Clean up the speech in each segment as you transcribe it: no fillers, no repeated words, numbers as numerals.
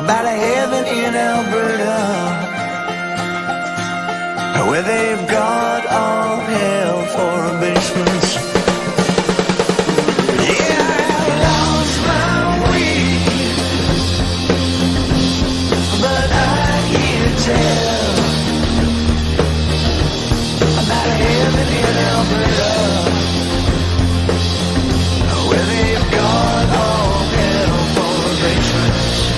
about a heaven in Alberta, where they've got all hell for abasements. Yeah, I lost my way, but I hear tell about a heaven in Alberta, where they've got all hell for abasements.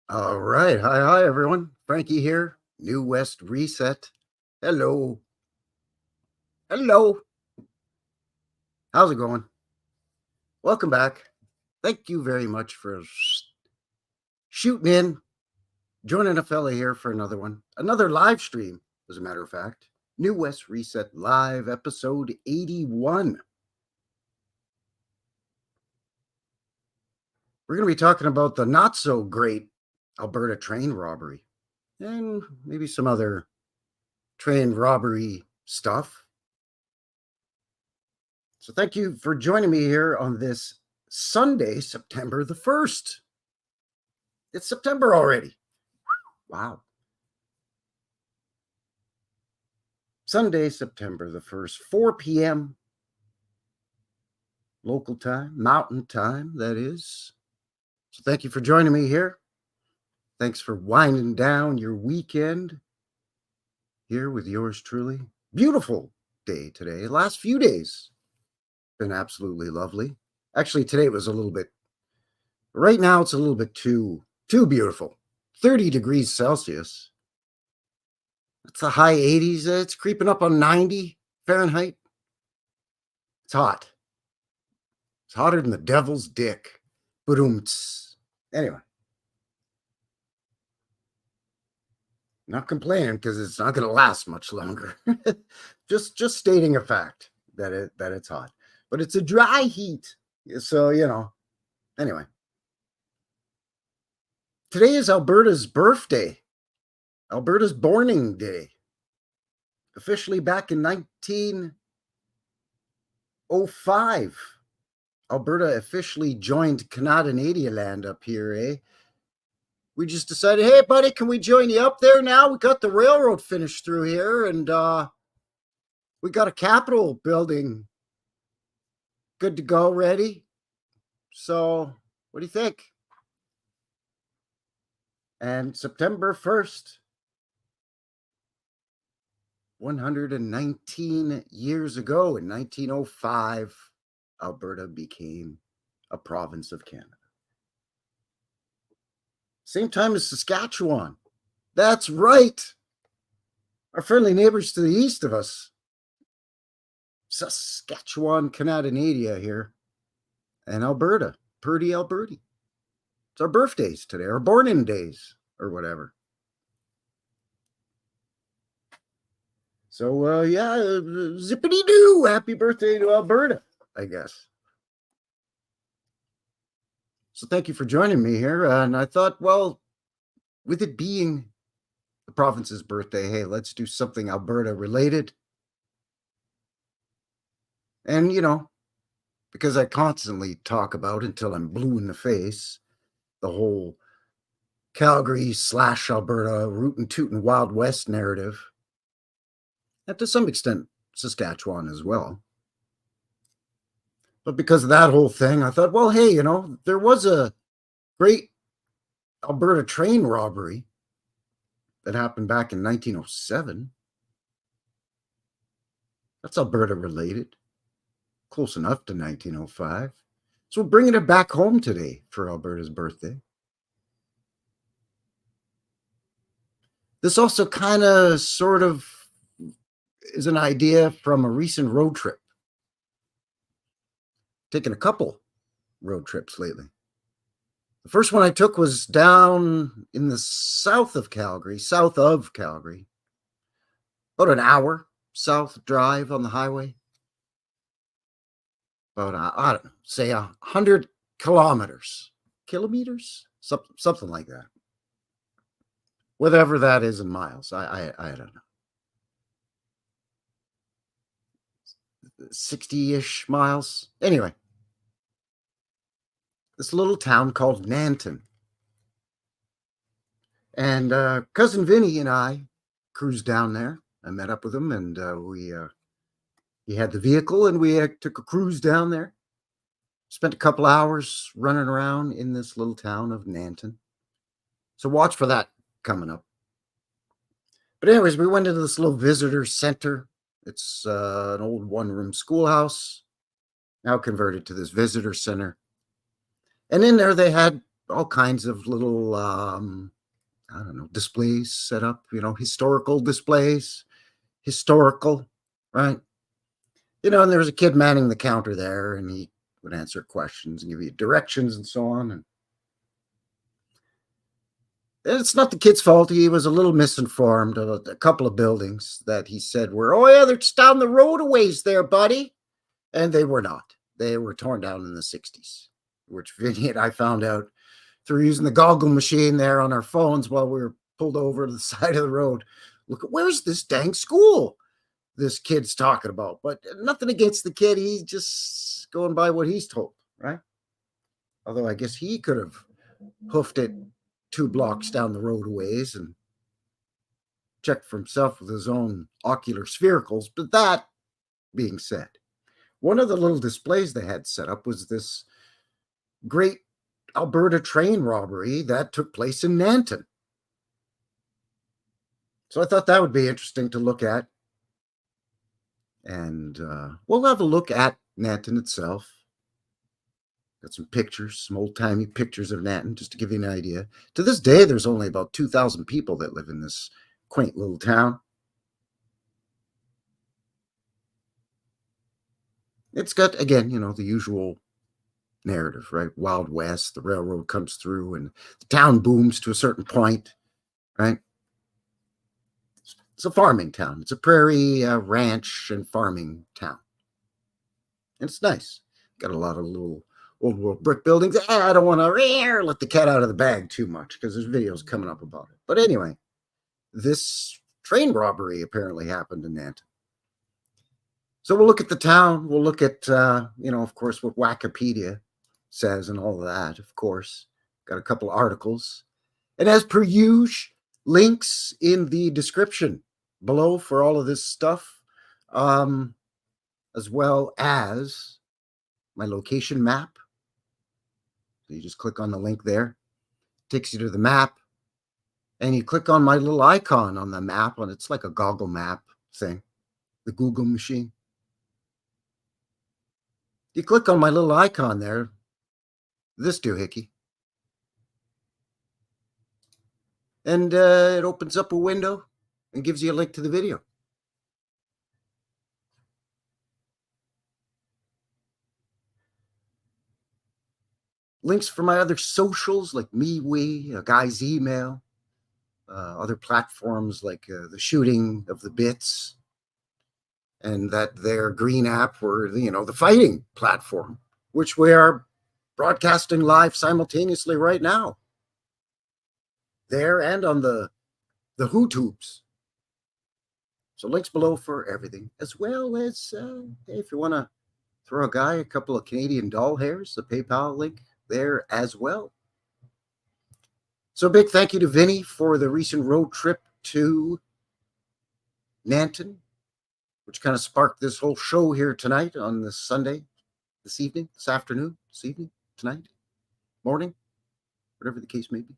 All right. Hi, everyone. Frankie here. New West Reset. Hello. Hello. How's it going? Welcome back. Thank you very much for shooting in, joining a fella here for another one. Another live stream, as a matter of fact. New West Reset Live, episode 81. We're going to be talking about the not so great Alberta train robbery and maybe some other train robbery stuff. So thank you for joining me here on this Sunday, September the 1st. It's September already. Wow. Sunday, September the 1st, 4 p.m. local time, mountain time, that is. So thank you for joining me here. Thanks for winding down your weekend here with yours truly. Beautiful day today. Last few days been absolutely lovely. Actually, today was a little bit, right now it's a little bit too beautiful. 30 degrees Celsius. It's the high 80s. It's creeping up on 90 Fahrenheit. It's hot. It's hotter than the devil's dick. Ba-doom-ts. Anyway. Not complaining because it's not going to last much longer. just stating a fact that it's hot. But it's a dry heat. So, anyway. Today is Alberta's birthday. Alberta's borning day. Officially back in 1905. Alberta officially joined Canada land up here, eh? We just decided, hey, buddy, can we join you up there now? We got the railroad finished through here, and we got a Capitol building good to go, ready. So, what do you think? And September 1st, 119 years ago, in 1905, Alberta became a province of Canada. Same time as Saskatchewan. That's right. Our friendly neighbors to the east of us. Saskatchewan, Canada here. And Alberta. Purdy, Alberta. It's our birthdays today, our born-in days, or whatever. So, yeah, zippity-doo. Happy birthday to Alberta, I guess. So thank you for joining me here. And I thought, well, with it being the province's birthday, hey, let's do something Alberta related. And, because I constantly talk about until I'm blue in the face, the whole Calgary/Alberta rootin' tootin' Wild West narrative. And to some extent, Saskatchewan as well. But because of that whole thing, I thought, well, hey, there was a great Alberta train robbery that happened back in 1907. That's Alberta related. Close enough to 1905. So we're bringing it back home today for Alberta's birthday. This also kind of sort of is an idea from a recent road trip. Taken a couple road trips lately. The first one I took was down in the south of Calgary, about an hour south drive on the highway. About, I don't know, say 100 kilometers, something like that. Whatever that is in miles, I don't know. 60-ish miles. Anyway, this little town called Nanton. And cousin Vinny and I cruised down there. I met up with him, and he had the vehicle, and we took a cruise down there. Spent a couple hours running around in this little town of Nanton. So watch for that coming up. But anyways, we went into this little visitor center. It's an old one-room schoolhouse, now converted to this visitor center. And in there they had all kinds of little, I don't know, displays set up, historical displays, right? And there was a kid manning the counter there, and he would answer questions and give you directions and so on. And it's not the kid's fault. He was a little misinformed about a couple of buildings that he said were, oh yeah, they're just down the road a ways there, buddy. And they were not. They were torn down in the 60s, which Vinny and I found out through using the goggle machine there on our phones while we were pulled over to the side of the road. Look, where's this dang school this kid's talking about? But nothing against the kid. He's just going by what he's told, right? Although I guess he could have hoofed it 2 blocks down the road a ways and checked for himself with his own ocular sphericals. But that being said, one of the little displays they had set up was this great Alberta train robbery that took place in Nanton. So I thought that would be interesting to look at. And we'll have a look at Nanton itself. Got some pictures, some old-timey pictures of Nanton, just to give you an idea. To this day, there's only about 2,000 people that live in this quaint little town. It's got, again, the usual narrative, right? Wild West, the railroad comes through, and the town booms to a certain point, right? It's a farming town. It's a prairie ranch and farming town. And it's nice. Got a lot of little old world brick buildings. I don't want to let the cat out of the bag too much because there's videos coming up about it. But anyway, this train robbery apparently happened in Nanton. So we'll look at the town. We'll look at, of course, what Wikipedia says and all of that, of course. Got a couple articles. And as per usual, links in the description below for all of this stuff, as well as my location map. So you just click on the link there. Takes you to the map. And you click on my little icon on the map. And it's like a goggle map thing. The Google machine. You click on my little icon there. This doohickey. And it opens up a window and gives you a link to the video. Links for my other socials like MeWe, a guy's email, other platforms like the Shooting of the Bits, and that their green app were, the fighting platform, which we are broadcasting live simultaneously right now. There and on the HooTubes. So links below for everything, as well as if you want to throw a guy a couple of Canadian doll hairs, the PayPal link there as well. So big thank you to Vinny for the recent road trip to Nanton, which kind of sparked this whole show here tonight on this Sunday, this evening, this afternoon, this evening, tonight, morning, whatever the case may be.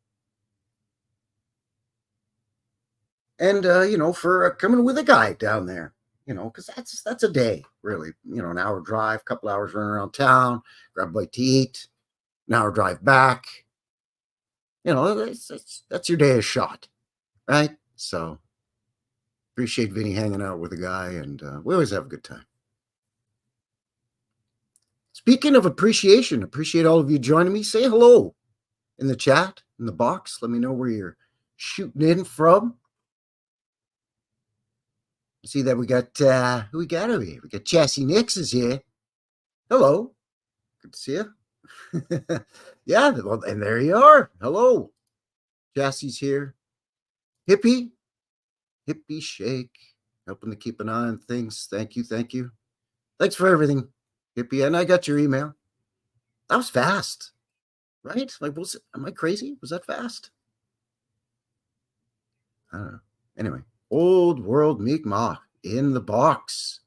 And, for coming with a guide down there, because that's a day, really. An hour drive, couple hours running around town, grab a bite to eat, an hour drive back. That's your day is shot, right? So Appreciate Vinny hanging out with a guy, and we always have a good time. Speaking of appreciation, appreciate all of you joining me. Say hello in the chat, in the box. Let me know where you're shooting in from. See that we got who we got over here? We got Chassis Nix is here. Hello. Good to see you. Yeah, well, and there you are. Hello. Chassie's here. Hippie Shake. Helping to keep an eye on things. Thank you. Thanks for everything, Hippie. And I got your email. That was fast, right? Like, am I crazy? Was that fast? I don't know. Anyway, Old World Mi'kmaq in the box.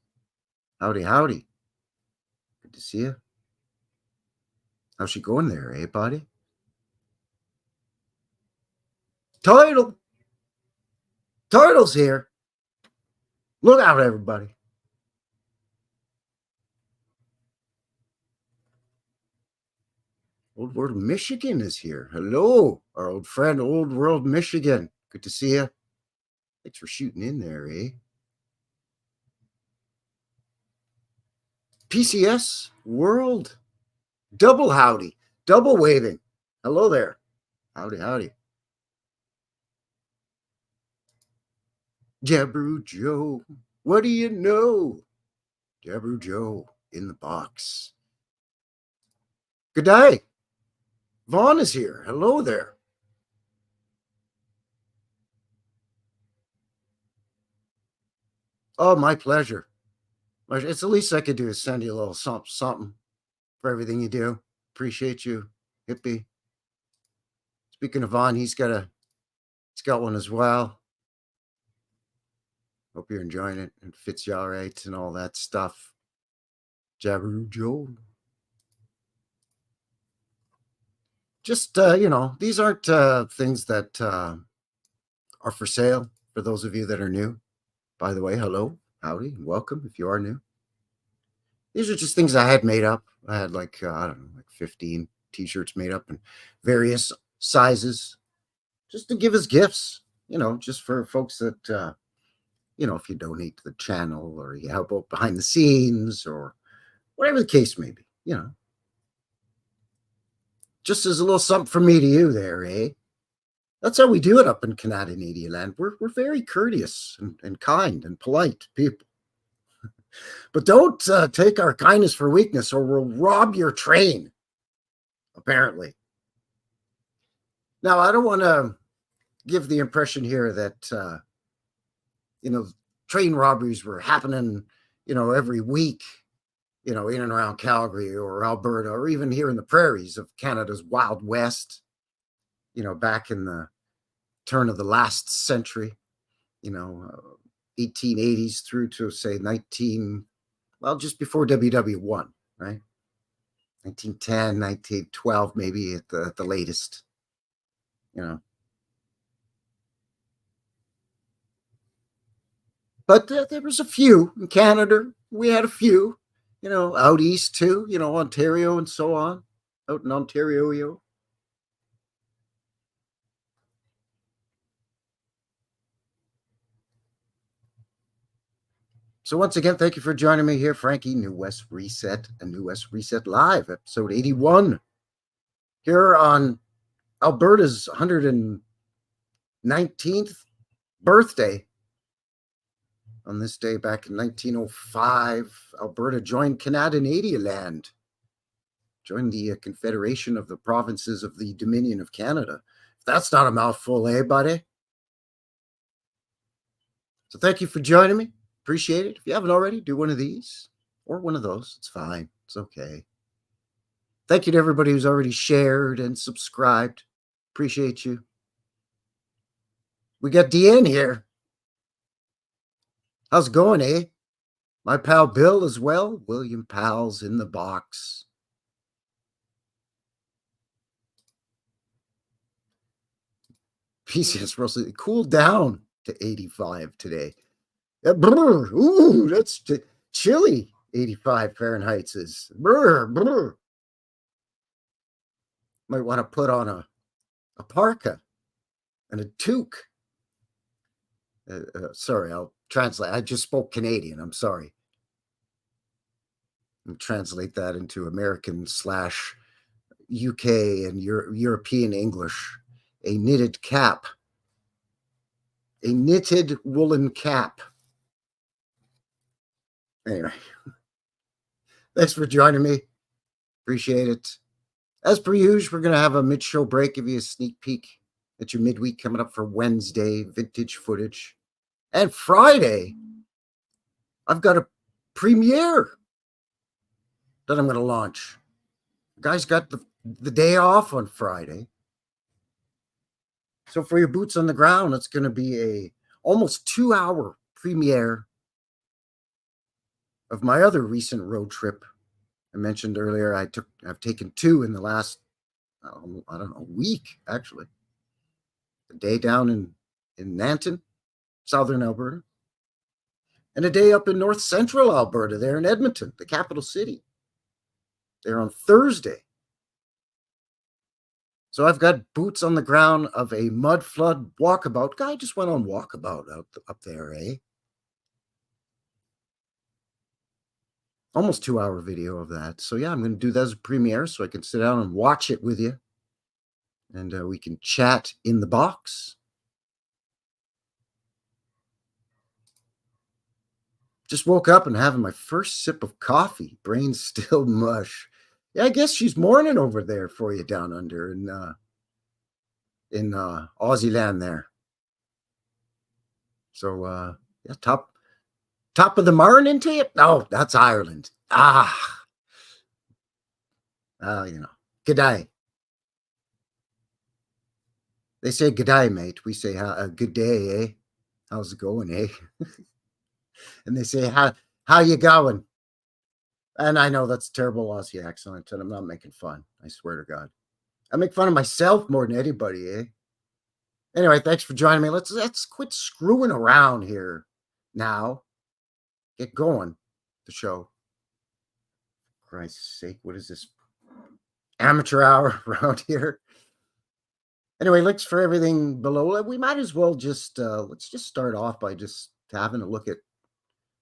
Howdy. Good to see you. How's she going there, eh, buddy? Turtle's here. Look out, everybody. Old World Michigan is here. Hello, our old friend, Old World Michigan. Good to see you. Thanks for shooting in there, eh? PCS World. Double howdy. Double waving. Hello there. Howdy. Jabberoo Joe. What do you know? Jabberoo Joe in the box. Good day. Vaughn is here. Hello there. Oh, my pleasure. It's the least I could do is send you a little something for everything you do. Appreciate you, Hippie. Speaking of Vaughn, he's got one as well. Hope you're enjoying it. It fits you all right and all that stuff. Jabberoo Joe. Just, these aren't things that are for sale for those of you that are new. By the way, hello, howdy, welcome if you are new. These are just things I had made up. I had like 15 t-shirts made up in various sizes just to give as gifts, just for folks that, if you donate to the channel or you help out behind the scenes or whatever the case may be, just as a little something from me to you there, eh? That's how we do it up in Canadian land. We're very courteous and kind and polite people. But don't take our kindness for weakness or we'll rob your train, apparently. Now, I don't want to give the impression here that, train robberies were happening, every week, in and around Calgary or Alberta or even here in the prairies of Canada's Wild West, back in the turn of the last century, 1880s through to, say, just before WW1, right? 1910, 1912, maybe at the latest, But there was a few in Canada. We had a few, out east too, Ontario and so on, out in Ontario. So once again, thank you for joining me here, Frankie, New West Reset and New West Reset Live, episode 81. Here on Alberta's 119th birthday. On this day back in 1905, Alberta joined Canadian land, joined the Confederation of the Provinces of the Dominion of Canada. If that's not a mouthful, eh, buddy? So thank you for joining me. Appreciate it. If you haven't already, do one of these or one of those. It's fine. It's okay. Thank you to everybody who's already shared and subscribed. Appreciate you. We got Deanne here. How's it going, eh? My pal Bill as well. William Powell's in the box. PCS Russell, cool down to 85 today. Ooh, that's chilly. 85 Fahrenheit is. Might want to put on a parka and a toque. Sorry, I'll translate. I just spoke Canadian. I'm sorry. And translate that into American slash UK and European English. A knitted cap. A knitted woolen cap. Anyway, thanks for joining me. Appreciate it. As per usual, we're going to have a mid-show break, give you a sneak peek at your midweek coming up for Wednesday, vintage footage. And Friday, I've got a premiere that I'm going to launch. Guys got the day off on Friday. So for your boots on the ground, it's going to be a almost 2-hour premiere of my other recent road trip. I mentioned earlier I've taken 2 in the last, I don't know, week, actually. A day down in Nanton, southern Alberta, and a day up in north central Alberta, there in Edmonton, the capital city. There on Thursday. So I've got boots on the ground of a mudflood walkabout. Guy just went on walkabout up there, eh? Almost 2-hour video of that. So yeah, I'm going to do that as a premiere so I can sit down and watch it with you. And we can chat in the box. Just woke up and having my first sip of coffee. Brain's still mush. Yeah, I guess she's morning over there for you down under in Aussie land there. So yeah, top of the morning to you? No, that's Ireland. You know, g'day. They say g'day, mate. We say good day, eh? How's it going, eh? And they say how you going? And I know that's a terrible Aussie accent, and I'm not making fun. I swear to God. I make fun of myself more than anybody, eh? Anyway, thanks for joining me. Let's quit screwing around here now. Get going, the show. For Christ's sake, what is this? Amateur hour around here? Anyway, links for everything below. We might as well just, let's just start off by just having a look at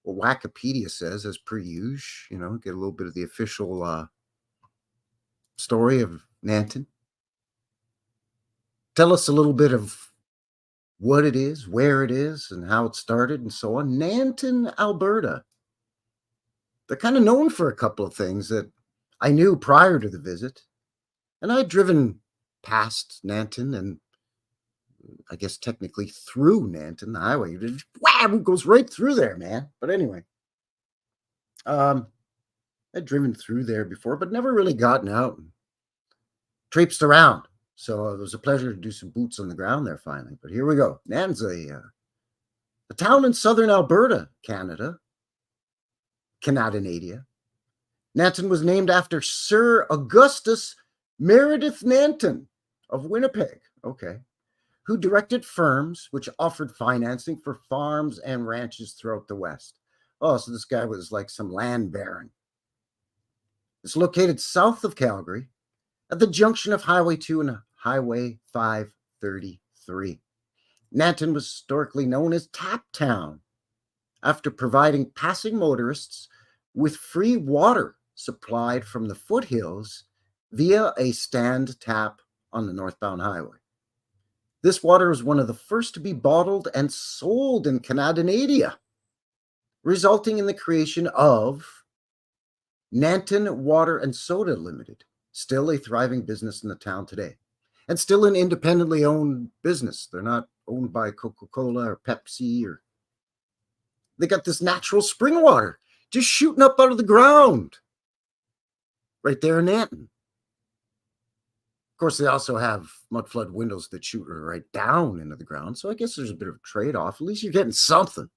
what Wikipedia says, as per usual. You know, get a little bit of the official story of Nanton. Tell us a little bit of what it is, where it is, and how it started, and so on. Nanton, Alberta. They're kind of known for a couple of things that I knew prior to the visit. And I had driven past Nanton and I guess technically through Nanton, the highway. It goes right through there, man. But anyway, I'd driven through there before, but never really gotten out and traipsed around. So it was a pleasure to do some boots on the ground there finally. But here we go. Nanton's a town in southern Alberta, Canada. Nanton was named after Sir Augustus Meredith Nanton of Winnipeg, okay, who directed firms which offered financing for farms and ranches throughout the West. Oh, so this guy was like some land baron. It's located south of Calgary at the junction of Highway 2 and Highway 533. Nanton was historically known as Tap Town after providing passing motorists with free water supplied from the foothills via a stand tap on the northbound highway. This water was one of the first to be bottled and sold in Canada, resulting in the creation of Nanton Water and Soda Limited, still a thriving business in the town today, and still an independently owned business. They're not owned by Coca-Cola or Pepsi, or they got this natural spring water just shooting up out of the ground right there in Nanton. Of course, they also have mudflood windows that shoot right down into the ground. So I guess there's a bit of a trade-off. At least you're getting something.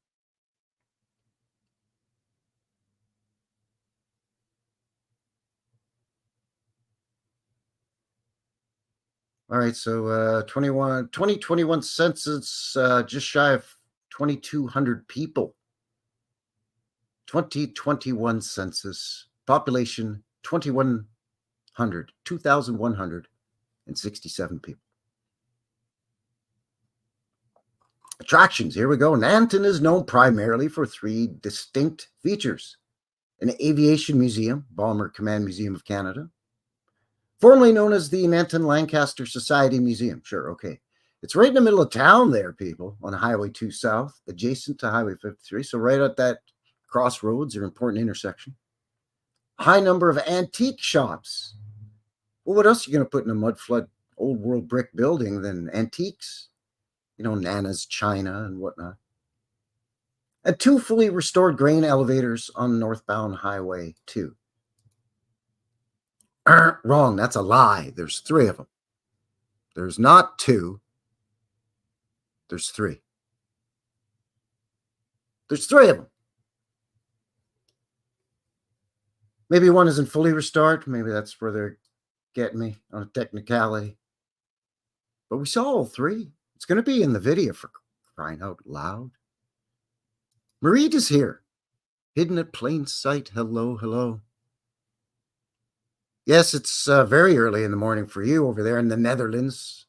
All right, so 2021 census, just shy of 2,200 people. 2021 census, population 2,167 people. Attractions, here we go. Nanton is known primarily for three distinct features: an aviation museum, Bomber Command Museum of Canada, formerly known as the Nanton Lancaster Society Museum. Sure, okay. It's right in the middle of town there, people, on Highway 2 South, adjacent to Highway 53. So right at that crossroads or important intersection. High number of antique shops. Well, what else are you going to put in a mudflood old world brick building than antiques? You know, Nana's China and whatnot. And two fully restored grain elevators on northbound Highway 2. Wrong, that's a lie. There's three of them. There's not two. There's three. There's three of them. Maybe one isn't fully restored. Maybe that's where they're getting me on a technicality. But we saw all three. It's going to be in the video, for crying out loud. Marie is here. Hidden at plain sight. Hello, hello. Yes, it's very early in the morning for you over there in the Netherlands.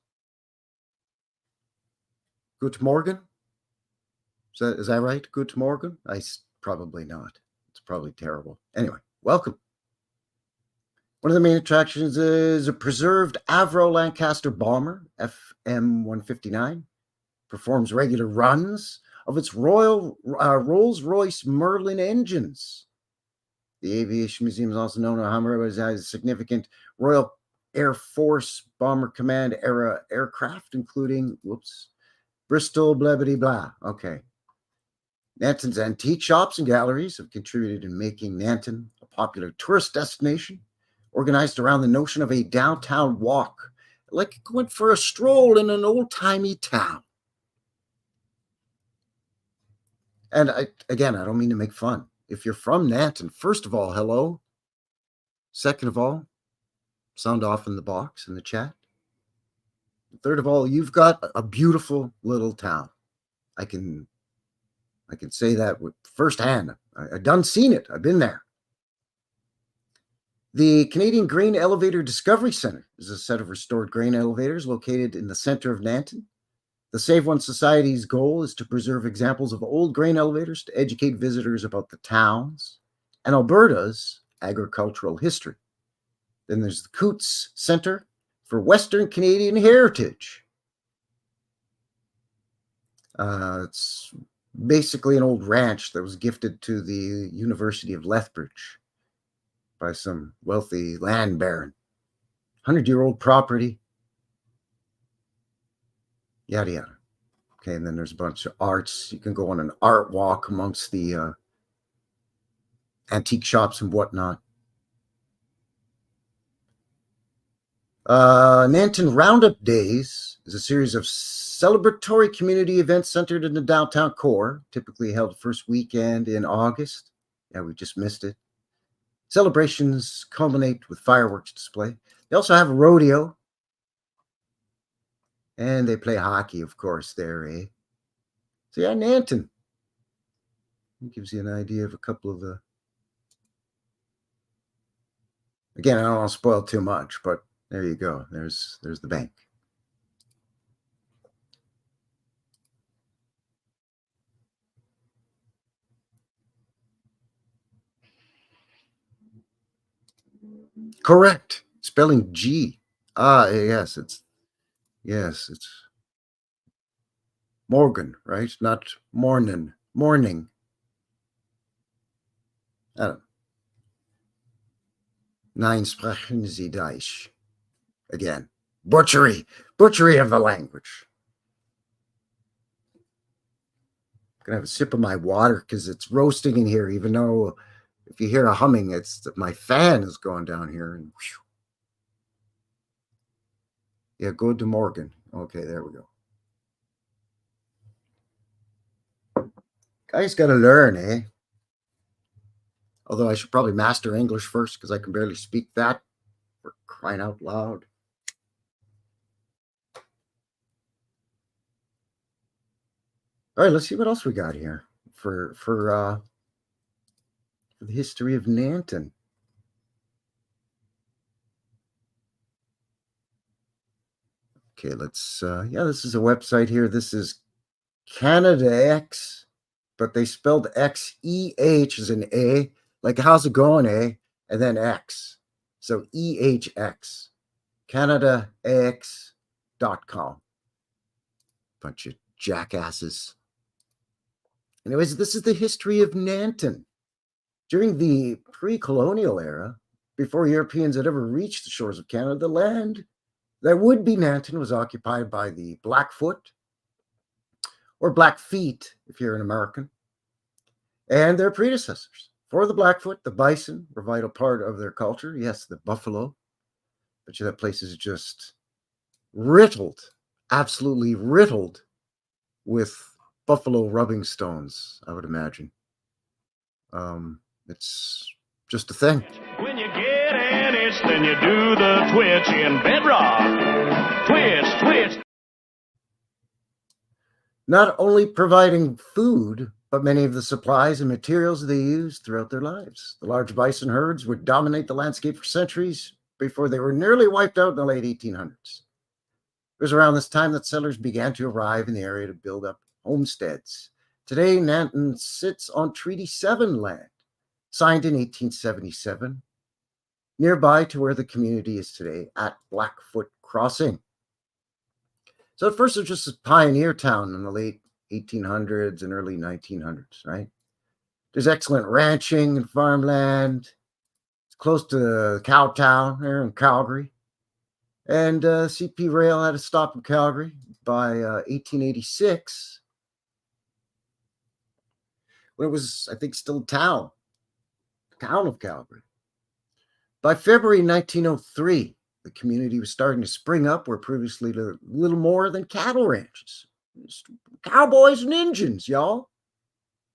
Good morgen? Is that right? Good morgen? Probably not. It's probably terrible. Anyway, welcome. One of the main attractions is a preserved Avro Lancaster bomber, FM 159. Performs regular runs of its Rolls-Royce Merlin engines. The Aviation Museum is also known as a significant Royal Air Force Bomber Command era aircraft, including, Bristol, blah, blah, blah. Okay. Nanton's antique shops and galleries have contributed in making Nanton a popular tourist destination, organized around the notion of a downtown walk, like going for a stroll in an old-timey town. And I don't mean to make fun. If you're from Nanton, first of all, hello. Second of all, sound off in the box in the chat. Third of all, you've got a beautiful little town. I can say that with firsthand. I've done seen it. I've been there. The Canadian Grain Elevator Discovery Center is a set of restored grain elevators located in the center of Nanton. The Save One Society's goal is to preserve examples of old grain elevators to educate visitors about the towns and Alberta's agricultural history. Then there's the Coots Center for Western Canadian Heritage. It's basically an old ranch that was gifted to the University of Lethbridge by some wealthy land baron. 100-year-old property. Yada, yada. Okay, and then there's a bunch of arts. You can go on an art walk amongst the antique shops and whatnot. Nanton Roundup Days is a series of celebratory community events centered in the downtown core, typically held the first weekend in August. Yeah, we just missed it. Celebrations culminate with fireworks display. They also have a rodeo. And they play hockey, of course, there, eh? So yeah, Nanton. It gives you an idea of a couple of the... Again, I don't want to spoil too much, but there you go. There's the bank. Correct. Spelling G. Yes, it's Morgan, right? Not morning. Morning. I don't know. Nein, sprechen Sie Deutsch. Again, butchery of the language. Gonna have a sip of my water because it's roasting in here, even though if you hear a humming, it's my fan is going down here. And yeah, good to Morgan. Okay, there we go. Guys got to learn, eh? Although I should probably master English first because I can barely speak that. For crying out loud. All right, let's see what else we got here for the history of Nanton. Okay, let's this is a website here. This is Canada X, but they spelled X-E-H as an A, like how's it going, A? And then X. So EHX, CanadaAX.com. Bunch of jackasses. Anyways, this is the history of Nanton. During the pre-colonial era, before Europeans had ever reached the shores of Canada, the land that would be Nanton was occupied by the Blackfoot, or Blackfeet if you're an American, and their predecessors. For the Blackfoot, the bison were a vital part of their culture. Yes, the buffalo. But that place is just riddled, absolutely riddled with buffalo rubbing stones, I would imagine. It's just a thing. When you get an itch, then you do the twitch in bedrock. Twitch, twitch. Not only providing food, but many of the supplies and materials they used throughout their lives. The large bison herds would dominate the landscape for centuries before they were nearly wiped out in the late 1800s. It was around this time that settlers began to arrive in the area to build up homesteads. Today, Nanton sits on Treaty 7 land, signed in 1877, nearby to where the community is today at Blackfoot Crossing. So at first it was just a pioneer town in the late 1800s and early 1900s, right? There's excellent ranching and farmland. It's close to Cowtown there in Calgary. And CP Rail had a stop in Calgary by 1886, when it was, I think, still a town of Calgary. By February 1903, the community was starting to spring up where previously little more than cattle ranches. Just cowboys and Indians, y'all.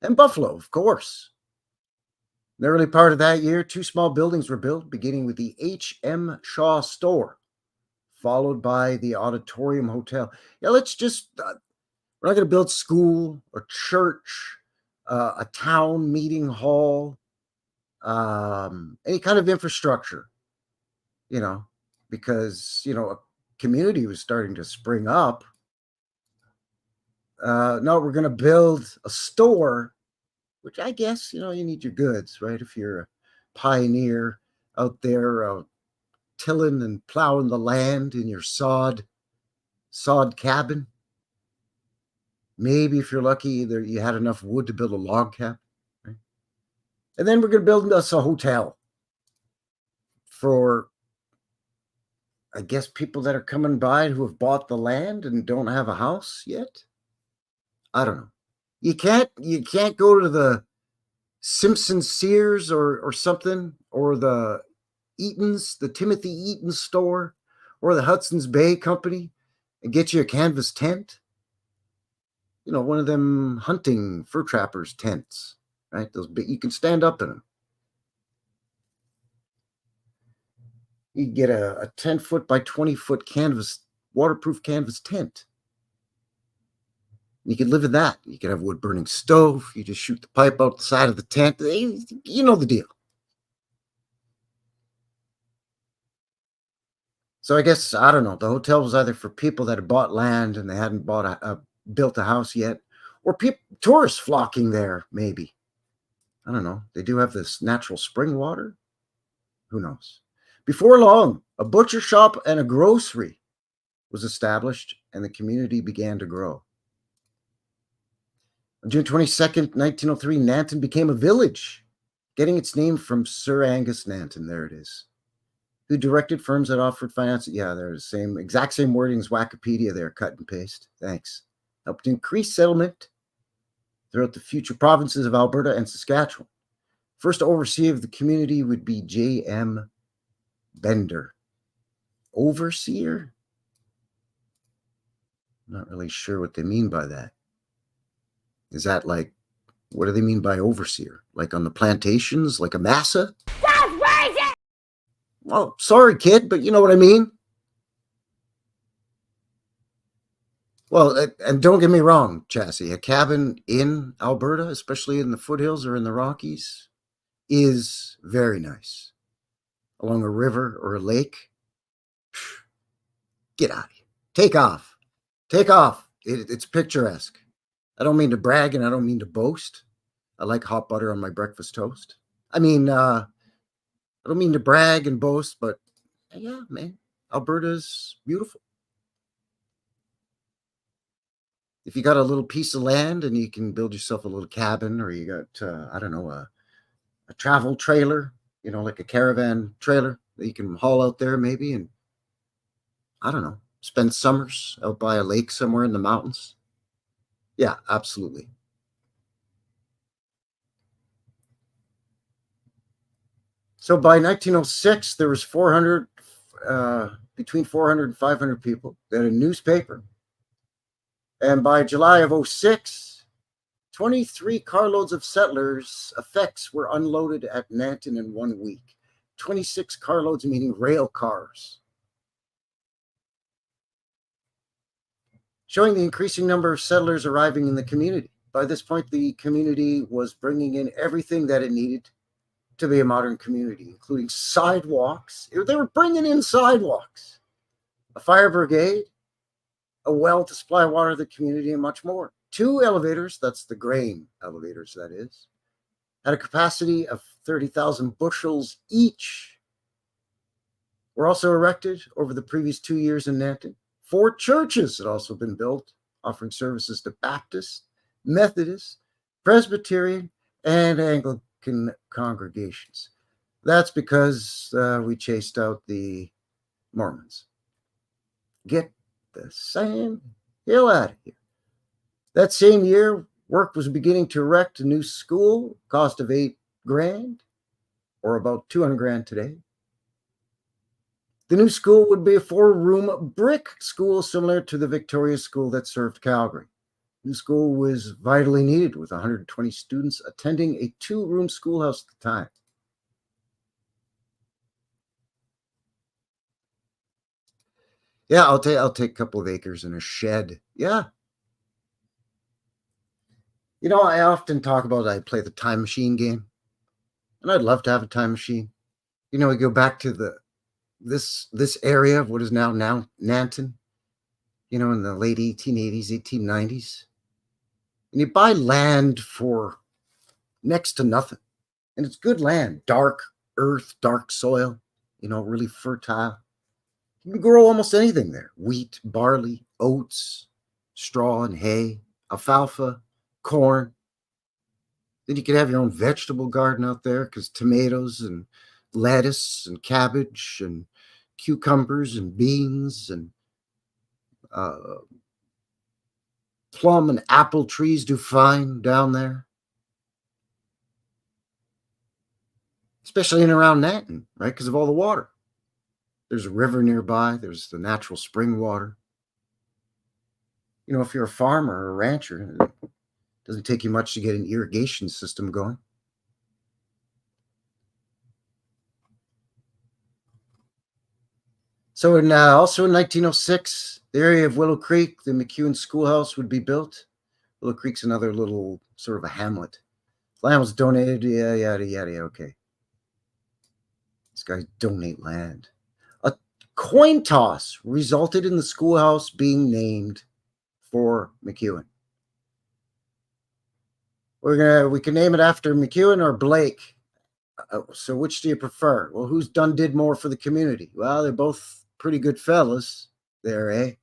And buffalo, of course. In the early part of that year, 2 small buildings were built, beginning with the H.M. Shaw store, followed by the Auditorium Hotel. Yeah, let's just, we're not going to build school or church, a town meeting hall, any kind of infrastructure, because, a community was starting to spring up. No, we're going to build a store, which I guess, you need your goods, right? If you're a pioneer out there tilling and plowing the land in your sod cabin. Maybe if you're lucky, you had enough wood to build a log cabin. Right? And then we're going to build us a hotel for, I guess, people that are coming by who have bought the land and don't have a house yet. I don't know. You can't go to the Simpson Sears or something, or the Eaton's, the Timothy Eaton store, or the Hudson's Bay Company, and get you a canvas tent. One of them hunting fur trappers tents, right? Those big, you can stand up in them. You can get a 10-foot by 20-foot canvas, waterproof canvas tent. You could live in that. You could have a wood-burning stove. You just shoot the pipe out the side of the tent. You know the deal. So I guess, I don't know, the hotel was either for people that had bought land and they hadn't built a house yet, or tourists flocking there, maybe. I don't know. They do have this natural spring water. Who knows? Before long, a butcher shop and a grocery was established, and the community began to grow. On June 22nd, 1903, Nanton became a village, getting its name from Sir Angus Nanton. There it is. Who directed firms that offered financing. Yeah, there's exact same wording as Wikipedia there, cut and paste. Thanks. Helped increase settlement throughout the future provinces of Alberta and Saskatchewan. First overseer of the community would be J.M. Bender. Overseer? I'm not really sure what they mean by that. Is that like, what do they mean by overseer? Like on the plantations, like a massa? That's racist! Well, sorry, kid, but you know what I mean? Well, and don't get me wrong, Chassie, a cabin in Alberta, especially in the foothills or in the Rockies, is very nice. Along a river or a lake, get out of here. Take off. It's picturesque. I don't mean to brag and I don't mean to boast. I like hot butter on my breakfast toast. I don't mean to brag and boast, but yeah, man, Alberta's beautiful. If you got a little piece of land and you can build yourself a little cabin, or you got, I don't know, a travel trailer, like a caravan trailer that you can haul out there maybe, and I don't know, spend summers out by a lake somewhere in the mountains. Yeah, absolutely. So by 1906, there was 400, between 400 and 500 people. They had a newspaper. And by July of 06, 23 carloads of settlers' effects were unloaded at Nanton in 1 week. 26 carloads, meaning rail cars. Showing the increasing number of settlers arriving in the community. By this point, the community was bringing in everything that it needed to be a modern community, including sidewalks. They were bringing in sidewalks, a fire brigade, a well to supply water to the community, and much more. 2 elevators, that's the grain elevators, that is, had a capacity of 30,000 bushels each, were also erected over the previous 2 years in Nanton. 4 churches had also been built, offering services to Baptist, Methodist, Presbyterian, and Anglican congregations. That's because we chased out the Mormons. Get the same hell out of here. That same year, work was beginning to erect a new school, cost of $8,000, or about $200,000 today. The new school would be a 4-room brick school similar to the Victoria School that served Calgary. The new school was vitally needed, with 120 students attending a 2-room schoolhouse at the time. Yeah, I'll take a couple of acres and a shed. Yeah. I often talk about I play the time machine game, and I'd love to have a time machine. We go back to this area of what is now Nanton, in the late 1880s, 1890s. And you buy land for next to nothing. And it's good land, dark earth, dark soil, really fertile. You can grow almost anything there: wheat, barley, oats, straw and hay, alfalfa, corn. Then you could have your own vegetable garden out there, because tomatoes and lettuce and cabbage and cucumbers and beans and plum and apple trees do fine down there, especially in around Nanton, right? Because of all the water. There's a river nearby. There's the natural spring water. If you're a farmer or a rancher, it doesn't take you much to get an irrigation system going. So also in 1906, the area of Willow Creek, the McEwen Schoolhouse would be built. Willow Creek's another little sort of a hamlet. Land was donated, yada, yada, okay. These guys donate land. A coin toss resulted in the schoolhouse being named for McEwen. We can name it after McEwen or Blake. So which do you prefer? Well, who's did more for the community? Well, they're both pretty good fellas there, eh?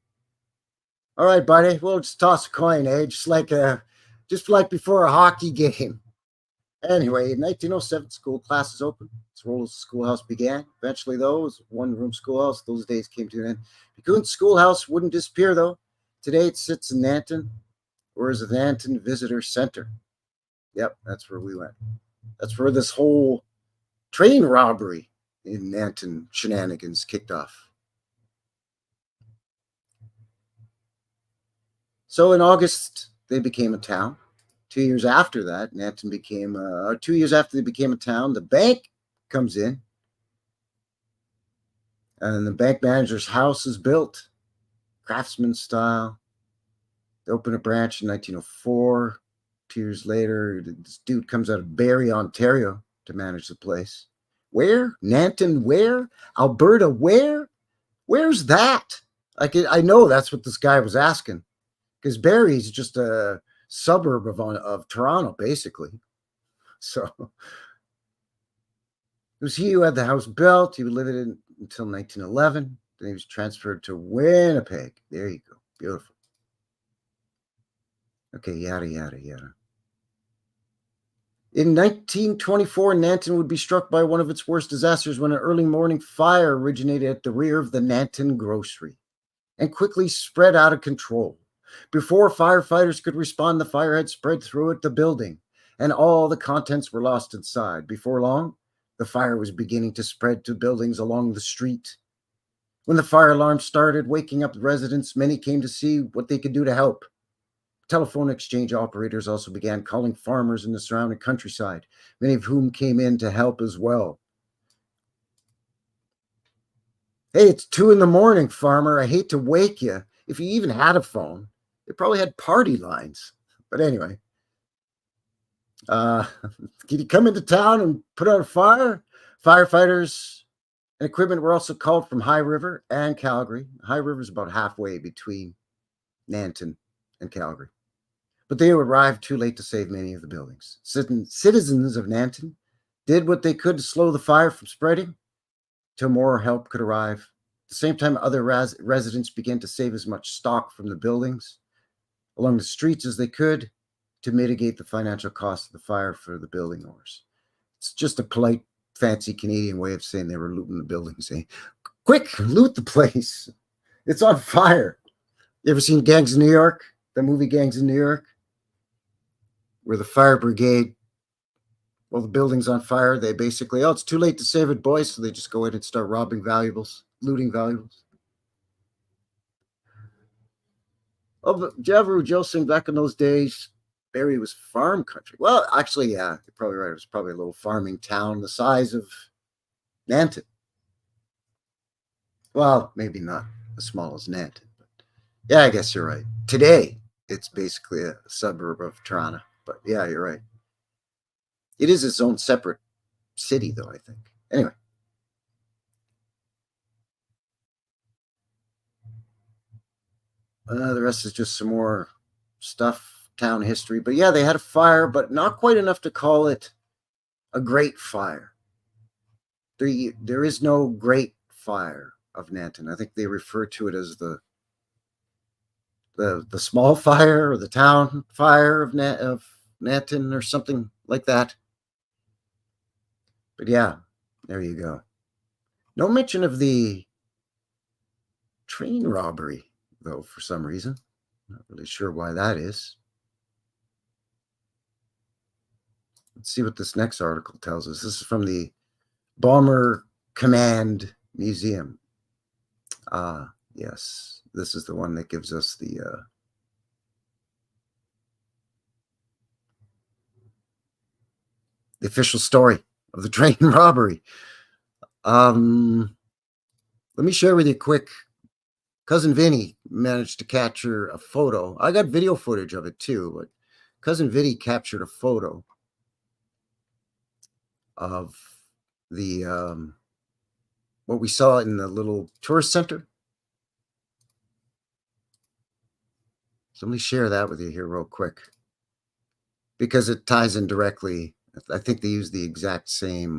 All right, buddy. We'll just toss a coin, eh? Just like before a hockey game. Anyway, in 1907, school classes opened. Its role as a schoolhouse began. Eventually, though, it was a 1-room schoolhouse. Those days came to an end. McEwen's Schoolhouse wouldn't disappear, though. Today, it sits in Nanton, or is a Nanton Visitor Center. Yep, that's where we went. That's where this whole train robbery in Nanton shenanigans kicked off. So in August, they became a town. 2 years after that, Nanton became, 2 years after they became a town, the bank comes in. And the bank manager's house is built, craftsman style. They open a branch in 1904. 2 years later, this dude comes out of Barrie, Ontario to manage the place. Where? Nanton, where? Alberta, where? Where's that? I know that's what this guy was asking, because Barrie's just a suburb of Toronto, basically. So it was he who had the house built. He would live in it until 1911. Then he was transferred to Winnipeg. There you go. Beautiful. Okay, yada, yada, yada. In 1924, Nanton would be struck by one of its worst disasters when an early morning fire originated at the rear of the Nanton grocery and quickly spread out of control. Before firefighters could respond, the fire had spread throughout the building, and all the contents were lost inside. Before long, the fire was beginning to spread to buildings along the street. When the fire alarm started waking up the residents, many came to see what they could do to help. Telephone exchange operators also began calling farmers in the surrounding countryside, many of whom came in to help as well. Hey, it's 2 a.m, farmer. I hate to wake you. If you even had a phone, they probably had party lines. But anyway, can you come into town and put out a fire? Firefighters and equipment were also called from High River and Calgary. High River is about halfway between Nanton and Calgary. But they arrived too late to save many of the buildings. Citizens of Nanton did what they could to slow the fire from spreading till more help could arrive. At the same time, other residents began to save as much stock from the buildings along the streets as they could to mitigate the financial cost of the fire for the building owners. It's just a polite, fancy Canadian way of saying they were looting the buildings. Saying, quick, loot the place. It's on fire. You ever seen Gangs of New York? The movie Gangs of New York? Where the fire brigade, well, the building's on fire, they basically, it's too late to save it, boys. So they just go in and start robbing valuables, looting valuables. Oh, but Javru Josing, back in those days, Barrie was farm country. Well, actually, yeah, you're probably right. It was probably a little farming town the size of Nanton. Well, maybe not as small as Nanton, but yeah, I guess you're right. Today, it's basically a suburb of Toronto. But yeah, you're right. It is its own separate city, though, I think. Anyway. The rest is just some more stuff, town history. But yeah, they had a fire, but not quite enough to call it a great fire. There is no great fire of Nanton. I think they refer to it as the small fire or the town fire of Nanton or something like that. But yeah, there you go. No mention of the train robbery, though, for some reason. Not really sure why that is. Let's see what this next article tells us. This is from the Bomber Command Museum. Yes, this is the one that gives us the official story of the train robbery. Let me share with you quick. Cousin Vinny managed to capture a photo. I got video footage of it too, but Cousin Vinny captured a photo of the what we saw in the little tourist center. So let me share that with you here real quick because it ties in directly. I think they use the exact same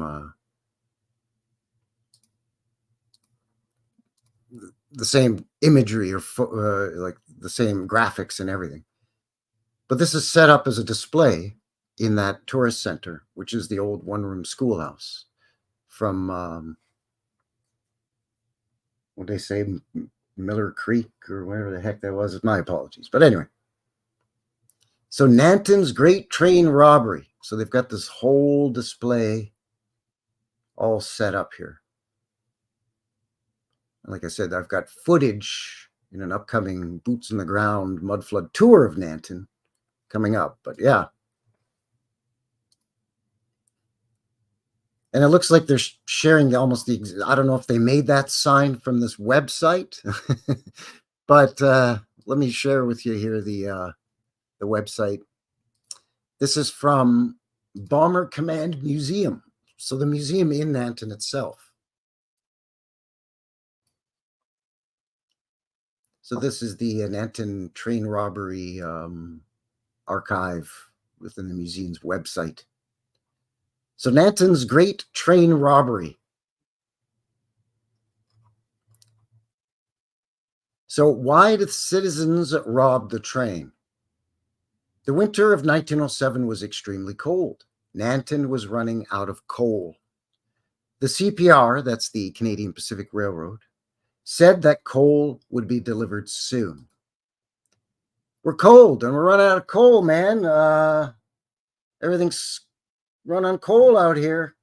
the same imagery or like the same graphics and everything. But this is set up as a display in that tourist center, which is the old one-room schoolhouse from what they say, Miller Creek or whatever the heck that was. My apologies. But anyway, so Nanton's Great Train Robbery. So they've got this whole display all set up here. And like I said, I've got footage in an upcoming Boots on the Ground mudflood tour of Nanton coming up. But yeah. And it looks like they're sharing almost the, I don't know if they made that sign from this website, but let me share with you here the website. This is from Bomber Command Museum. So the museum in Nanton itself. So this is the Nanton train robbery archive within the museum's website. So Nanton's Great Train Robbery. So why did citizens rob the train? The winter of 1907 was extremely cold. Nanton was running out of coal. The CPR, that's the Canadian Pacific Railroad, said that coal would be delivered soon. We're cold and we're running out of coal, man. Everything's run on coal out here.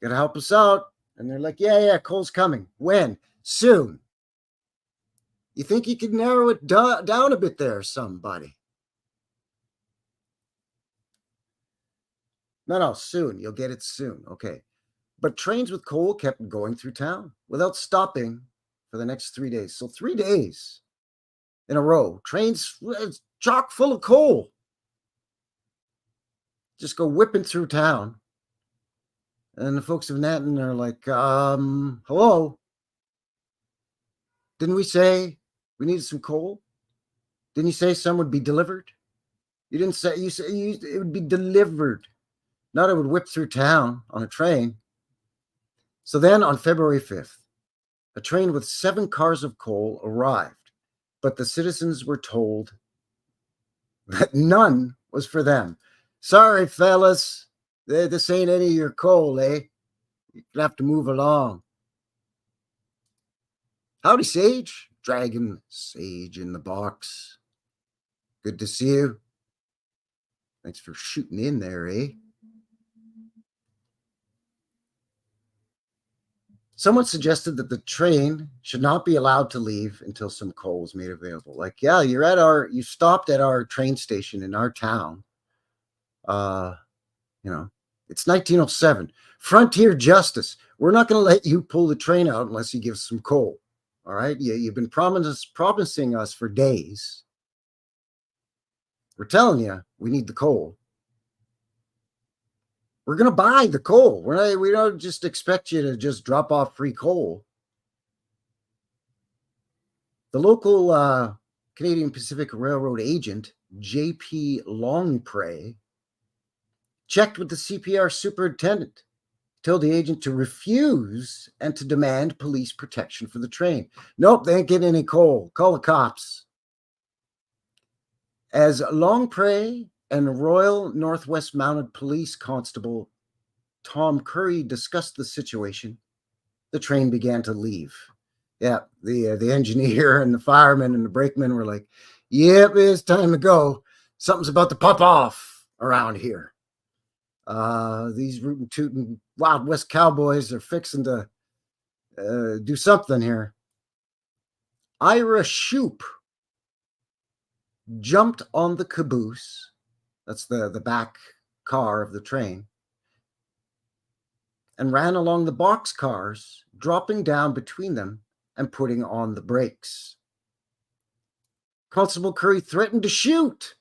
Gotta help us out. And they're like, yeah, coal's coming. When? Soon. You think you could narrow it down a bit there, somebody? No, soon. You'll get it soon. Okay. But trains with coal kept going through town without stopping for the next 3 days. So 3 days in a row, trains chock full of coal. Just go whipping through town. And the folks of Nanton are like, hello? Didn't we say we needed some coal? Didn't you say some would be delivered? You didn't say, you said it would be delivered. Not it would whip through town on a train. So then on February 5th, a train with 7 cars of coal arrived, but the citizens were told that none was for them. Sorry, fellas, this ain't any of your coal, eh? You're gonna have to move along. Howdy, Sage. Dragon Sage in the box. Good to see you. Thanks for shooting in there, eh? Someone suggested that the train should not be allowed to leave until some coal was made available. Like, yeah, you stopped at our train station in our town. It's 1907. Frontier justice. We're not going to let you pull the train out unless you give us some coal. All right? You've been promising us for days. We're telling you we need the coal. We're going to buy the coal. We don't just expect you to just drop off free coal. The local Canadian Pacific Railroad agent, J.P. Longpre, checked with the CPR superintendent, told the agent to refuse and to demand police protection for the train. Nope, they ain't getting any coal. Call the cops. As Longpre and Royal Northwest Mounted Police Constable Tom Curry discussed the situation, the train began to leave. Yeah, the engineer and the fireman and the brakeman were like, yep, it's time to go. Something's about to pop off around here. These rootin' tootin' Wild West cowboys are fixing to do something here. Ira Shoop jumped on the caboose. That's the back car of the train, and ran along the box cars, dropping down between them and putting on the brakes. Constable Curry threatened to shoot,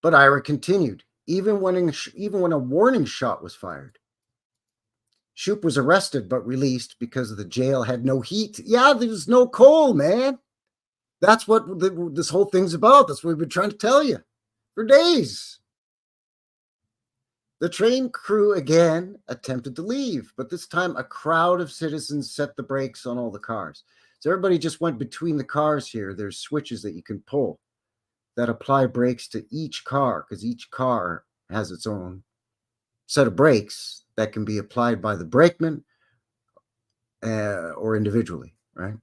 but Ira continued, even when a warning shot was fired. Shoop was arrested but released because the jail had no heat. Yeah, there's no coal, man. That's what this whole thing's about. That's what we've been trying to tell you for days. The train crew again attempted to leave, but this time a crowd of citizens set the brakes on all the cars. So everybody just went between the cars here. There's switches that you can pull that apply brakes to each car, because each car has its own set of brakes that can be applied by the brakeman or individually, right?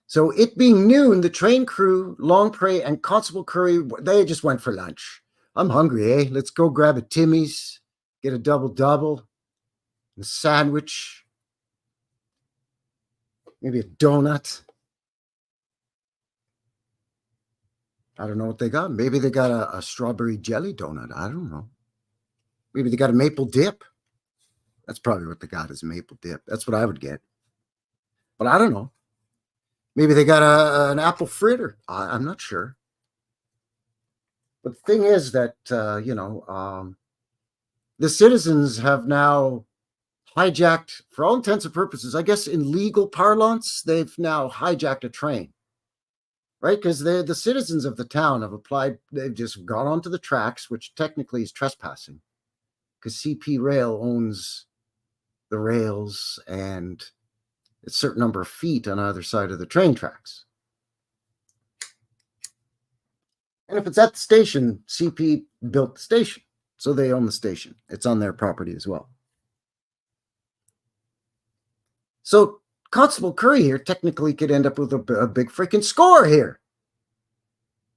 So it being noon, the train crew, Longpre and Constable Curry, they just went for lunch. I'm hungry, eh? Let's go grab a Timmy's, get a double-double, a sandwich, maybe a donut. I don't know what they got. Maybe they got a strawberry jelly donut. I don't know. Maybe they got a maple dip. That's probably what they got, is maple dip. That's what I would get. But I don't know. Maybe they got an apple fritter. I'm not sure. But the thing is that, the citizens have now hijacked, for all intents and purposes, I guess in legal parlance, they've now hijacked a train. right? Because the citizens of the town have applied, they've just gone onto the tracks, which technically is trespassing, because CP Rail owns the rails and a certain number of feet on either side of the train tracks. And if it's at the station, CP built the station, so they own the station. It's on their property as well. So Constable Curry here technically could end up with a big freaking score here,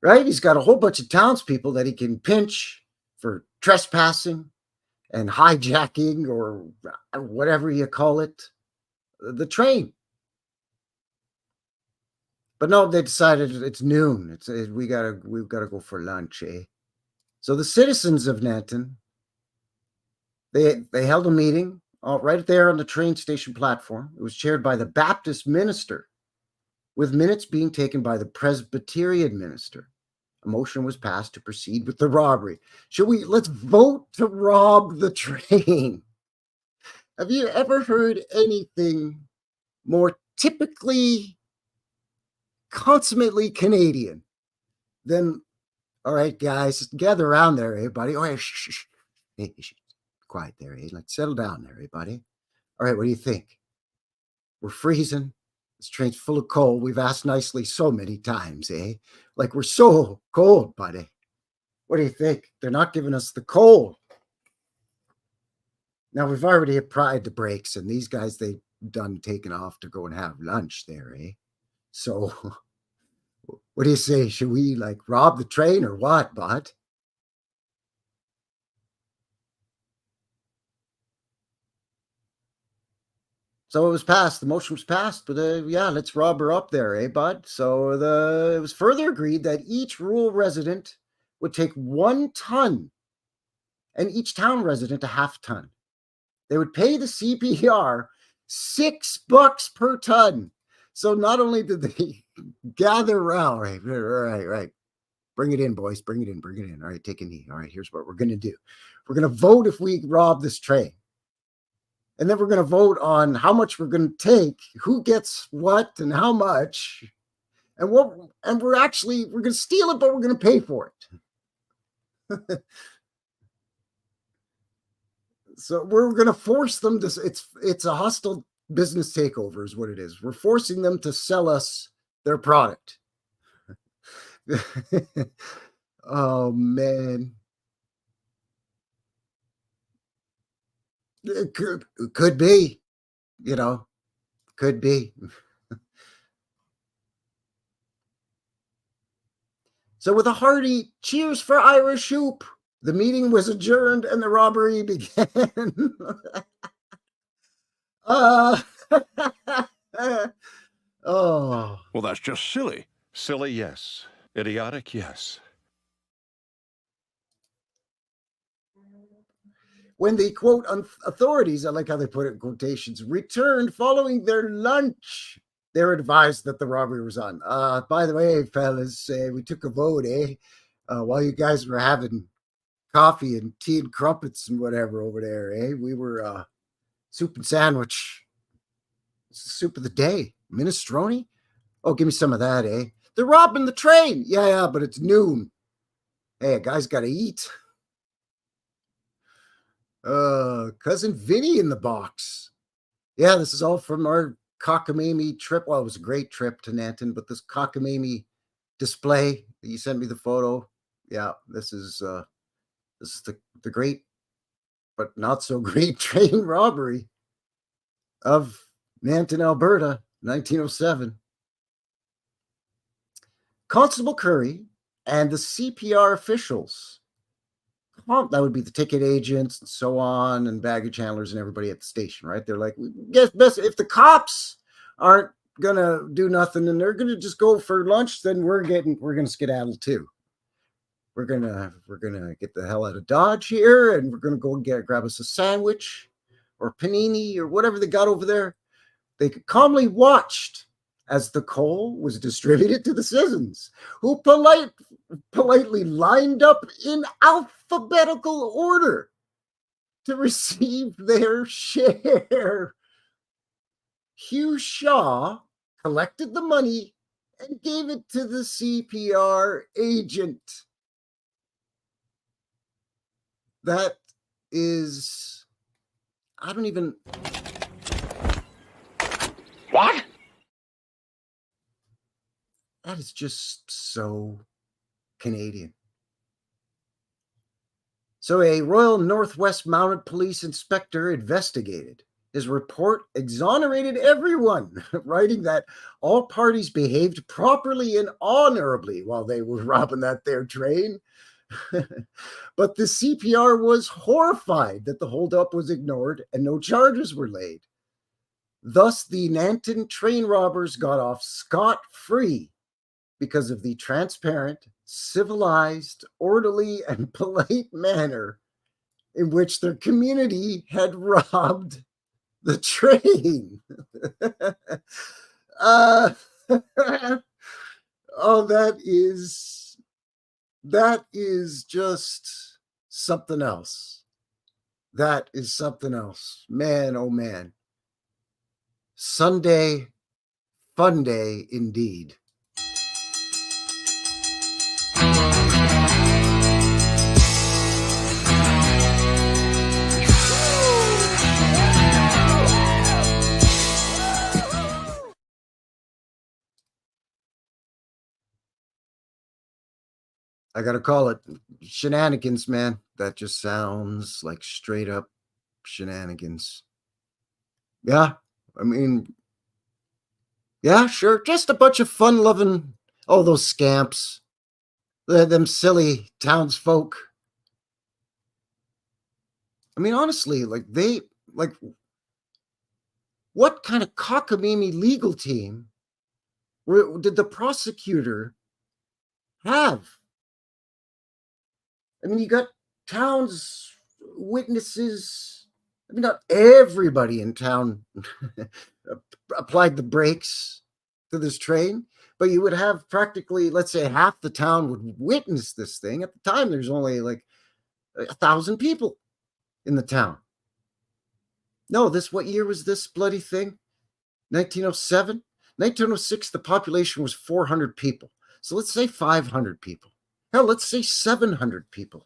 right? He's got a whole bunch of townspeople that he can pinch for trespassing and hijacking, or whatever you call it, the train. But no, they decided it's noon. We've got to go for lunch, eh? So the citizens of Nanton, they held a meeting right there on the train station platform. It was chaired by the Baptist minister, with minutes being taken by the Presbyterian minister. A motion was passed to proceed with the robbery. Let's vote to rob the train. Have you ever heard anything more typically, consummately Canadian than, all right, guys, gather around there, eh, buddy? Oh, shh. Hey, quiet there, eh? Let's settle down there, eh, buddy? All right, what do you think? We're freezing. This train's full of coal. We've asked nicely so many times, eh? Like, we're so cold, buddy. What do you think? They're not giving us the coal. Now, we've already applied the brakes, and these guys, they've done taking off to go and have lunch there, eh? So, what do you say? Should we, rob the train or what, bud? So it was passed. The motion was passed, but yeah, let's rob her up there, eh, bud? So it was further agreed that each rural resident would take 1 ton, and each town resident a half ton. They would pay the CPR $6 per ton. So not only did they gather around, right. Bring it in, boys. Bring it in. All right, take a knee. All right, here's what we're going to do. We're going to vote if we rob this train. And then we're going to vote on how much we're going to take, who gets what and how much. And we're going to steal it, but we're going to pay for it. So we're going to force them to, it's a hostile business takeover is what it is. We're forcing them to sell us their product. Oh, man. It could be, could be. So with a hearty cheers for Irish Hoop, the meeting was adjourned and the robbery began. Oh. Well, that's just silly. Silly, yes. Idiotic, yes. When the quote authorities, I like how they put it in quotations, returned following their lunch, they were advised that the robbery was on. By the way, fellas, we took a vote, eh? While you guys were having coffee and tea and crumpets and whatever over there, eh? We were soup and sandwich. Soup of the day. Minestrone? Oh, give me some of that, eh? They're robbing the train. Yeah, but it's noon. Hey, a guy's got to eat. Cousin Vinny in the box. Yeah, this is all from our cockamamie trip. Well, it was a great trip to Nanton, but this cockamamie display, you sent me the photo. Yeah, this is the great but not so great train robbery of Nanton, Alberta, 1907. Constable Curry and the CPR officials, that would be the ticket agents and so on, and baggage handlers and everybody at the station, right? They're like, guess best if the cops aren't gonna do nothing and they're gonna just go for lunch, then we're gonna skedaddle too. We're gonna get the hell out of Dodge here, and we're gonna go and grab us a sandwich or panini or whatever they got over there. They calmly watched as the coal was distributed to the citizens, who politely lined up in alphabetical order to receive their share. Hugh Shaw collected the money and gave it to the CPR agent. That is, I don't even. What? That is just so Canadian. So a Royal Northwest Mounted Police inspector investigated. His report exonerated everyone, writing that all parties behaved properly and honorably while they were robbing that there train. But the CPR was horrified that the holdup was ignored and no charges were laid. Thus, the Nanton train robbers got off scot-free because of the transparent, civilized, orderly, and polite manner in which their community had robbed the train. Oh, that is just something else. That is something else. Man, oh man. Sunday, fun day indeed. I gotta call it shenanigans, man. That just sounds like straight up shenanigans. Yeah, I mean, yeah, sure. Just a bunch of fun-loving, oh, those scamps. Them silly townsfolk. I mean, honestly, like what kind of cockamamie legal team did the prosecutor have? I mean, you got towns, witnesses. I mean, not everybody in town applied the brakes to this train, but you would have practically, let's say, half the town would witness this thing. At the time, there's only like 1,000 people in the town. No, what year was this bloody thing? 1907? 1906, the population was 400 people. So let's say 500 people. Hell, let's say 700 people.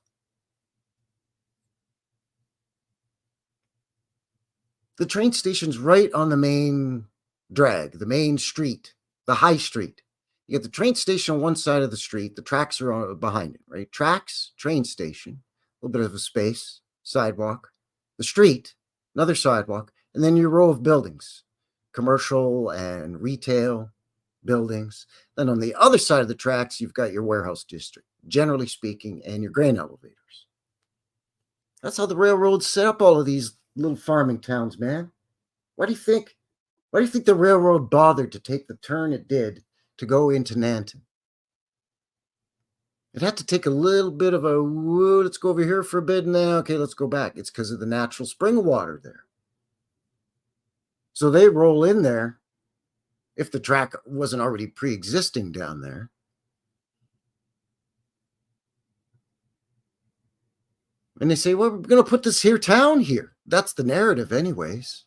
The train station's right on the main drag, the main street, the high street. You get the train station on one side of the street. The tracks are behind it, right? Tracks, train station, a little bit of a space, sidewalk, the street, another sidewalk, and then your row of buildings, commercial and retail buildings. Then on the other side of the tracks, you've got your warehouse district, generally speaking, and your grain elevators. That's how the railroads set up all of these little farming towns, man. Why do you think the railroad bothered to take the turn it did to go into Nanton? It had to take a little bit of a, whoa, let's go over here for a bit, and then, okay, let's go back. It's because of the natural spring water there. So they roll in there, if the track wasn't already pre-existing down there. And they say, well, we're going to put this here town here. That's the narrative anyways.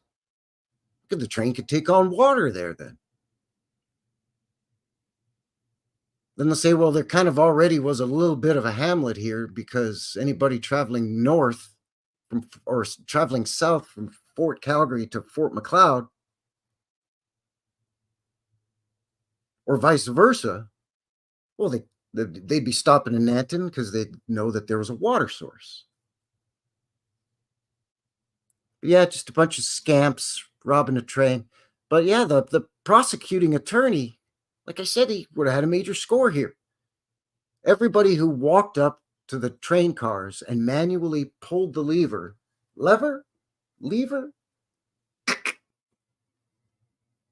The train could take on water there then. Then they'll say, well, there kind of already was a little bit of a hamlet here because anybody traveling north or traveling south from Fort Calgary to Fort Macleod, or vice versa, well, they'd be stopping in Nanton because they'd know that there was a water source. But yeah, just a bunch of scamps robbing a train. But yeah, the prosecuting attorney, like I said, he would have had a major score here. Everybody who walked up to the train cars and manually pulled the lever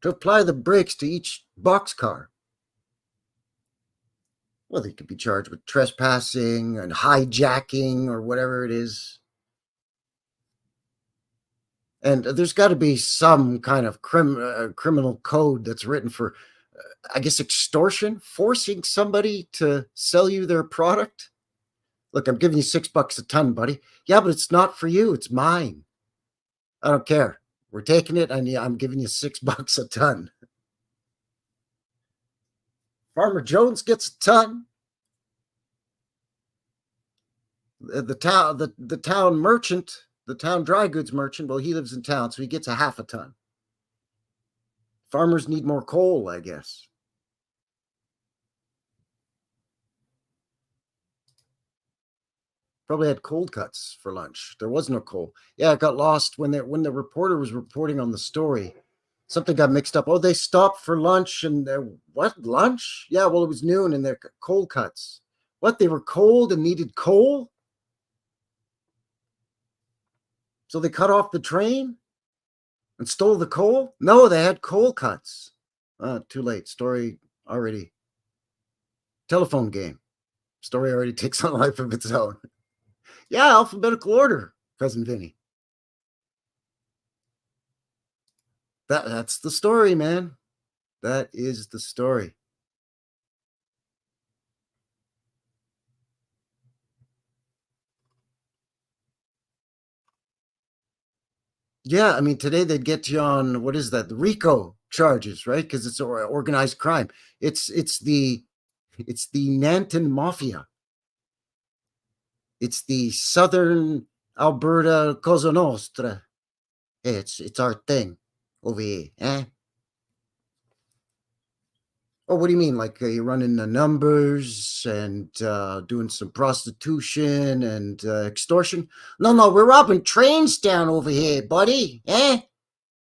to apply the brakes to each boxcar. Well, they could be charged with trespassing and hijacking or whatever it is. And there's got to be some kind of criminal code that's written for, I guess, extortion, forcing somebody to sell you their product. Look, I'm giving you $6 a ton, buddy. Yeah, but it's not for you. It's mine. I don't care. We're taking it, and I'm giving you $6 a ton. Farmer Jones gets a ton. The town merchant, the town dry goods merchant, well, he lives in town, so he gets a half a ton. Farmers need more coal, I guess. Probably had cold cuts for lunch. There was no coal. Yeah, it got lost when the reporter was reporting on the story. Something got mixed up. Oh, they stopped for lunch, and what, lunch? Yeah, well, it was noon, and they're cold cuts. What, they were cold and needed coal? So they cut off the train and stole the coal? No, they had coal cuts. Too late. Story already. Telephone game. Story already takes on a life of its own. Yeah, alphabetical order, Cousin Vinny. That's the story, man. That is the story. Yeah, I mean, today they'd get you on, what is that? The RICO charges, right? Because it's organized crime. It's the Nanton Mafia. It's the Southern Alberta Cosa Nostra. Hey, it's our thing over here, eh? Oh, what do you mean? Like you're running the numbers and doing some prostitution and extortion? No, we're robbing trains down over here, buddy. Eh?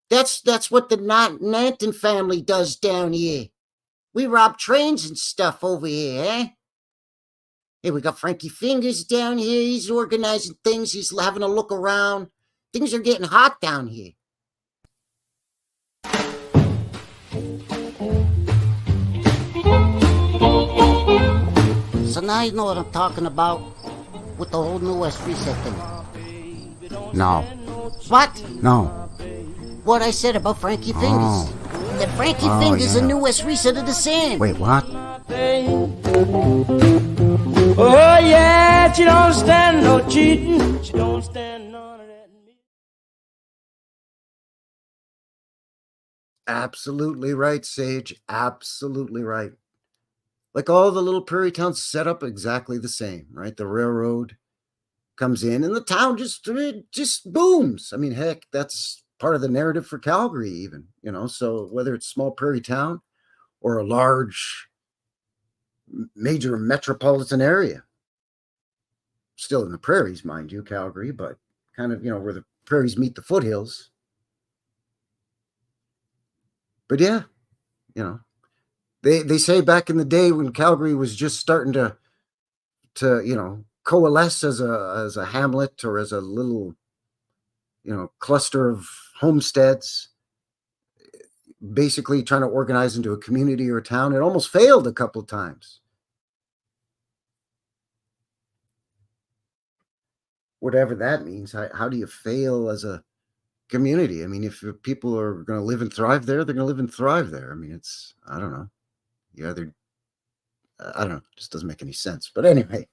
That's what the Nanton family does down here. We rob trains and stuff over here, eh? Hey, we got Frankie Fingers down here. He's organizing things. He's having a look around. Things are getting hot down here. So now you know what I'm talking about with the whole New West Reset thing. No. What? No. What I said about Frankie Fingers. Oh. That Frankie Fingers and New West Reset are the same. Wait, what? Oh yeah, she don't stand no cheating. She don't stand none of that. Absolutely right, Sage. Absolutely right. Like all the little prairie towns set up exactly the same, right? The railroad comes in and the town just booms. I mean, heck, that's part of the narrative for Calgary even, so whether it's small prairie town or a large major metropolitan area, still in the prairies, mind you, Calgary, but kind of, where the prairies meet the foothills. But yeah, They say back in the day when Calgary was just starting to coalesce as a hamlet or as a little cluster of homesteads, basically trying to organize into a community or a town. It almost failed a couple of times. Whatever that means. How do you fail as a community? I mean, if people are going to live and thrive there, they're going to live and thrive there. I mean, I don't know. I don't know. It just doesn't make any sense. But anyway.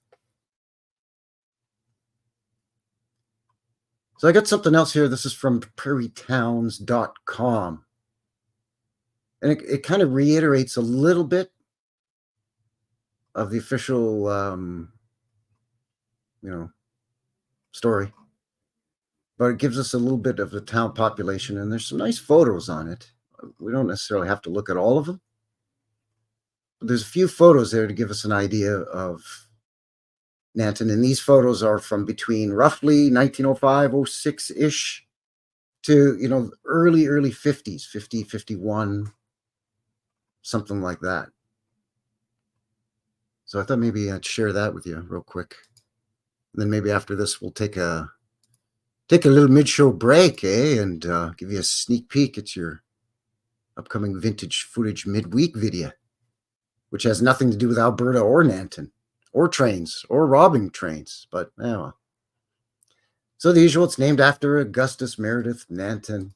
So I got something else here. This is from prairietowns.com. And it kind of reiterates a little bit of the official, story. But it gives us a little bit of the town population. And there's some nice photos on it. We don't necessarily have to look at all of them. There's a few photos there to give us an idea of Nanton, and these photos are from between roughly 1905, 06-ish to, early 50s, 50, 51, something like that. So I thought maybe I'd share that with you real quick. And then maybe after this, we'll take a little mid-show break, and give you a sneak peek at your upcoming vintage footage midweek video, which has nothing to do with Alberta or Nanton or trains or robbing trains, but well. So the usual, it's named after Augustus Meredith Nanton.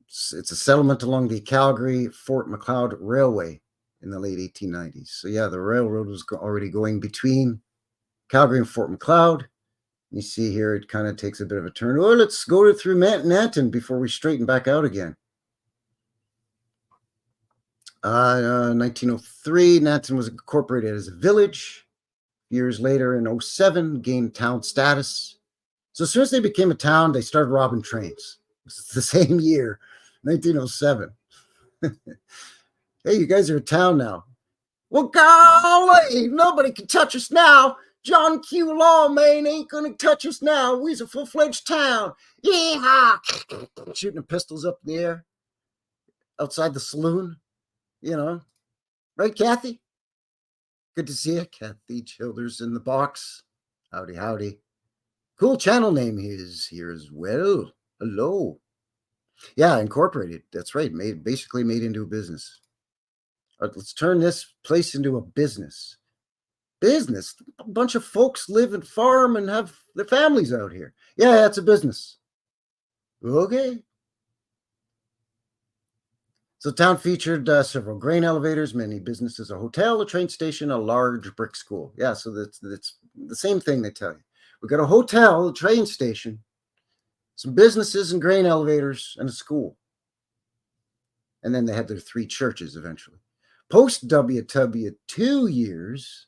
It's a settlement along the Calgary-Fort Macleod Railway in the late 1890s. So yeah, the railroad was already going between Calgary and Fort Macleod. You see here, it kind of takes a bit of a turn. Oh, let's go through Nanton before we straighten back out again. 1903, Nanton was incorporated as a village. Years later, in 07, gained town status. So as soon as they became a town, they started robbing trains. It's the same year, 1907. Hey, you guys are a town now. Well, golly, nobody can touch us now. John Q. Lawman ain't gonna touch us now. We's a full-fledged town. Yeehaw! Shooting pistols up in the air outside the saloon, you know. Right, Kathy? Good to see you, Kathy Childers in the box. Howdy, howdy. Cool channel name is here as well. Hello. Yeah, incorporated. That's right. Basically made into a business. All right, let's turn this place into a business. Business? A bunch of folks live and farm and have their families out here. Yeah, it's a business. Okay. So town featured several grain elevators, many businesses, a hotel, a train station, a large brick school. Yeah, so that's the same thing they tell you. We got a hotel, a train station, some businesses and grain elevators, and a school. And then they had their 3 churches eventually. Post WW2 years,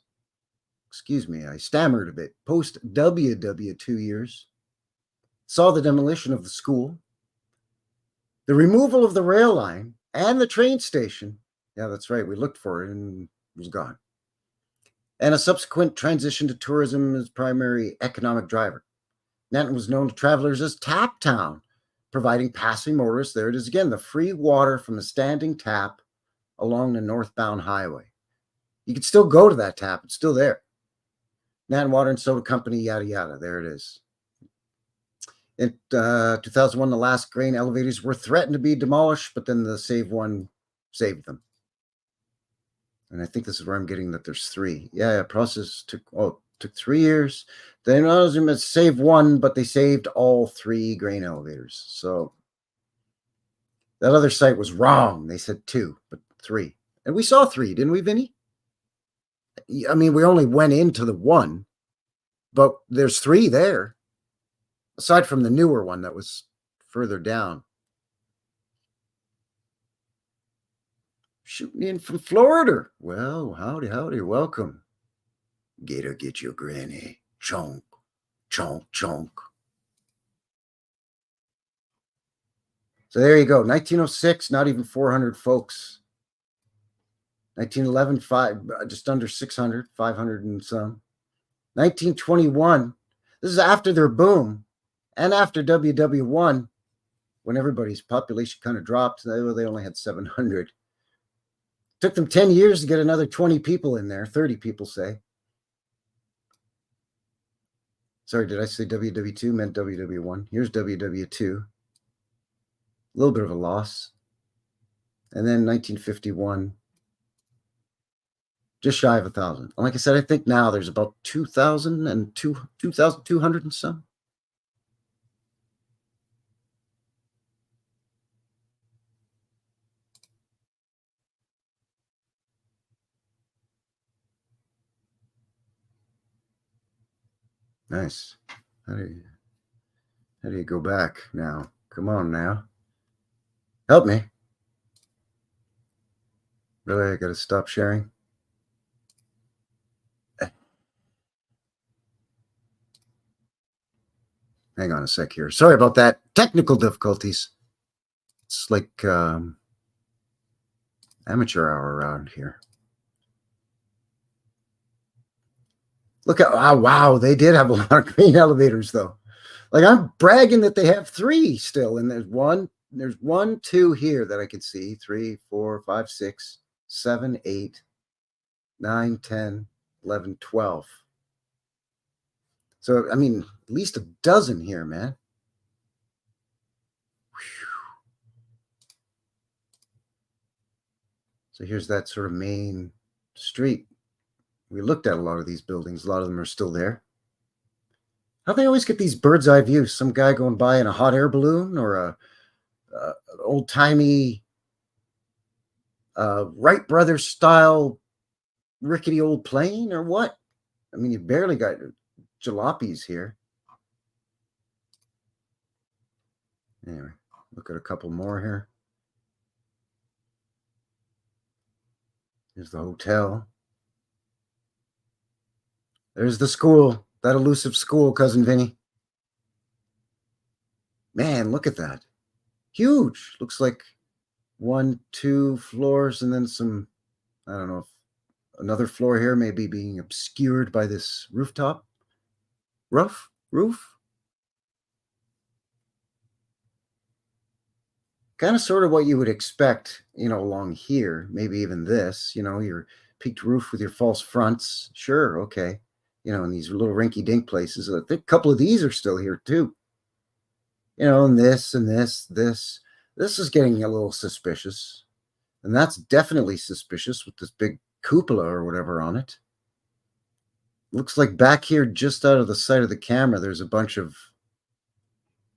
excuse me, I stammered a bit. Post WW2 years saw the demolition of the school, the removal of the rail line, and the train station. Yeah, that's right. We looked for it and it was gone. And a subsequent transition to tourism as primary economic driver. Nanton was known to travelers as Tap Town, providing passing motorists. There it is again, the free water from a standing tap along the northbound highway. You can still go to that tap. It's still there. Nanton Water and Soda Company, yada, yada. There it is. In 2001, the last grain elevators were threatened to be demolished, but then the Save One saved them. And I think this is where I'm getting that there's 3. Yeah, process took 3 years. They not only save one, but they saved all 3 grain elevators. So that other site was wrong. They said 2, but 3. And we saw 3, didn't we, Vinny? I mean, we only went into the one, but there's 3 there. Aside from the newer one that was further down. Shooting in from Florida. Well, howdy, howdy. Welcome. Gator, get your granny. Chonk, chonk, chonk. So there you go. 1906, not even 400 folks. 1911, just under 600, 500 and some. 1921, this is after their boom and after WW1, when everybody's population kind of dropped. They only had 700. Took them 10 years to get another 20 people in there, 30 people say. Sorry, did I say WW2? Meant WW1. Here's WW2. A little bit of a loss. And then 1951, just shy of 1,000. And like I said, I think now there's about 2,200 and some. Nice. How do you go back now? Come on now. Help me. Really, I got to stop sharing. Hang on a sec here. Sorry about that. Technical difficulties. It's like amateur hour around here. Look at, wow, they did have a lot of green elevators though. Like I'm bragging that they have 3 still, and there's 1, 2 here that I can see. 3, 4, 5, 6, 7, 8, 9, 10, 11, 12. So I mean, at least a dozen here, man. Whew. So here's that sort of main street. We looked at a lot of these buildings. A lot of them are still there. How do they always get these bird's eye views? Some guy going by in a hot air balloon, or an old-timey Wright Brothers style rickety old plane, or what? I mean, you barely got jalopies here. Anyway, look at a couple more here. Here's the hotel. There's the school, that elusive school, Cousin Vinny. Man, look at that. Huge. Looks like 1, 2 floors and then some, I don't know if another floor here may be being obscured by this rooftop. Roof? Kind of sort of what you would expect, along here. Maybe even this, your peaked roof with your false fronts. Sure, okay. In these little rinky-dink places. I think a couple of these are still here too. And this and this. This is getting a little suspicious. And that's definitely suspicious with this big cupola or whatever on it. Looks like back here, just out of the sight of the camera, there's a bunch of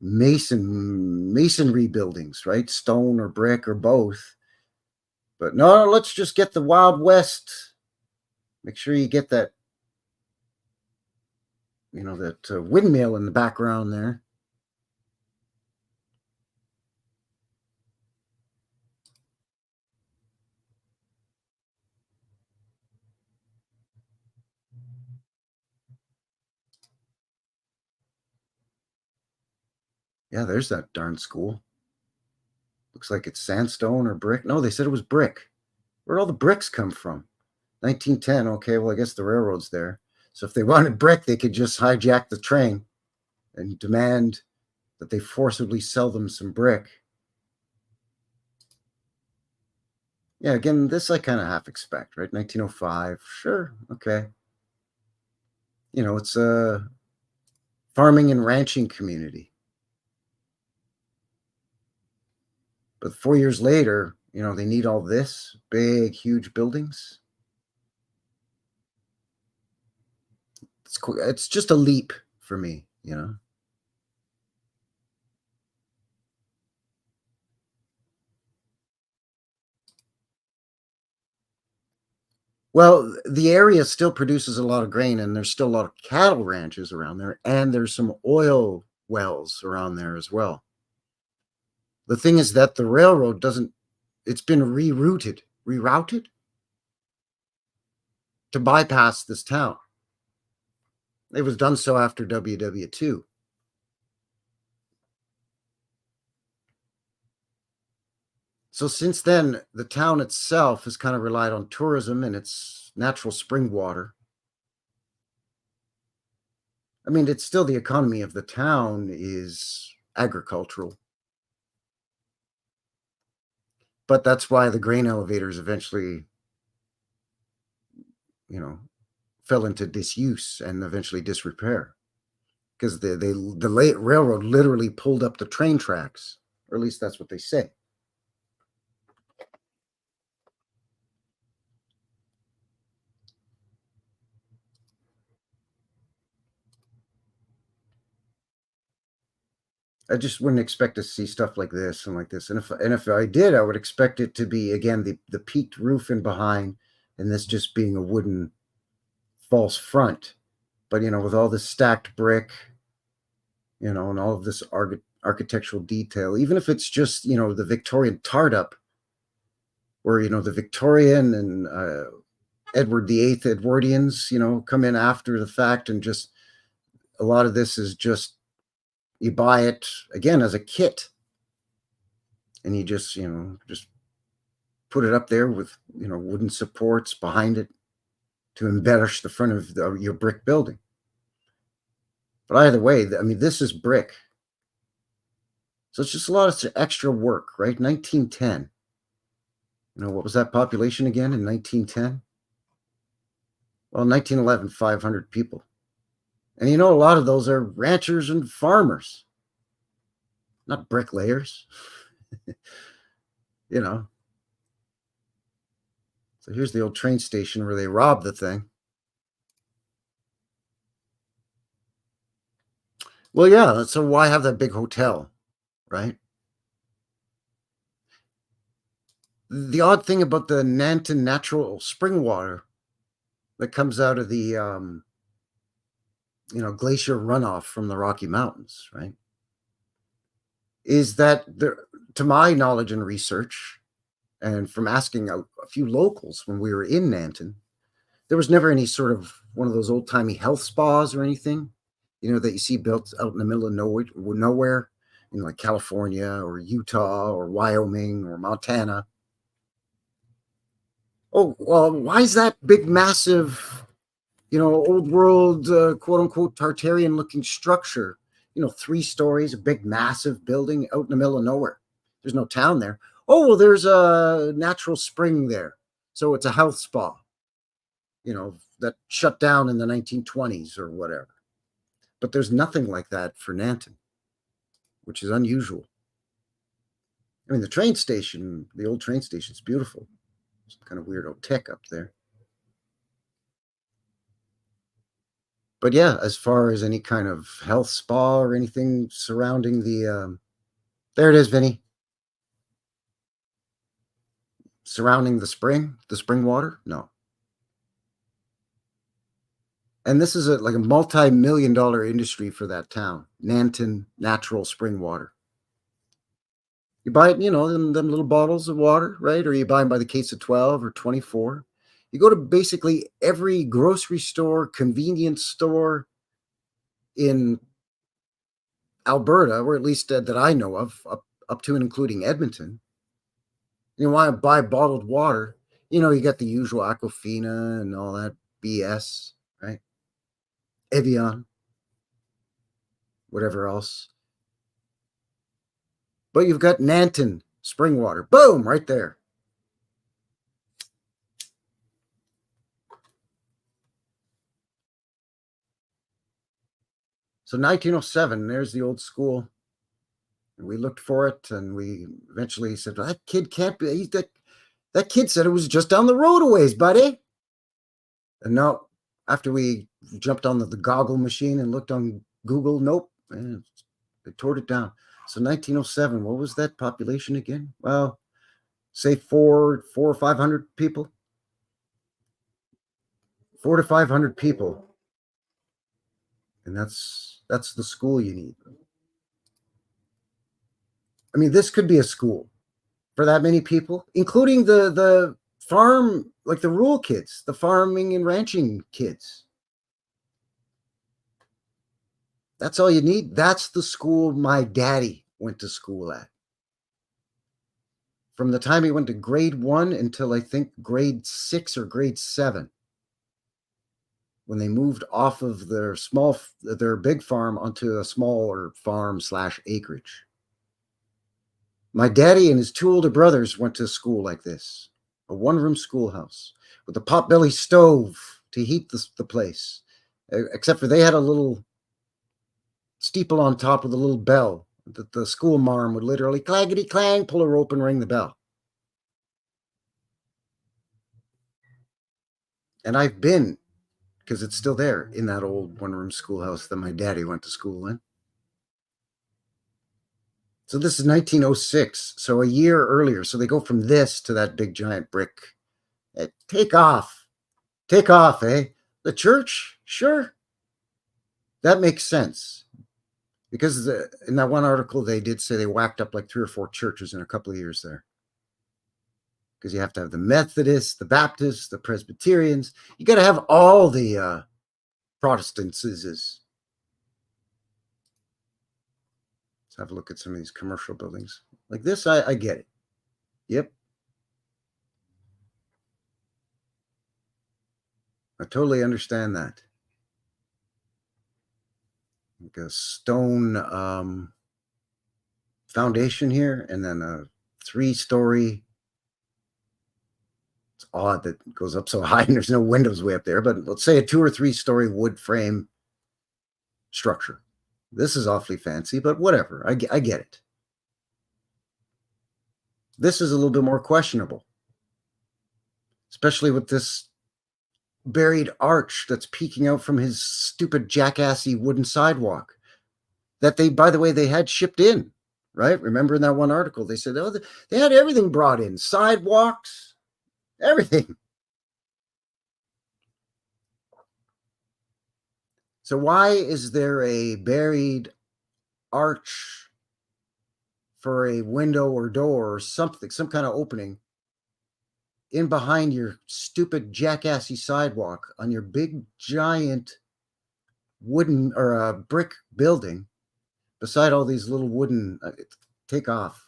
masonry buildings, right? Stone or brick or both. But no, let's just get the Wild West. Make sure you get that, that windmill in the background there. Yeah, there's that darn school. Looks like it's sandstone or brick. No, they said it was brick. Where'd all the bricks come from? 1910. Okay, well, I guess the railroad's there. So if they wanted brick, they could just hijack the train and demand that they forcibly sell them some brick. Yeah, again, this I kind of half expect, right? 1905. Sure, okay. It's a farming and ranching community. But 4 years later, they need all this big, huge buildings. It's just a leap for me, Well, the area still produces a lot of grain, and there's still a lot of cattle ranches around there, and there's some oil wells around there as well. The thing is that the railroad it's been rerouted to bypass this town. It was done so after WW2. So since then, the town itself has kind of relied on tourism and its natural spring water. I mean, it's still the economy of the town is agricultural. But that's why the grain elevators eventually, fell into disuse and eventually disrepair. Because the late railroad literally pulled up the train tracks, or at least that's what they say. I just wouldn't expect to see stuff like this and like this. And if I did, I would expect it to be, again, the peaked roof in behind, and this just being a wooden false front. But, with all this stacked brick, and all of this architectural detail, even if it's just, the Victorian tart up, or, the Victorian and Edward VIII Edwardians, come in after the fact, and just a lot of this is just, you buy it again as a kit, and you just put it up there with wooden supports behind it to embellish the front of your brick building. But either way, I mean, this is brick, so it's just a lot of extra work, right? 1910. What was that population again in 1910? Well, 1911, 500 people. And a lot of those are ranchers and farmers, not bricklayers. So here's the old train station where they robbed the thing. Well, yeah, so why have that big hotel, right? The odd thing about the Nanton natural spring water that comes out of the glacier runoff from the Rocky Mountains, right, is that there, to my knowledge and research, And from asking a few locals when we were in Nanton, there was never any sort of one of those old-timey health spas or anything, that you see built out in the middle of nowhere, like California or Utah or Wyoming or Montana. Oh, well, why is that big, massive, old world, quote unquote, Tartarian looking structure, 3 stories, a big, massive building out in the middle of nowhere? There's no town there. Oh, well, there's a natural spring there. So it's a health spa, that shut down in the 1920s or whatever. But there's nothing like that for Nanton, which is unusual. I mean, the old train station is beautiful. It's kind of weird old tech up there. But yeah, as far as any kind of health spa or anything surrounding the, there it is, Vinny. Surrounding the spring water? No. And this is like a multi-million-dollar industry for that town, Nanton natural spring water. You buy it, them little bottles of water, right? Or you buy them by the case of 12 or 24. You go to basically every grocery store, convenience store in Alberta, or at least that I know of, up to and including Edmonton. You want to buy bottled water, you got the usual Aquafina and all that BS, right? Evian, whatever else. But you've got Nanton spring water. Boom, right there. So 1907, there's the old school. And we looked for it, and we eventually said, well, that kid can't be, that kid said it was just down the road a ways, buddy. And no, after we jumped on the goggle machine and looked on Google, nope, and they tore it down. So 1907, what was that population again? Well, say 400 or 500 people. 400 to 500 people. And that's the school you need. I mean, this could be a school for that many people, including the farm, like the rural kids, the farming and ranching kids. That's all you need. That's the school my daddy went to school at. From the time he went to grade 1 until I think grade 6 or grade 7, when they moved off of their big farm onto a smaller farm / acreage. My daddy and his 2 older brothers went to school like this, a 1-room schoolhouse with a potbelly stove to heat the place, except for they had a little steeple on top with a little bell that the school marm would literally claggity clang, pull a rope and ring the bell. And I've been, because it's still there, in that old 1-room schoolhouse that my daddy went to school in. So this is 1906, so a year earlier. So they go from this to that big giant brick. Take off, eh? The church? Sure. That makes sense. Because in that one article, they did say they whacked up like 3 or 4 churches in a couple of years there. Because you have to have the Methodists, the Baptists, the Presbyterians. You got to have all the Protestants. Let's have a look at some of these commercial buildings. Like this, I get it. Yep. I totally understand that. Like a stone foundation here, and then a 3-story. It's odd that it goes up so high and there's no windows way up there, but let's say a 2 or 3-story wood frame structure. This is awfully fancy, but whatever. I get it. This is a little bit more questionable, especially with this buried arch that's peeking out from his stupid jackassy wooden sidewalk that they, by the way, they had shipped in, right? Remember in that one article, they said, oh, they had everything brought in, sidewalks, everything. So why is there a buried arch for a window or door or something, some kind of opening in behind your stupid jackassy sidewalk on your big giant wooden or brick building beside all these little wooden take off.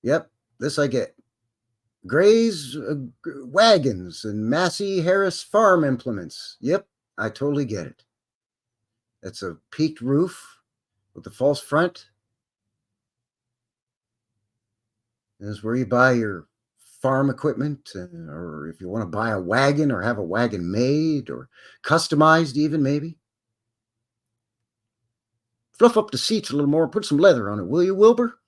Yep, this I get. Gray's wagons and Massey Harris farm implements. Yep, I totally get it. It's a peaked roof with a false front. This is where you buy your farm equipment, or if you want to buy a wagon or have a wagon made or customized even maybe. Fluff up the seats a little more, put some leather on it, will you, Wilbur?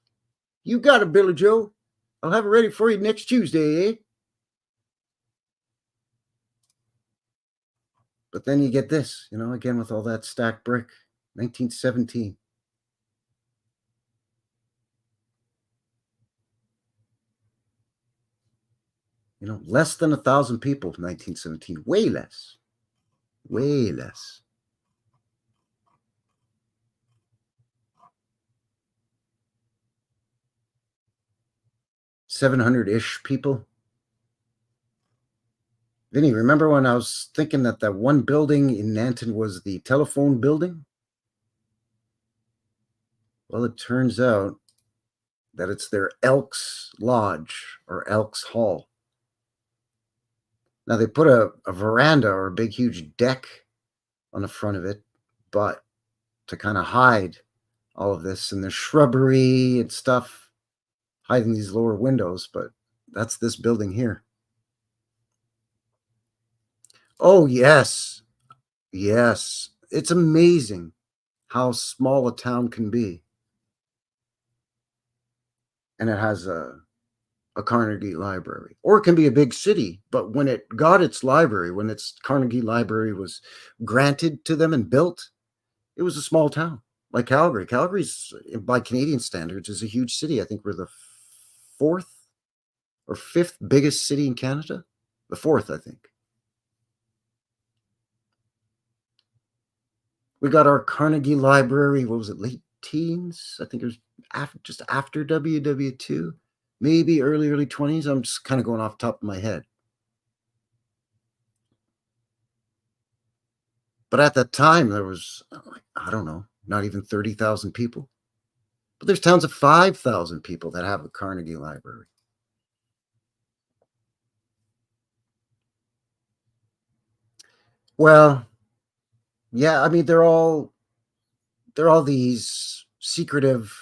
You got it, Billy Joe. I'll have it ready for you next Tuesday, eh? But then you get this, you know, again with all that stacked brick, 1917. You know, less than 1,000 people in 1917, way less, way less. 700-ish people. Vinny, remember when I was thinking that that one building in Nanton was the telephone building? Well, it turns out that it's their Elks Lodge or Elks Hall. Now, they put a veranda or a big, huge deck on the front of it, but to kind of hide all of this, and there's shrubbery and stuff hiding these lower windows, but that's this building here. Oh, yes. Yes. It's amazing how small a town can be. And it has a Carnegie Library. Or it can be a big city, but when it got its library, when its Carnegie Library was granted to them and built, it was a small town, like Calgary. Calgary's, by Canadian standards, is a huge city. I think we're the 4th or 5th biggest city in Canada. The 4th, I think. We got our Carnegie Library, what was it, late teens? I think it was just after WW2, maybe early 20s. I'm just kind of going off the top of my head. But at that time, there was, I don't know, not even 30,000 people. But there's towns of 5,000 people that have a Carnegie Library. Well, yeah, I mean, they're all these secretive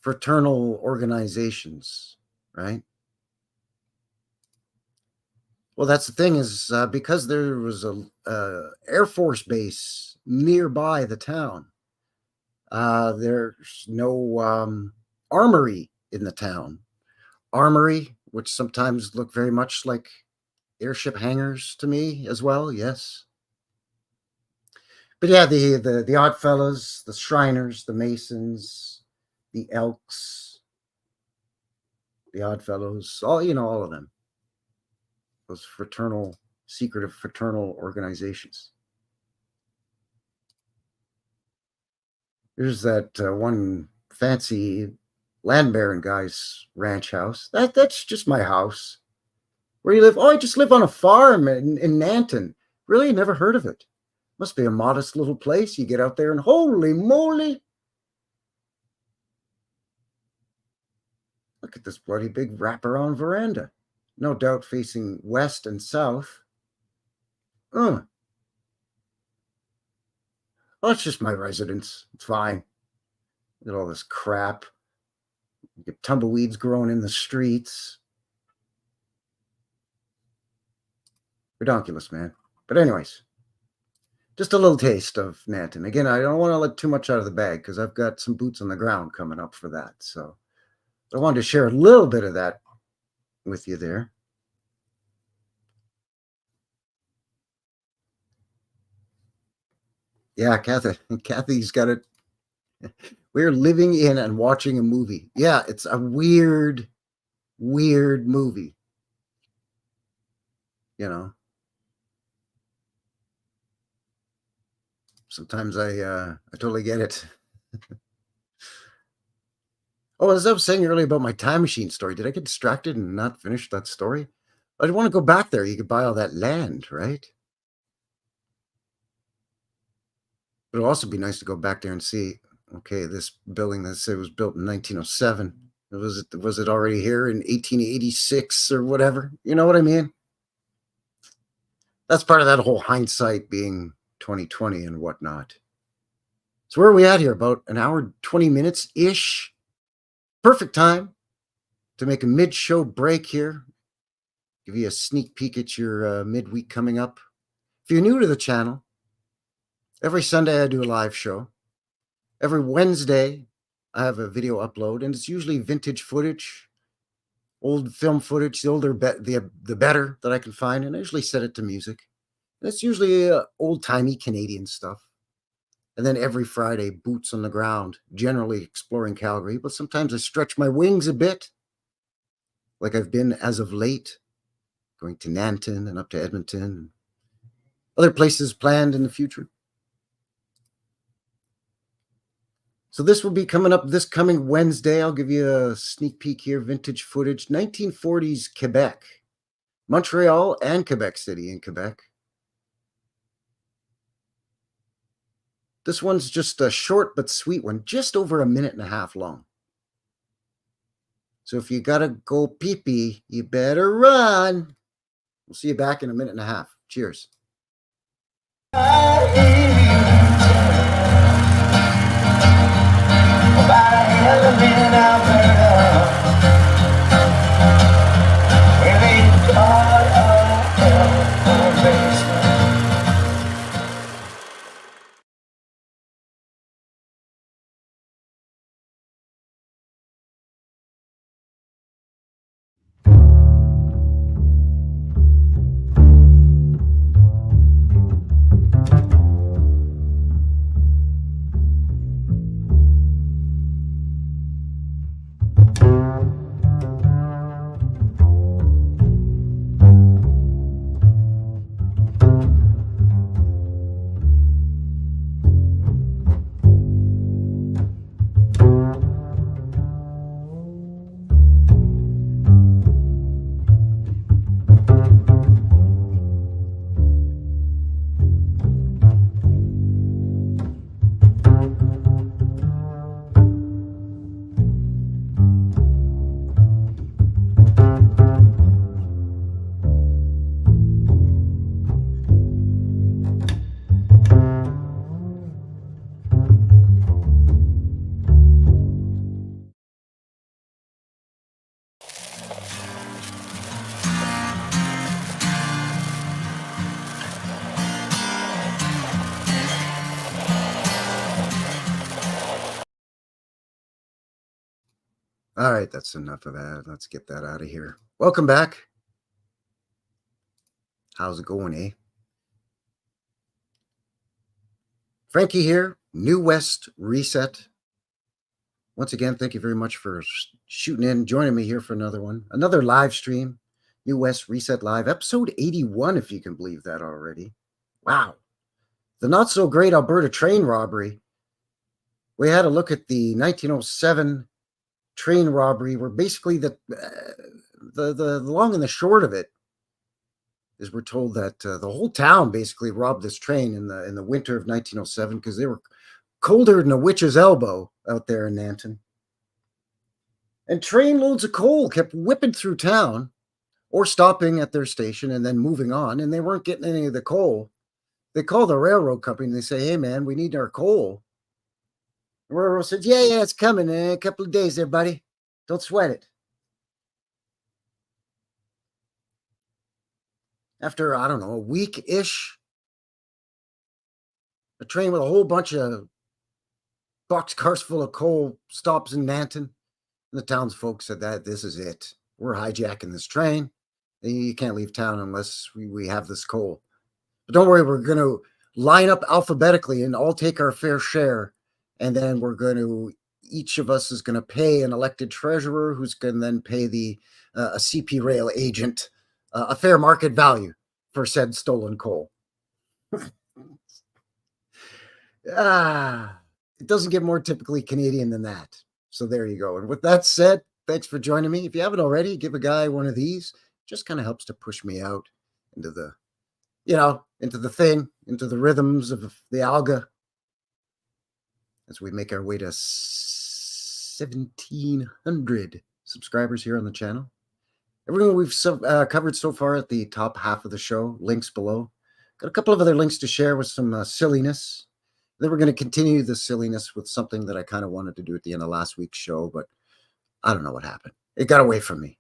fraternal organizations, right? Well, that's the thing is because there was a Air Force base nearby the town, there's no armory in the town. Armory, which sometimes look very much like airship hangars to me as well, yes. But yeah, the Oddfellows, the Shriners, the Masons, the Elks, the Oddfellows, all of them. Those secretive fraternal organizations. There's that one fancy land baron guy's ranch house. That's just my house. Where you live? Oh, I just live on a farm in Nanton. Really? Never heard of it. Must be a modest little place. You get out there and holy moly. Look at this bloody big wraparound veranda. No doubt facing west and south. Oh, it's just my residence. It's fine. Look at all this crap. You get tumbleweeds growing in the streets. Ridiculous, man. But anyways, just a little taste of Nanton. Again, I don't want to let too much out of the bag because I've got some boots on the ground coming up for that. So I wanted to share a little bit of that with you there. Yeah, Kathy's got it. We're living in and watching a movie. Yeah, it's a weird movie. You know. Sometimes I totally get it. Oh, as I was saying earlier about my time machine story, did I get distracted and not finish that story? I want to go back there. You could buy all that land, right? But it'll also be nice to go back there and see, okay, this building that said was built in 1907. Was it already here in 1886 or whatever? You know what I mean? That's part of that whole hindsight being 2020 and whatnot. So where are we at here? About an hour, 20 minutes-ish. Perfect time to make a mid-show break here. Give you a sneak peek at your midweek coming up. If you're new to the channel, every Sunday I do a live show. Every Wednesday I have a video upload, and it's usually vintage footage, old film footage, the older, the better that I can find, and I usually set it to music. And it's usually old-timey Canadian stuff. And then every Friday, boots on the ground, generally exploring Calgary, but sometimes I stretch my wings a bit, like I've been as of late, going to Nanton and up to Edmonton, and other places planned in the future. So this will be coming up this coming Wednesday. I'll give you a sneak peek here, vintage footage, 1940s Quebec, Montreal and Quebec City in Quebec. This one's just a short but sweet one, just over a minute and a half long. So if you gotta go pee-pee, you better run. We'll see you back in a minute and a half. Cheers. All right, that's enough of that. Let's get that out of here. Welcome back. How's it going, eh? Frankie here, New West Reset. Once again, thank you very much for shooting in, joining me here for another one. Another live stream, New West Reset Live, episode 81, if you can believe that already. Wow. The not-so-great Alberta train robbery. We had a look at the 1907 train robbery, where basically the long and the short of it is we're told that the whole town basically robbed this train in the winter of 1907 because they were colder than a witch's elbow out there in Nanton. And train loads of coal kept whipping through town or stopping at their station and then moving on, and they weren't getting any of the coal. They call the railroad company and they say, hey, man, we need our coal. The railroad said, yeah, it's coming in a couple of days there, buddy. Don't sweat it. After, I don't know, a week-ish, a train with a whole bunch of boxcars full of coal stops in Nanton. And the townsfolk said that this is it. We're hijacking this train. You can't leave town unless we have this coal. But don't worry, we're going to line up alphabetically and all take our fair share. And then we're going to, each of us is going to pay an elected treasurer who's going to then pay a CP rail agent a fair market value for said stolen coal. it doesn't get more typically Canadian than that. So there you go. And with that said, thanks for joining me. If you haven't already, give a guy one of these. Just kind of helps to push me out into the, into the thing, into the rhythms of the alga as we make our way to 1,700 subscribers here on the channel. Everything we've covered so far at the top half of the show, links below. Got a couple of other links to share with some silliness. Then we're going to continue the silliness with something that I kind of wanted to do at the end of last week's show, but I don't know what happened. It got away from me.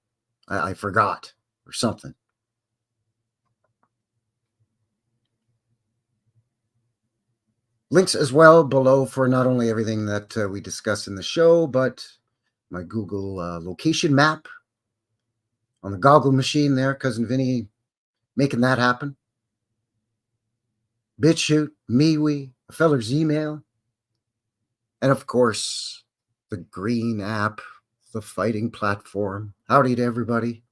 I forgot or something. Links as well below for not only everything that we discuss in the show, but my Google location map on the goggle machine there. Cousin Vinny making that happen. BitChute, MeWe, a feller's email, and of course, the green app, the fighting platform. Howdy to everybody.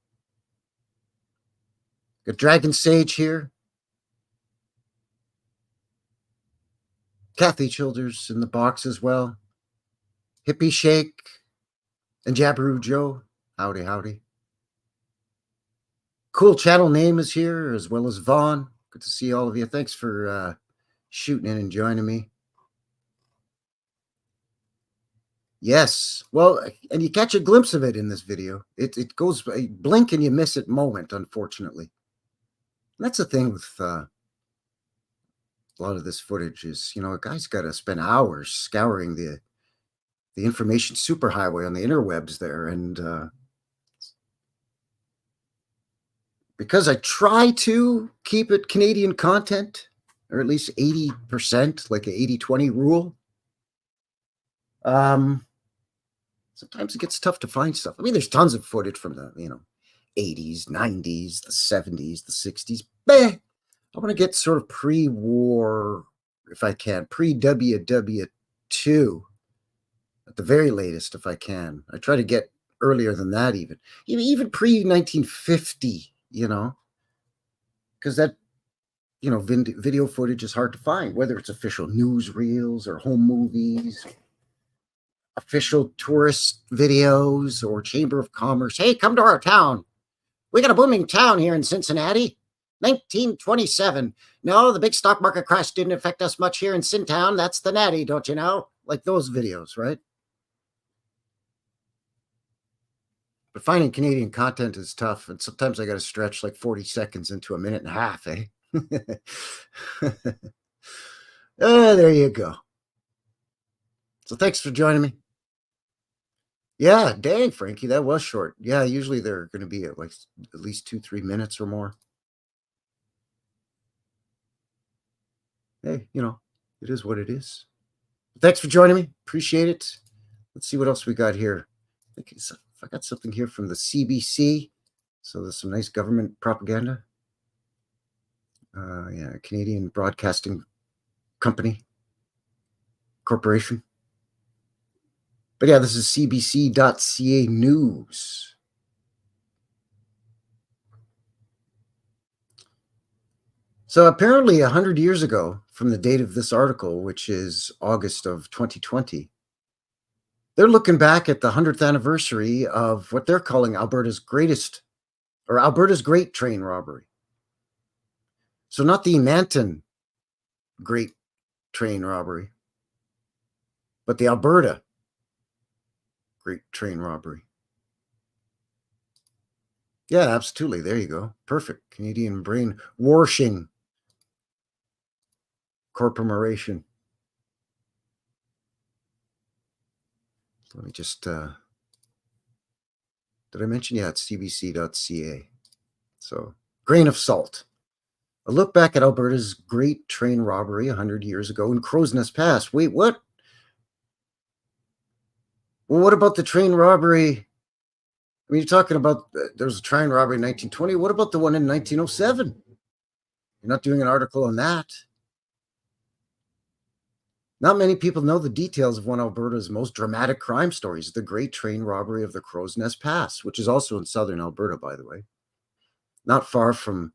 Got Dragon Sage here. Kathy Childers in the box as well. Hippie Shake and Jabberoo Joe. Howdy, howdy. Cool channel name is here, as well as Vaughn. Good to see all of you. Thanks for shooting in and joining me. Yes. Well, and you catch a glimpse of it in this video. It goes a blink and you miss it moment, unfortunately. And that's the thing with a lot of this footage is, a guy's got to spend hours scouring the information superhighway on the interwebs there. And because I try to keep it Canadian content, or at least 80%, like an 80-20 rule, sometimes it gets tough to find stuff. I mean, there's tons of footage from the, 80s, 90s, the 70s, the 60s. I want to get sort of pre-war, if I can, pre-WW2 at the very latest, if I can. I try to get earlier than that even pre-1950, because that, video footage is hard to find, whether it's official newsreels or home movies, official tourist videos, or Chamber of Commerce. Hey, come to our town. We got a booming town here in Cincinnati. 1927. No, the big stock market crash didn't affect us much here in Sintown. That's the natty, don't you know? Like those videos, right? But finding Canadian content is tough, and sometimes I got to stretch like 40 seconds into a minute and a half, eh? There you go. So thanks for joining me. Yeah, dang, Frankie, that was short. Yeah, usually they're going to be at like at least 2-3 minutes or more. Hey, it is what it is. Thanks for joining me. Appreciate it. Let's see what else we got here. I got something here from the CBC. So there's some nice government propaganda. Yeah, Canadian Broadcasting Company Corporation. But yeah, this is cbc.ca news. So apparently 100 years ago from the date of this article, which is August of 2020, they're looking back at the 100th anniversary of what they're calling Alberta's Great Train Robbery. So not the Nanton Great Train Robbery, but the Alberta Great Train Robbery. Yeah, absolutely. There you go. Perfect. Canadian brain washing corporation. Let me just, did I mention? Yeah, it's cbc.ca. So, grain of salt. A look back at Alberta's Great Train Robbery 100 years ago in Crow's Nest Pass. Wait, what? Well, what about the train robbery? I mean, you're talking about, there was a train robbery in 1920. What about the one in 1907? You're not doing an article on that. Not many people know the details of one of Alberta's most dramatic crime stories, the Great Train Robbery of the Crow's Nest Pass, which is also in southern Alberta, by the way. Not far from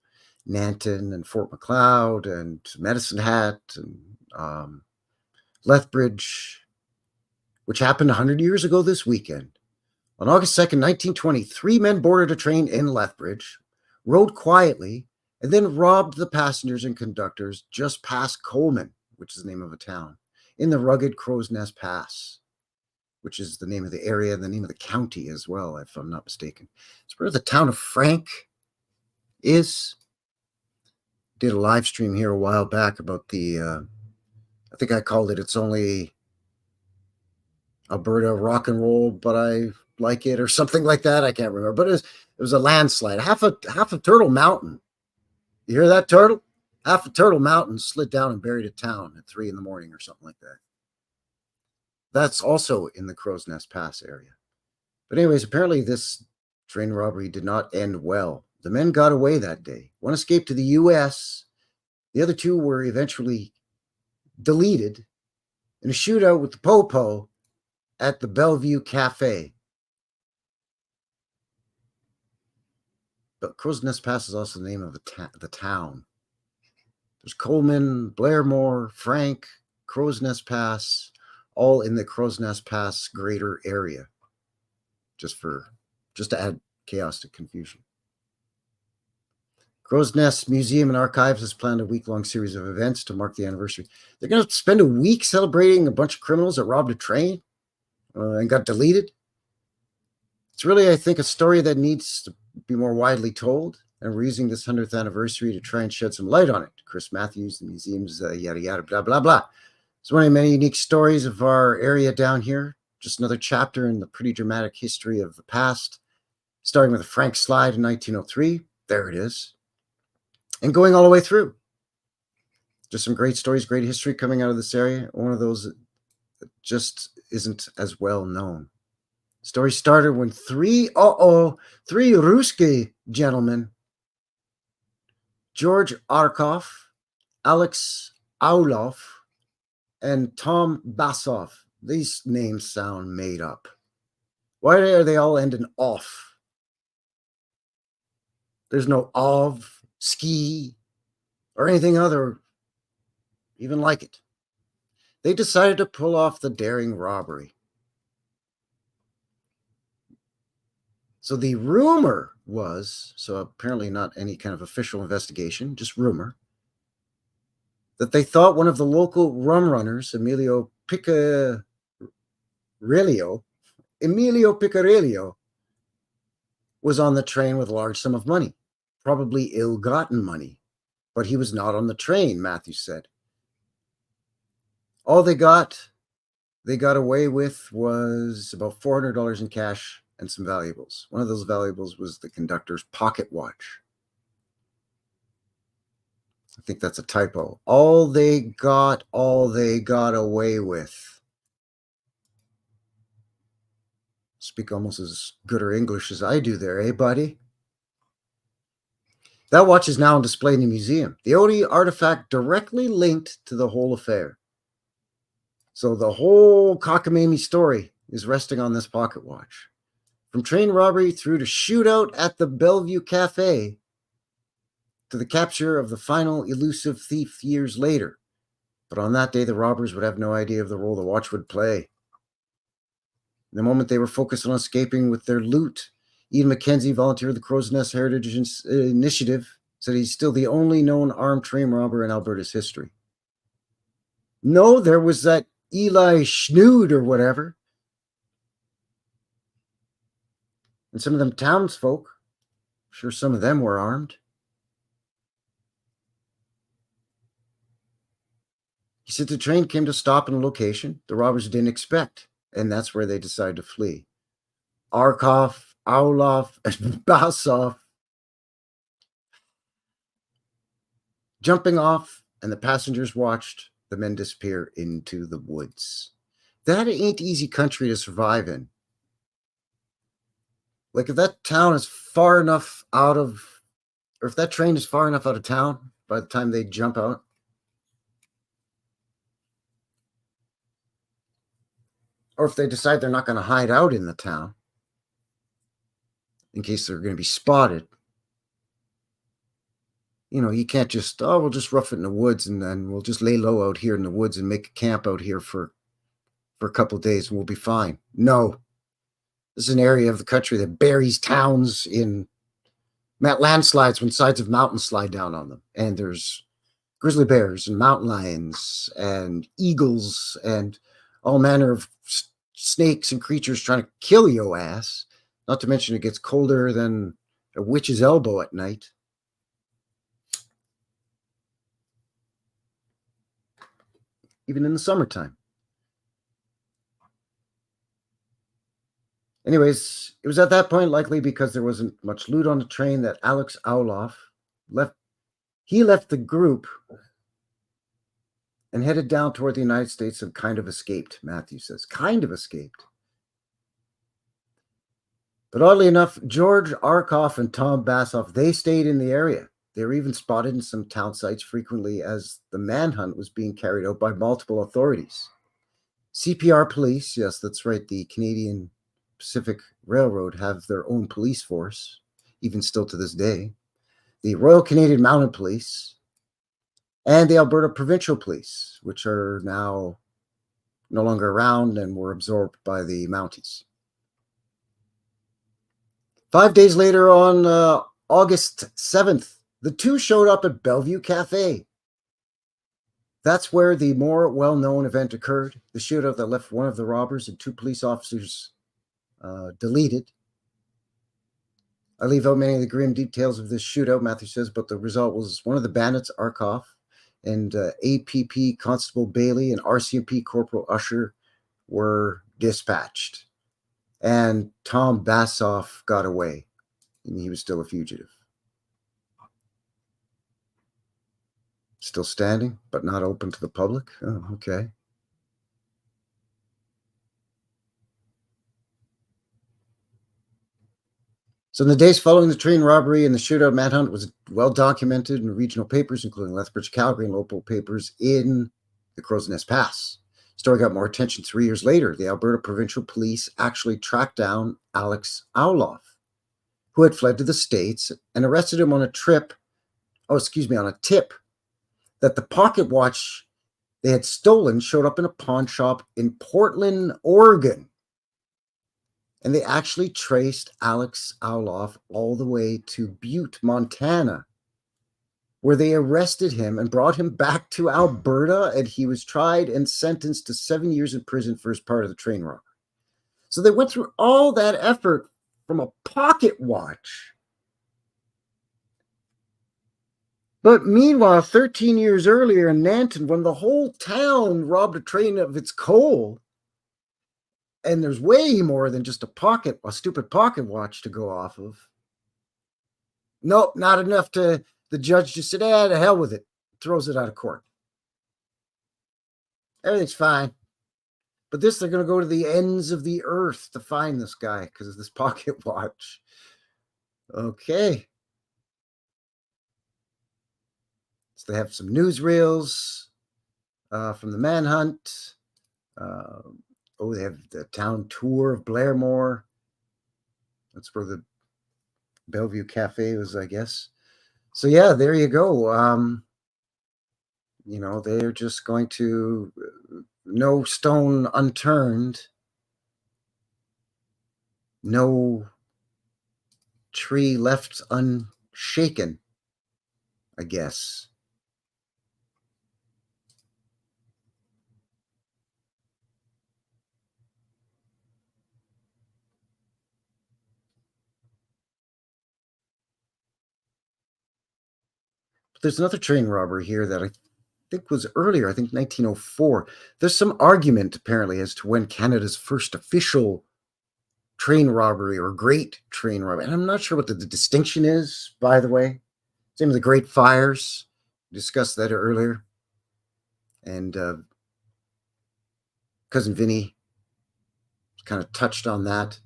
Nanton and Fort Macleod and Medicine Hat and Lethbridge, which happened 100 years ago this weekend. On August 2nd, 1920, 3 men boarded a train in Lethbridge, rode quietly, and then robbed the passengers and conductors just past Coleman, which is the name of a town, in the rugged Crow's Nest Pass, which is the name of the area and the name of the county as well, if I'm not mistaken. It's where the town of Frank is. Did a live stream here a while back about the, I think I called it, It's Only Alberta Rock and Roll, but I like it, or something like that. I can't remember, but it was a landslide. Half of Turtle Mountain. You hear that, Turtle? Half of Turtle Mountain slid down and buried a town at 3 a.m. or something like that. That's also in the Crow's Nest Pass area. But anyways, apparently this train robbery did not end well. The men got away that day. One escaped to the U.S. The other 2 were eventually deleted in a shootout with the Popo at the Bellevue Cafe. But Crow's Nest Pass is also the name of the town. There's Coleman, Blairmore, Frank, Crow's Nest Pass, all in the Crow's Nest Pass greater area. Just to add chaos to confusion. Crow's Nest Museum and Archives has planned a week-long series of events to mark the anniversary. They're going to spend a week celebrating a bunch of criminals that robbed a train and got deleted. It's really, I think, a story that needs to be more widely told, and we're using this 100th anniversary to try and shed some light on it. Chris Matthews, the museum's yada yada, blah, blah, blah. It's one of the many unique stories of our area down here. Just another chapter in the pretty dramatic history of the past, starting with a Frank slide in 1903. There it is. And going all the way through. Just some great stories, great history coming out of this area. One of those that just isn't as well known. Story started when three Ruski gentlemen, George Arkoff, Alex Auloff, and Tom Bassoff. These names sound made up. Why are they all ending off? There's no of, ski, or anything other even like it. They decided to pull off the daring robbery. So the rumor was, so apparently not any kind of official investigation, just rumor, that they thought one of the local rum runners, Emilio Picarillo, was on the train with a large sum of money, probably ill-gotten money, but he was not on the train, Matthews said. All they got away with was about $400 in cash and some valuables. One of those valuables was the conductor's pocket watch. I think that's a typo. All they got away with. Speak almost as good or English as I do there, eh, buddy? That watch is now on display in the museum. The only artifact directly linked to the whole affair. So the whole cockamamie story is resting on this pocket watch. From train robbery through to shootout at the Bellevue Cafe to the capture of the final elusive thief years later. But on that day, the robbers would have no idea of the role the watch would play. In the moment they were focused on escaping with their loot, Ian McKenzie, volunteer of the Crow's Nest Heritage Initiative, said he's still the only known armed train robber in Alberta's history. No, there was that Eli Schnood or whatever. And some of them townsfolk, I'm sure some of them were armed. He said the train came to stop in a location the robbers didn't expect, and that's where they decided to flee. Arkoff, Auloff, and Bassoff jumping off, and the passengers watched the men disappear into the woods. That ain't easy country to survive in. Like if that town is far enough out of, or if that train is far enough out of town by the time they jump out, or if they decide they're not going to hide out in the town in case they're going to be spotted, you know, you can't just, we'll just rough it in the woods and then we'll just lay low out here in the woods and make a camp out here for for a couple of days and we'll be fine. No. This is an area of the country that buries towns in landslides when sides of mountains slide down on them. And there's grizzly bears and mountain lions and eagles and all manner of snakes and creatures trying to kill your ass. Not to mention it gets colder than a witch's elbow at night. Even in the summertime. Anyways, it was at that point, likely because there wasn't much loot on the train, that Alex Auloff left. He left the group and headed down toward the United States and kind of escaped, Matthew says. Kind of escaped. But oddly enough, George Arkoff and Tom Bassoff, they stayed in the area. They were even spotted in some town sites frequently as the manhunt was being carried out by multiple authorities. CPR police, yes, that's right, the Canadian Pacific Railroad have their own police force, even still to this day. The Royal Canadian Mounted Police and the Alberta Provincial Police, which are now no longer around and were absorbed by the Mounties. 5 days later, on August 7th, the two showed up at Bellevue Cafe. That's where the more well-known event occurred, the shootout that left one of the robbers and two police officers deleted. I leave out many of the grim details of this shootout, Matthew says, but the result was one of the bandits, Arkoff, and APP Constable Bailey and RCMP Corporal Usher were dispatched. And Tom Bassoff got away, and he was still a fugitive. Still standing, but not open to the public? Oh, okay. So in the days following the train robbery and the shootout, manhunt was well documented in regional papers, including Lethbridge, Calgary, and local papers in the Crow's Nest Pass. The story got more attention 3 years later. The Alberta Provincial Police actually tracked down Alex Auloff, who had fled to the States, and arrested him on a tip that the pocket watch they had stolen showed up in a pawn shop in Portland, Oregon. And they actually traced Alex Auloff all the way to Butte, Montana, where they arrested him and brought him back to Alberta, and he was tried and sentenced to 7 years in prison for his part of the train robbery. So they went through all that effort from a pocket watch. But meanwhile, 13 years earlier in Nanton, when the whole town robbed a train of its coal, and there's way more than just a stupid pocket watch to go off of. Nope, not enough to, the judge just said, to hell with it. Throws it out of court. Everything's fine. But this, they're going to go to the ends of the earth to find this guy because of this pocket watch. Okay. So they have some newsreels from the manhunt. They have the town tour of Blairmore. That's where the Bellevue Cafe was, I guess. So yeah, there you go. They're just going to, no stone unturned, no tree left unshaken, I guess. But there's another train robbery here that I think was earlier, I think 1904. There's some argument, apparently, as to when Canada's first official train robbery or great train robbery, and I'm not sure what the distinction is, by the way. Same with the Great Fires. We discussed that earlier. And Cousin Vinny kind of touched on that.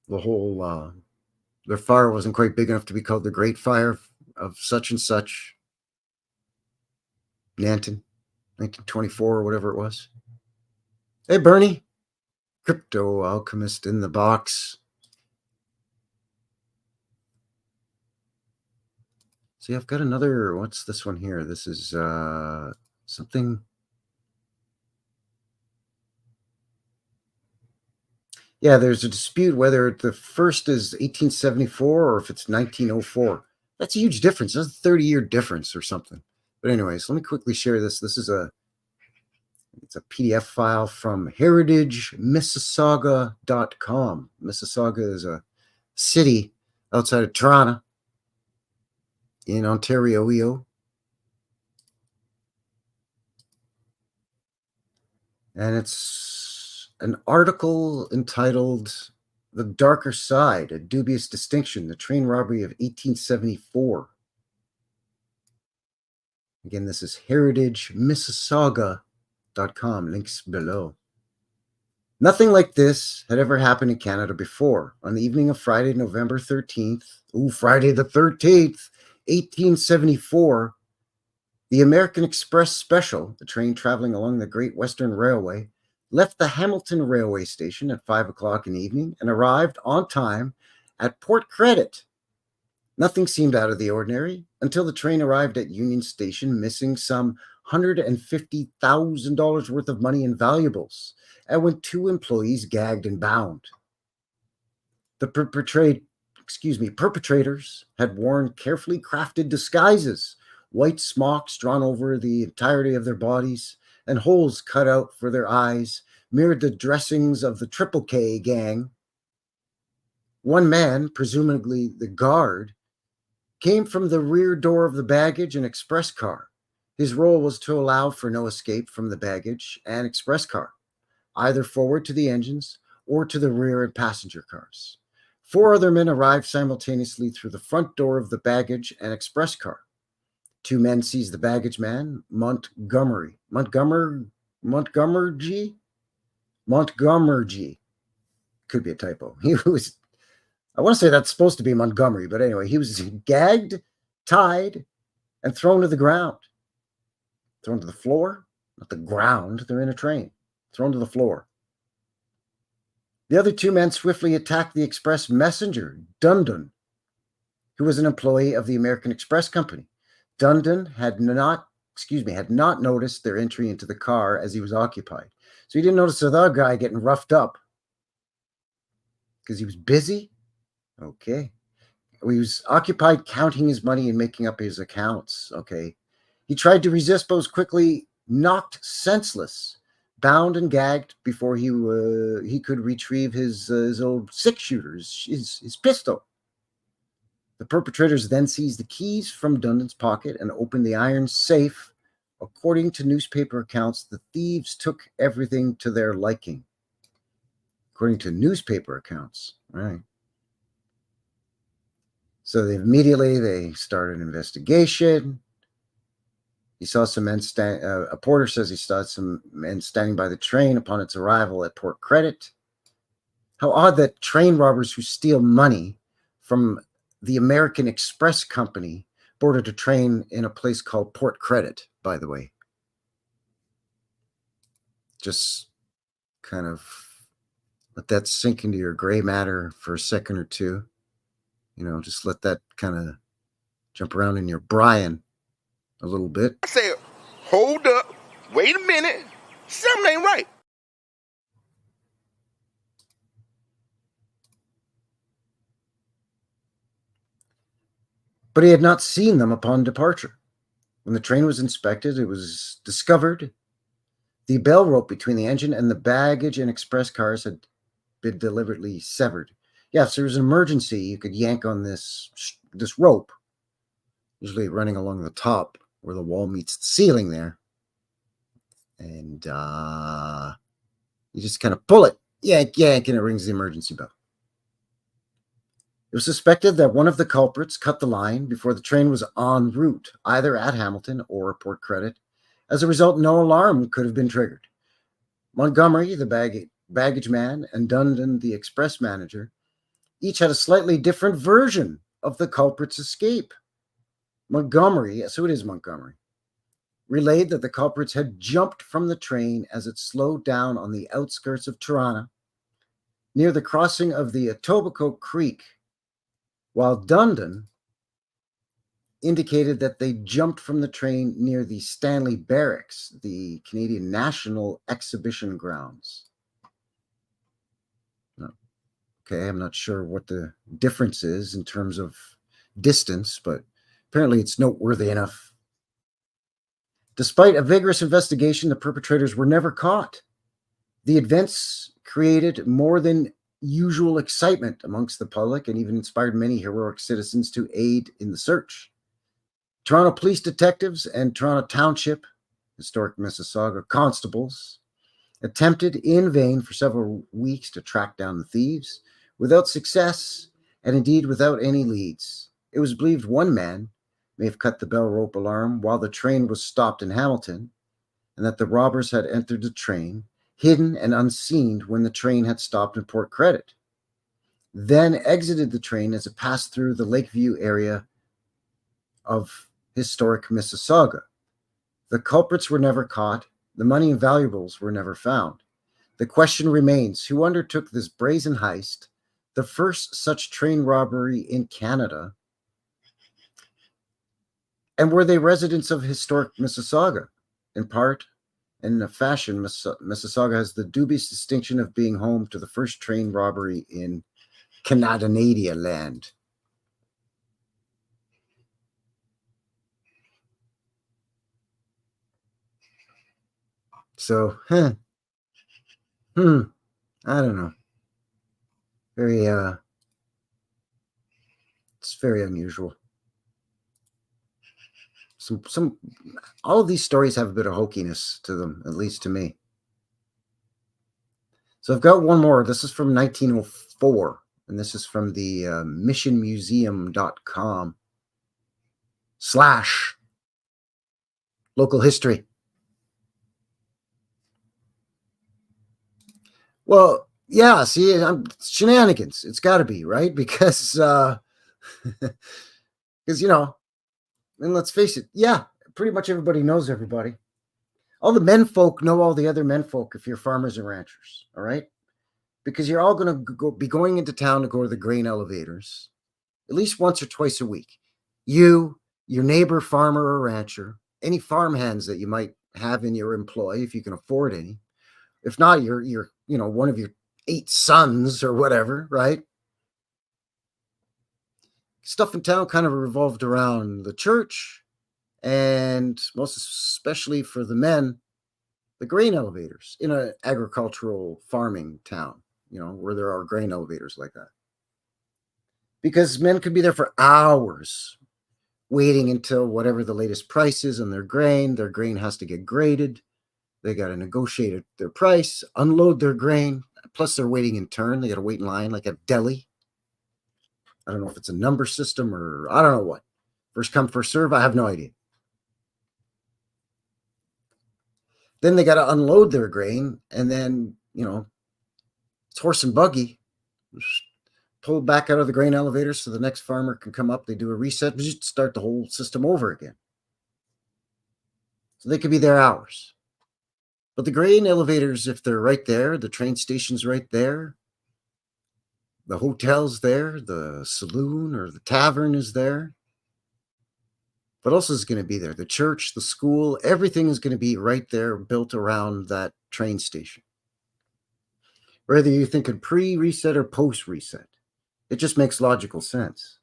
The whole... their fire wasn't quite big enough to be called the Great Fire of such and such. Nanton, 1924 or whatever it was. Hey, Bernie. Crypto alchemist in the box. See, I've got another, what's this one here? This is something. Yeah, there's a dispute whether the first is 1874 or if it's 1904. That's a huge difference. That's a 30-year difference or something. But anyways, let me quickly share this. This is it's a PDF file from heritagemississauga.com. Mississauga is a city outside of Toronto in Ontario. And it's an article entitled "The Darker Side, a Dubious Distinction, the Train Robbery of 1874." Again, this is heritagemississauga.com. Links below. Nothing like this had ever happened in Canada before. On the evening of Friday, November 13th, Friday the 13th, 1874, the American Express Special, the train traveling along the Great Western Railway, left the Hamilton Railway Station at 5 o'clock in the evening and arrived on time at Port Credit. Nothing seemed out of the ordinary until the train arrived at Union Station missing some $150,000 worth of money and valuables, and when 2 employees gagged and bound. The perpetrators had worn carefully crafted disguises, white smocks drawn over the entirety of their bodies, and holes cut out for their eyes mirrored the dressings of the Triple K gang. One man, presumably the guard, came from the rear door of the baggage and express car. His role was to allow for no escape from the baggage and express car, either forward to the engines or to the rear and passenger cars. 4 other men arrived simultaneously through the front door of the baggage and express car. 2 men seized the baggage man, Montgomery. Could be a typo. I want to say that's supposed to be Montgomery, but anyway, he was gagged, tied, and thrown to the ground. Thrown to the floor, not the ground. They're in a train. Thrown to the floor. The other 2 men swiftly attacked the express messenger, Nanton, who was an employee of the American Express Company. Nanton had not noticed their entry into the car as he was occupied. So he didn't notice the other guy getting roughed up because he was busy. Okay. He was occupied counting his money and making up his accounts. Okay. He tried to resist, but was quickly knocked senseless, bound and gagged before he could retrieve his old 6-shooter, his pistol. The perpetrators then seized the keys from Nanton's pocket and opened the iron safe. According to newspaper accounts, the thieves took everything to their liking. According to newspaper accounts, right? So they started an investigation. He saw some men a porter says he saw some men standing by the train upon its arrival at Port Credit. How odd that train robbers who steal money from the American Express Company boarded a train in a place called Port Credit, by the way. Just kind of let that sink into your gray matter for a second or two. Just let that kind of jump around in your Brian a little bit. I said, hold up, wait a minute, something ain't right. But he had not seen them upon departure. When the train was inspected, it was discovered the bell rope between the engine and the baggage and express cars had been deliberately severed. Yeah, if there was an emergency, you could yank on this rope, usually running along the top where the wall meets the ceiling there. And you just kind of pull it, yank, and it rings the emergency bell. It was suspected that one of the culprits cut the line before the train was en route, either at Hamilton or Port Credit. As a result, no alarm could have been triggered. Montgomery, the baggage man, and Nanton, the express manager, each had a slightly different version of the culprit's escape. Montgomery, relayed that the culprits had jumped from the train as it slowed down on the outskirts of Toronto, near the crossing of the Etobicoke Creek, while Nanton indicated that they jumped from the train near the Stanley Barracks, the Canadian National Exhibition Grounds. Okay, I'm not sure what the difference is in terms of distance, but apparently it's noteworthy enough. Despite a vigorous investigation, the perpetrators were never caught. The events created more than usual excitement amongst the public and even inspired many heroic citizens to aid in the search. Toronto police detectives and Toronto Township, historic Mississauga constables attempted in vain for several weeks to track down the thieves, without success, and indeed without any leads. It was believed one man may have cut the bell rope alarm while the train was stopped in Hamilton, and that the robbers had entered the train, hidden and unseen when the train had stopped in Port Credit, then exited the train as it passed through the Lakeview area of historic Mississauga. The culprits were never caught. The money and valuables were never found. The question remains, who undertook this brazen heist, the first such train robbery in Canada? And were they residents of historic Mississauga? In part, and in a fashion, Mississauga has the dubious distinction of being home to the first train robbery in Canadanedia land. So, I don't know. It's very unusual. All of these stories have a bit of hokiness to them, at least to me. So I've got one more. This is from 1904, and this is from the missionmuseum.com/local history. Well, yeah, see, shenanigans. It's got to be, right? Because, you know, and let's face it, yeah, pretty much everybody knows everybody. All the menfolk know all the other menfolk if you're farmers and ranchers, all right? Because you're all going to be going into town to go to the grain elevators at least once or twice a week. You, your neighbor farmer or rancher, any farmhands that you might have in your employ, if you can afford any. If not, you're one of your 8 sons or whatever, right? Stuff in town kind of revolved around the church, and most especially for the men, the grain elevators in an agricultural farming town, where there are grain elevators like that. Because men could be there for hours waiting until whatever the latest price is on their grain. Their grain has to get graded. They got to negotiate their price, unload their grain. Plus, they're waiting in turn. They got to wait in line like a deli. I don't know if it's a number system or I don't know what. First come, first serve. I have no idea. Then they got to unload their grain, and then, it's horse and buggy. Pulled back out of the grain elevator so the next farmer can come up. They do a reset, just start the whole system over again. So they could be there hours. But the grain elevators, if they're right there, the train station's right there, the hotel's there, the saloon or the tavern is there. What else is going to be there? The church, the school, everything is going to be right there, built around that train station. Whether you're thinking pre-reset or post-reset, it just makes logical sense.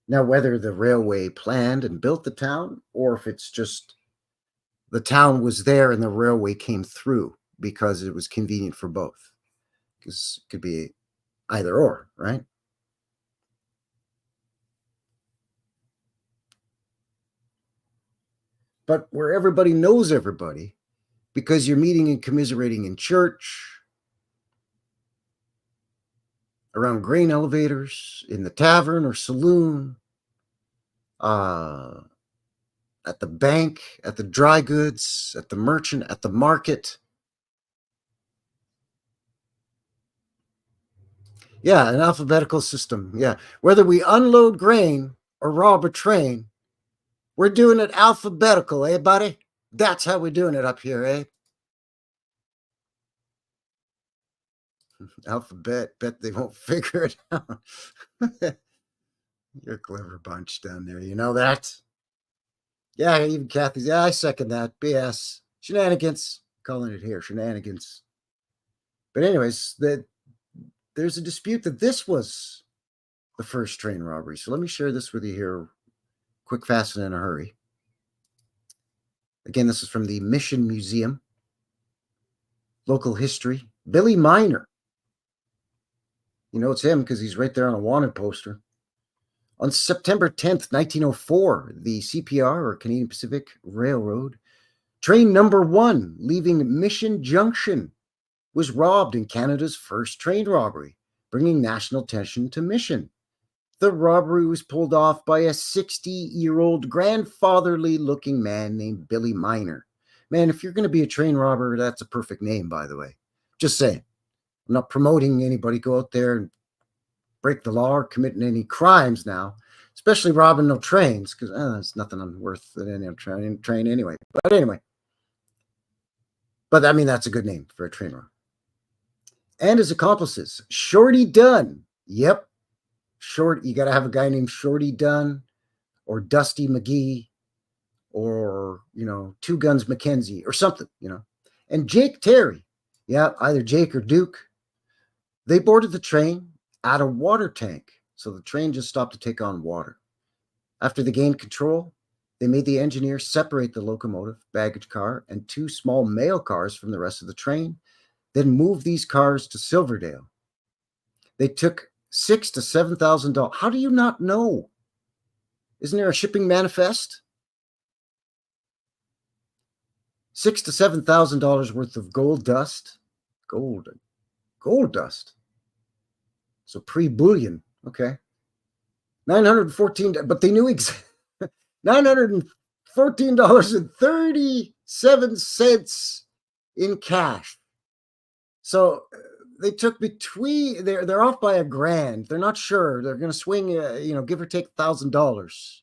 Now, whether the railway planned and built the town, or if it's just the town was there and the railway came through because it was convenient for both. Because it could be either or, right? But where everybody knows everybody, because you're meeting and commiserating in church, around grain elevators, in the tavern or saloon, at the bank, at the dry goods, at the merchant, at the market. Yeah, an alphabetical system. Yeah. Whether we unload grain or rob a train, we're doing it alphabetical, eh, buddy? That's how we're doing it up here, eh? Alphabet, bet they won't figure it out. You're a clever bunch down there. You know that? Yeah, even Kathy's. Yeah, I second that. BS. Shenanigans. Calling it here. Shenanigans. But anyways, there's a dispute that this was the first train robbery. So let me share this with you here. Quick, fast, and in a hurry. Again, this is from the Mission Museum. Local history. Billy Miner. You know it's him because he's right there on a wanted poster. On September 10th, 1904, the CPR, or Canadian Pacific Railroad, train number 1 leaving Mission Junction was robbed in Canada's first train robbery, bringing national attention to Mission. The robbery was pulled off by a 60-year-old grandfatherly-looking man named Billy Miner. Man, if you're going to be a train robber, that's a perfect name, by the way. Just saying. I'm not promoting anybody go out there and break the law or committing any crimes now, especially robbing no trains, because there's nothing worth in a train anyway. But anyway. But I mean, that's a good name for a train robber. And his accomplices, Shorty Dunn. Yep. You got to have a guy named Shorty Dunn or Dusty McGee or, Two Guns Mackenzie or something, And Jake Terry. Yeah, either Jake or Duke. They boarded the train at a water tank, so the train just stopped to take on water. After they gained control, they made the engineer separate the locomotive, baggage car, and 2 small mail cars from the rest of the train, then moved these cars to Silverdale. They took $6,000 to $7,000. How do you not know? Isn't there a shipping manifest? $6,000 to $7,000 worth of gold dust. Gold dust. So pre-bullion, okay. $914, but they knew $914.37 in cash. So they took they're off by $1,000. They're not sure. They're going to swing, give or take $1,000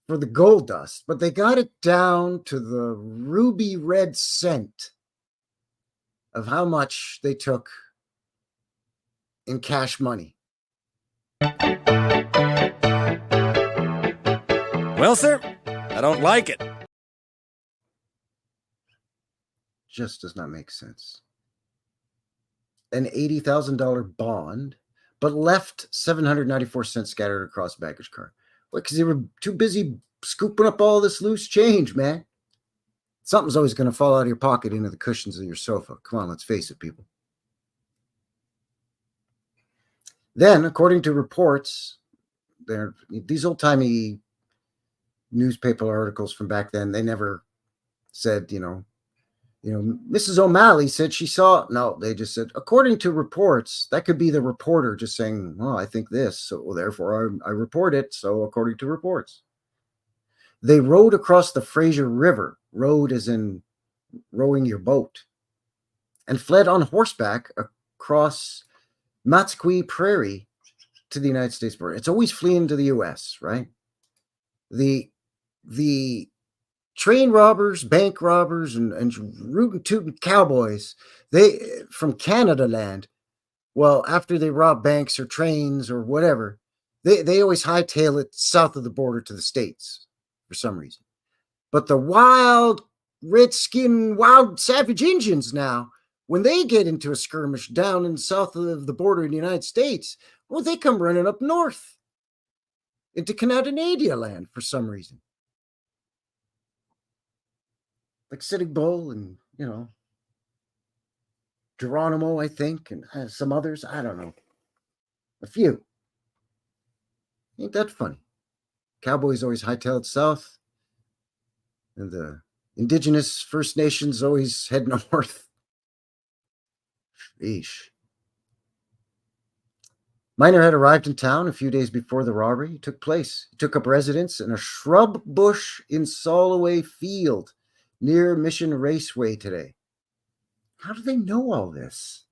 for the gold dust, but they got it down to the ruby red cent of how much they took in cash money. Well, sir, I don't like it. Just does not make sense. An $80,000 bond, but left 794 cents scattered across the baggage car. Well, because they were too busy scooping up all this loose change, man. Something's always going to fall out of your pocket into the cushions of your sofa. Come on, let's face it, people. Then, according to reports, these old-timey newspaper articles from back then, they never said, Mrs. O'Malley said she saw. No, they just said, according to reports. That could be the reporter just saying, well, I think this, so therefore I report it, so according to reports. They rowed across the Fraser River, rowed as in rowing your boat, and fled on horseback across Matsqui Prairie to the United States border. It's always fleeing to the U.S., right? The train robbers, bank robbers, and rootin' tootin' cowboys, they from Canada land, well, after they rob banks or trains or whatever, they always hightail it south of the border to the States for some reason. But the wild, redskin, wild, savage Indians now, when they get into a skirmish down in south of the border in the United States, well, they come running up north into Canada land for some reason. Like Sitting Bull and, Geronimo, I think, and some others. I don't know. A few. Ain't that funny? Cowboys always hightailed south, and the indigenous First Nations always head north. Sheesh. Miner had arrived in town a few days before the robbery took place. He took up residence in a shrub bush in Soloway Field near Mission Raceway today. How do they know all this?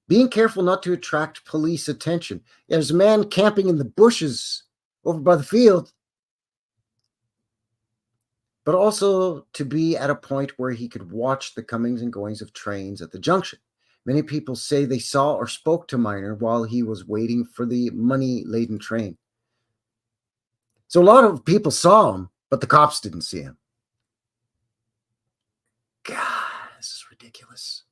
Being careful not to attract police attention. There's a man camping in the bushes over by the field, but also to be at a point where he could watch the comings and goings of trains at the junction. Many people say they saw or spoke to Miner while he was waiting for the money-laden train. So a lot of people saw him, but the cops didn't see him. God, this is ridiculous.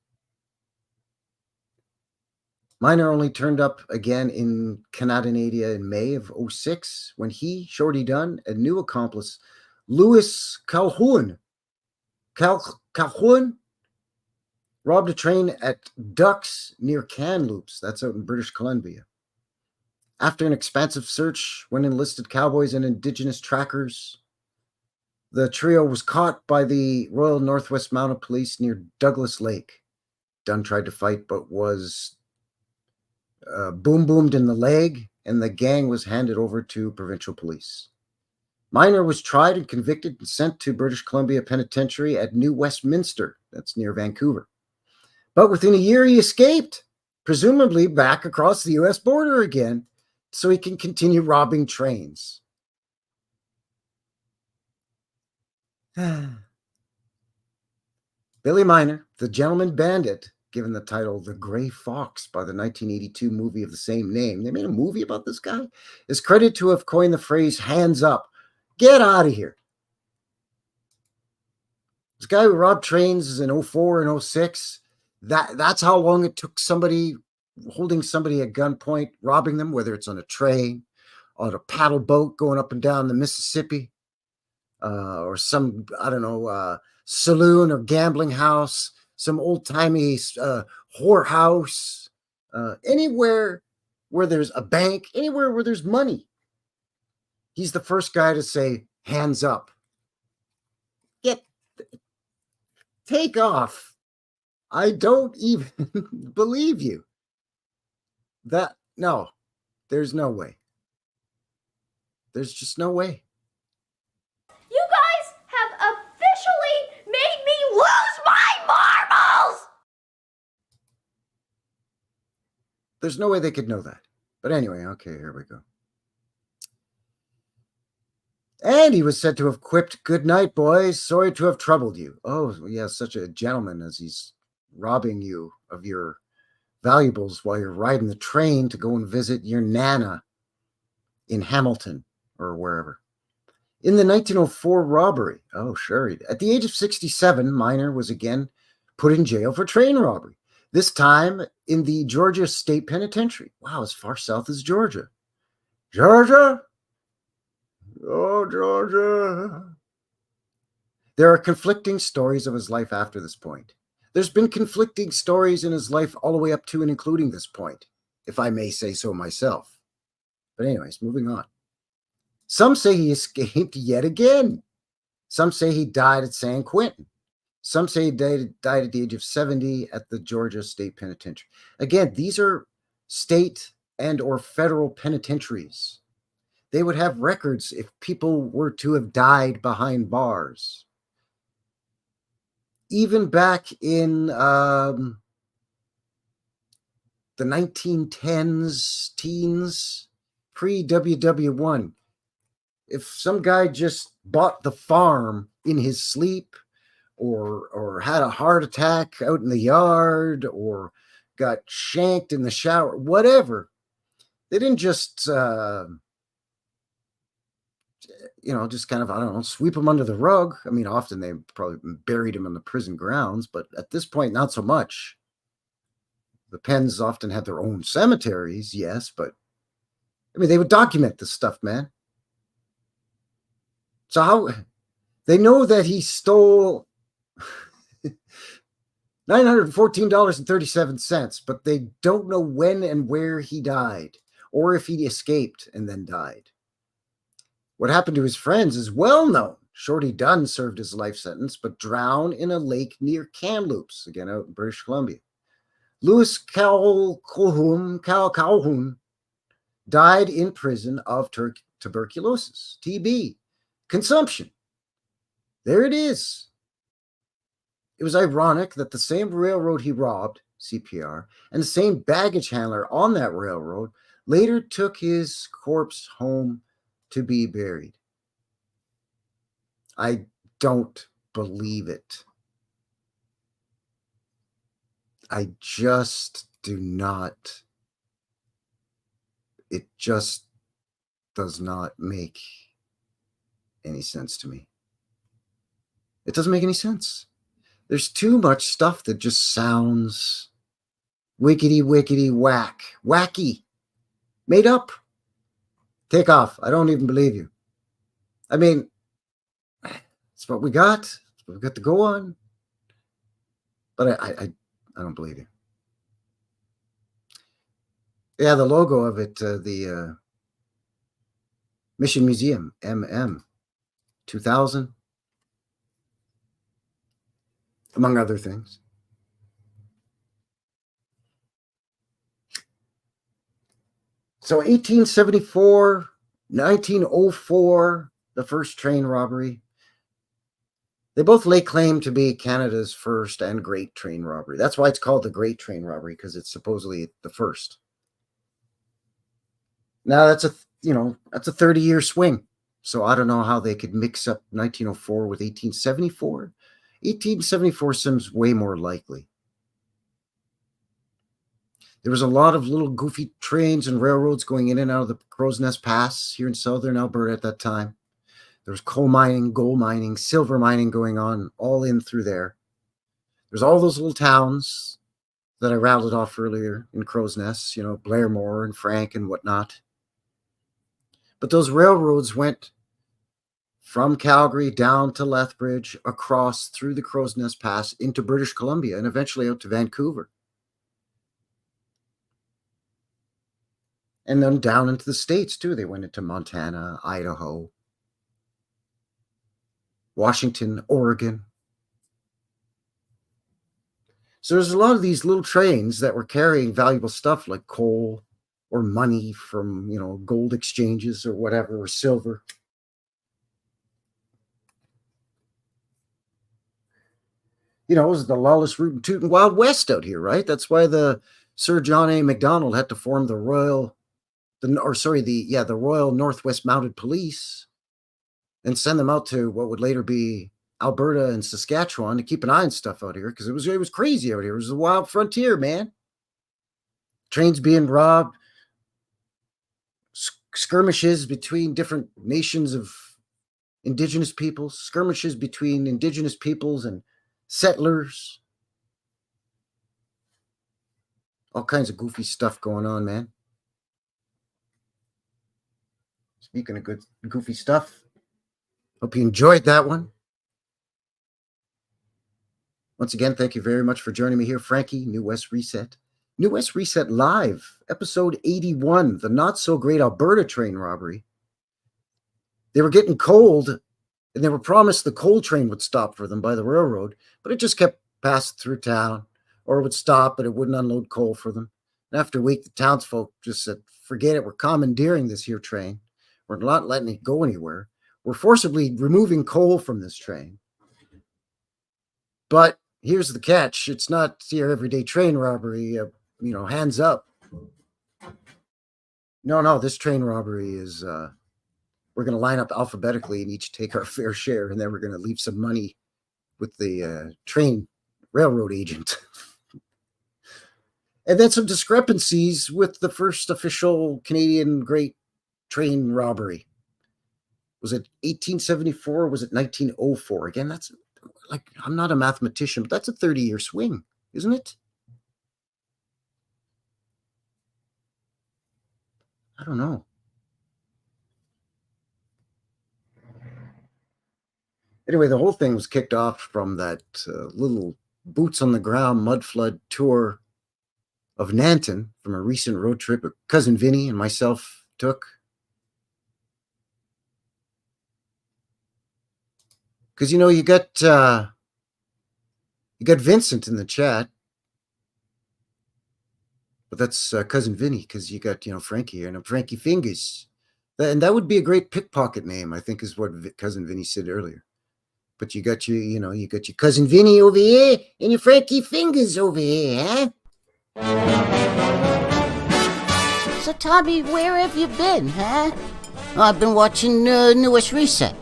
Miner only turned up again in Canadadia in May of 2006 when he, Shorty Dunn, and new accomplice Louis Calhoun robbed a train at Ducks near Kamloops. That's out in British Columbia. After an expansive search, when enlisted cowboys and Indigenous trackers, the trio was caught by the Royal Northwest Mounted Police near Douglas Lake. Dunn tried to fight, but was boomed in the leg, and the gang was handed over to provincial police. Miner was tried and convicted and sent to British Columbia Penitentiary at New Westminster, that's near Vancouver. But within a year, he escaped, presumably back across the U.S. border again, so he can continue robbing trains. Billy Miner, the gentleman bandit, given the title The Gray Fox by the 1982 movie of the same name. They made a movie about this guy. Is credited to have coined the phrase, hands up. Get out of here. This guy who robbed trains in 2004 and 2006, that's how long it took somebody holding somebody at gunpoint, robbing them, whether it's on a train, on a paddle boat going up and down the Mississippi, or some, I don't know, saloon or gambling house, some old-timey whorehouse, anywhere where there's a bank, anywhere where there's money. He's the first guy to say, hands up. Take off. I don't even believe you. No, there's no way. There's just no way. You guys have officially made me lose my marbles! There's no way they could know that. But anyway, okay, here we go. And he was said to have quipped, "Good night, boys. Sorry to have troubled you." Oh, yeah, such a gentleman as he's robbing you of your valuables while you're riding the train to go and visit your Nana in Hamilton or wherever. In the 1904 robbery, oh, sure. At the age of 67, Miner was again put in jail for train robbery, this time in the Georgia State Penitentiary. Wow, as far south as Georgia. Georgia? Oh, Georgia. There are conflicting stories of his life after this point. There's been conflicting stories in his life all the way up to and including this point, if I may say so myself. But anyways, moving on. Some say he escaped yet again. Some say he died at San Quentin. Some say he died at the age of 70 at the Georgia State Penitentiary. Again, these are state and or federal penitentiaries. They would have records if people were to have died behind bars. Even back in the 1910s, teens, pre-WW1, if some guy just bought the farm in his sleep or had a heart attack out in the yard or got shanked in the shower, whatever, they didn't just... just kind of, I don't know, sweep him under the rug. I mean, often they probably buried him in the prison grounds, but at this point, not so much. The pens often had their own cemeteries, yes, but I mean, they would document this stuff, man. So how they know that he stole $914.37, but they don't know when and where he died, or if he escaped and then died. What happened to his friends is well known. Shorty Dunn served his life sentence, but drowned in a lake near Kamloops, again out in British Columbia. Louis Calhoun died in prison of tuberculosis, TB, consumption. There it is. It was ironic that the same railroad he robbed, CPR, and the same baggage handler on that railroad later took his corpse home to be buried. I don't believe it. I just do not. It just does not make any sense to me. It doesn't make any sense. There's too much stuff that just sounds wickety whack. Wacky. Made up. Take off. I don't even believe you. I mean, it's what we got. It's what we got to go on. But I don't believe you. Yeah, the logo of it, the Mission Museum, MM, 2000, among other things. So 1874, 1904, the first train robbery. They both lay claim to be Canada's first and great train robbery. That's why it's called the Great Train Robbery, because it's supposedly the first. Now that's a 30-year swing. So I don't know how they could mix up 1904 with 1874. 1874 seems way more likely. There was a lot of little goofy trains and railroads going in and out of the Crow's Nest Pass here in southern Alberta at that time. There was coal mining, gold mining, silver mining going on all in through there. There's all those little towns that I rattled off earlier in Crow's Nest, Blairmore and Frank and whatnot. But those railroads went from Calgary down to Lethbridge, across through the Crow's Nest Pass into British Columbia, and eventually out to Vancouver. And then down into the States, too. They went into Montana, Idaho, Washington, Oregon. So there's a lot of these little trains that were carrying valuable stuff like coal or money from, gold exchanges or whatever, or silver. It was the lawless rootin' tootin' Wild West out here, right? That's why the Sir John A. Macdonald had to form the Royal Northwest Mounted Police and send them out to what would later be Alberta and Saskatchewan to keep an eye on stuff out here, because it was crazy out here. It was a wild frontier, man. Trains being robbed, skirmishes between different nations of indigenous peoples, skirmishes between indigenous peoples and settlers. All kinds of goofy stuff going on, man. Speaking of good goofy stuff, hope you enjoyed that one. Once again, thank you very much for joining me here, Frankie, New West Reset. New West Reset Live, episode 81, the not-so-great Alberta train robbery. They were getting cold, and they were promised the coal train would stop for them by the railroad, but it just kept passing through town, or it would stop, but it wouldn't unload coal for them. And after a week, the townsfolk just said, forget it, we're commandeering this here train. We're not letting it go anywhere. We're forcibly removing coal from this train. But here's the catch. It's not your everyday train robbery, hands up. No, this train robbery is, we're going to line up alphabetically and each take our fair share, and then we're going to leave some money with the train railroad agent. And then some discrepancies with the first official Canadian great train robbery. Was it 1874 or was it 1904? Again, that's like, I'm not a mathematician, but that's a 30-year swing, isn't it? I don't know. Anyway, the whole thing was kicked off from that little boots on the ground mudflood tour of Nanton from a recent road trip that Cousin Vinny and myself took. Because, you got Vincent in the chat. But that's Cousin Vinny, because you got, Frankie here, and Frankie Fingers. And that would be a great pickpocket name, I think, is what Cousin Vinny said earlier. But you got your Cousin Vinny over here, and your Frankie Fingers over here, huh? So, Tommy, where have you been, huh? I've been watching New West Reset,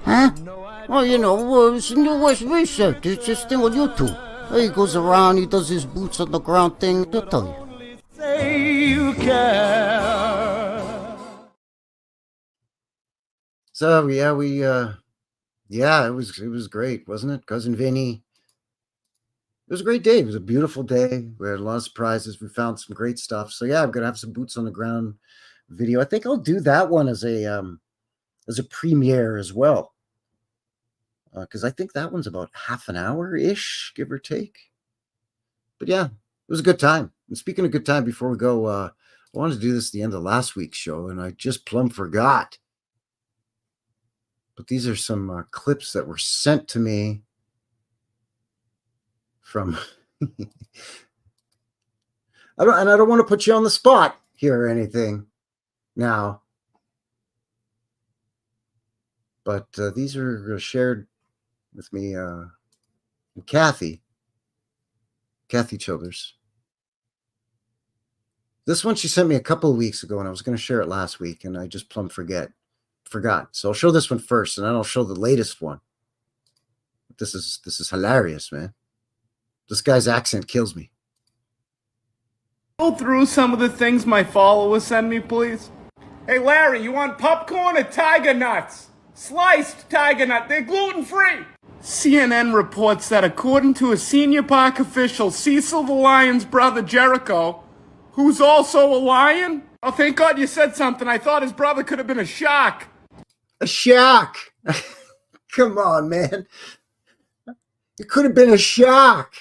huh? Well, it's New West Reset. It's just on YouTube. He goes around, he does his boots on the ground thing. They'll tell you. Say you care. So yeah, it was great, wasn't it? Cousin Vinny. It was a great day. It was a beautiful day. We had a lot of surprises. We found some great stuff. So yeah, I'm gonna have some boots on the ground video. I think I'll do that one as a premiere as well. Because I think that one's about half an hour-ish, give or take. But yeah, it was a good time. And speaking of good time, before we go, I wanted to do this at the end of last week's show, and I just plumb forgot. But these are some clips that were sent to me from... I don't want to put you on the spot here or anything now. But these are shared with me Kathy Childers. This one she sent me a couple of weeks ago, and I was going to share it last week, and I just plumb forgot. So I'll show this one first, and then I'll show the latest one. This is hilarious, man. This guy's accent kills me. Go through some of the things my followers send me, please. Hey, Larry, you want popcorn or tiger nuts? Sliced tiger nut. They're gluten-free. CNN reports that according to a senior park official, Cecil the Lion's brother Jericho, who's also a lion? Oh, thank God you said something. I thought his brother could have been a shark. A shark? Come on, man. It could have been a shark.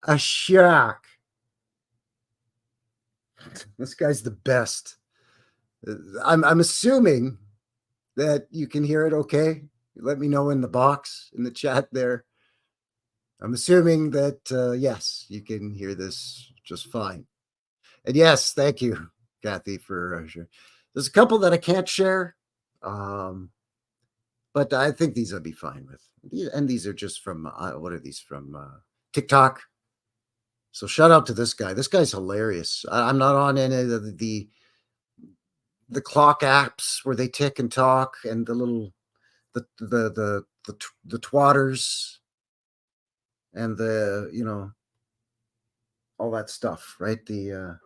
A shark. This guy's the best. I'm assuming that you can hear it okay. Let me know in the box, in the chat there. I'm assuming that, yes, you can hear this just fine. And yes, thank you, Kathy, for sharing. There's a couple that I can't share, but I think these I'll be fine with. And these are just from, what are these from? TikTok. So shout out to this guy. This guy's hilarious. I'm not on any of the clock apps where they tick and talk, and the little the twatters and the all that stuff, right? The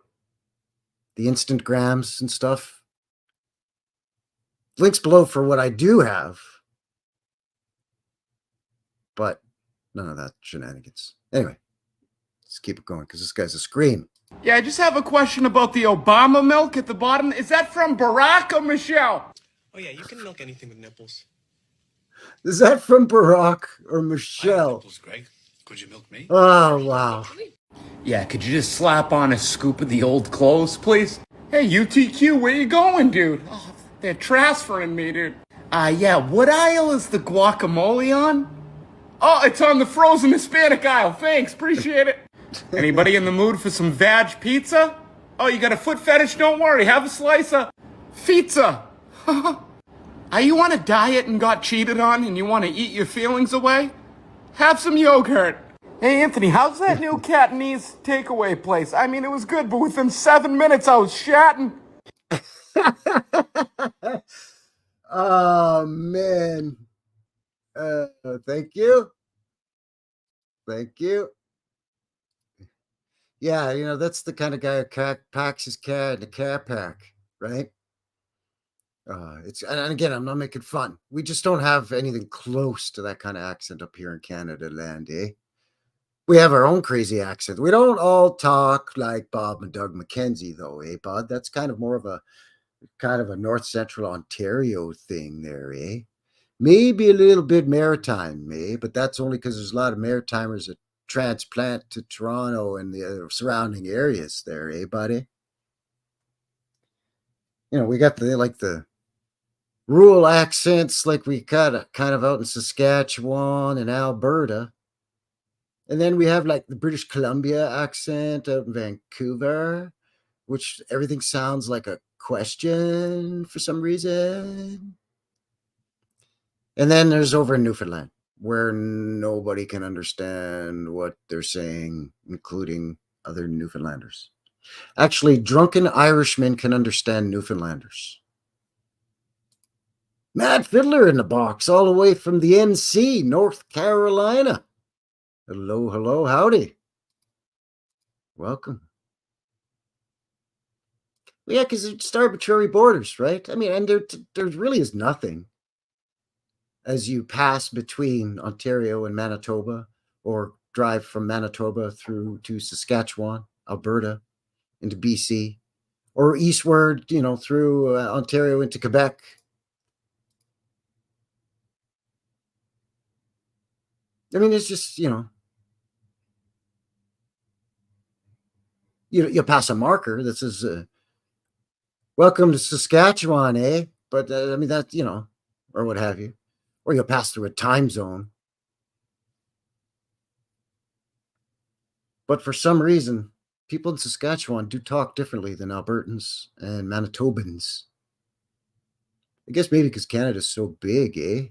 Instagrams and stuff. Links below for what I do have, but none of that shenanigans. Anyway, let's keep it going because this guy's a scream. Yeah, I just have a question about the Obama milk at the bottom. Is that from Barack or Michelle? Oh yeah, you can milk anything with nipples. Is that from Barack or Michelle? Nipples, Greg. Could you milk me? Oh, wow. Yeah, could you just slap on a scoop of the old clothes, please? Hey, UTQ, where you going, dude? Oh, they're transferring me, dude. Yeah, what aisle is the guacamole on? Oh, it's on the frozen Hispanic aisle. Thanks, appreciate it. Anybody in the mood for some veg pizza? Oh, you got a foot fetish? Don't worry, have a slice of pizza. Are you on a diet and got cheated on and you want to eat your feelings away? Have some yogurt. Hey, Anthony, how's that new Cantonese takeaway place? I mean, it was good, but within 7 minutes I was shatting. Oh, man. Thank you. Thank you. Yeah, that's the kind of guy who packs his cat in a cat pack, right? And again, I'm not making fun. We just don't have anything close to that kind of accent up here in Canada land, eh? We have our own crazy accent. We don't all talk like Bob and Doug McKenzie, though, eh, Bud? That's kind of more of a North Central Ontario thing there, eh? Maybe a little bit maritime, eh? But that's only because there's a lot of maritimers that transplant to Toronto and the surrounding areas there, eh, buddy? We got the rural accents like we got kind of out in Saskatchewan and Alberta. And then we have like the British Columbia accent out in Vancouver, which everything sounds like a question for some reason. And then there's over in Newfoundland, where nobody can understand what they're saying, including other Newfoundlanders. Actually, drunken Irishmen can understand Newfoundlanders. Matt Fiddler in the box, all the way from the NC, North Carolina. Hello, hello, howdy. Welcome. Well, yeah, because it's arbitrary borders, right? I mean, and there really is nothing as you pass between Ontario and Manitoba, or drive from Manitoba through to Saskatchewan, Alberta, into BC, or eastward, through Ontario into Quebec. I mean, it's just, you'll pass a marker that says, welcome to Saskatchewan, eh? But I mean, that, or what have you. Or you'll pass through a time zone. But for some reason, people in Saskatchewan do talk differently than Albertans and Manitobans. I guess maybe because Canada's so big, eh?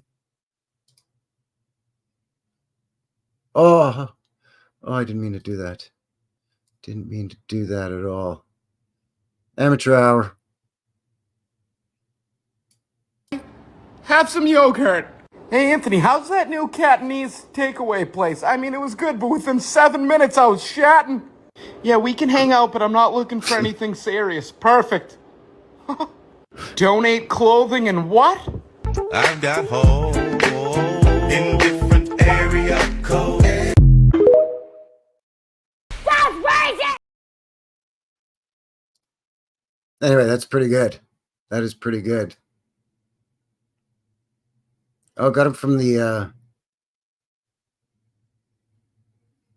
Oh, I didn't mean to do that. Didn't mean to do that at all. Amateur hour. Have some yogurt. Hey, Anthony, how's that new Cantonese takeaway place? I mean, it was good, but within 7 minutes, I was shatting. Yeah, we can hang out, but I'm not looking for anything serious. Perfect. Donate clothing and what? I've got holes in different area codes. Anyway, that's pretty good. That is pretty good. Oh, got him from the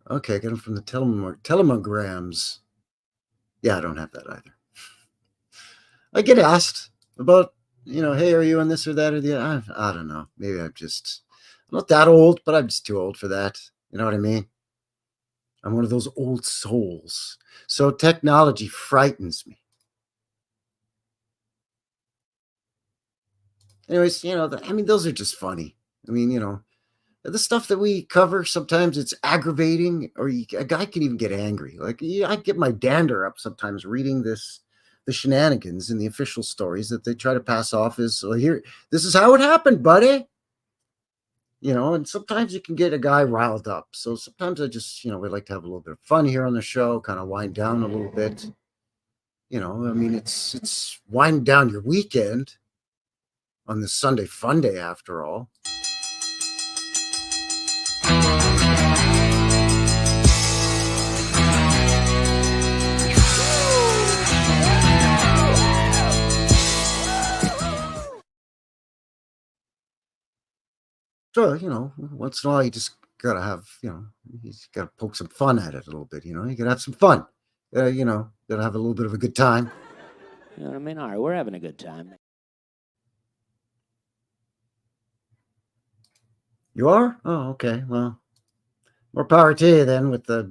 okay, got him from the telemograms. Yeah, I don't have that either. I get asked about, hey, are you on this or that or the other? I don't know. Maybe I'm not that old, but I'm just too old for that. You know what I mean? I'm one of those old souls. So technology frightens me. Anyways, I mean, those are just funny. I mean, the stuff that we cover, sometimes it's aggravating, or a guy can even get angry. Like, I get my dander up sometimes reading the shenanigans in the official stories that they try to pass off as, well, here, this is how it happened, buddy. And sometimes you can get a guy riled up. So sometimes I just, we like to have a little bit of fun here on the show, kind of wind down a little bit. I mean, it's wind down your weekend on this Sunday fun day, after all. So, once in a while, you just gotta have, you gotta poke some fun at it a little bit. You gotta have some fun. Gotta have a little bit of a good time. You know what I mean? All right, we're having a good time. You are? Oh, okay. Well, more power to you then, with the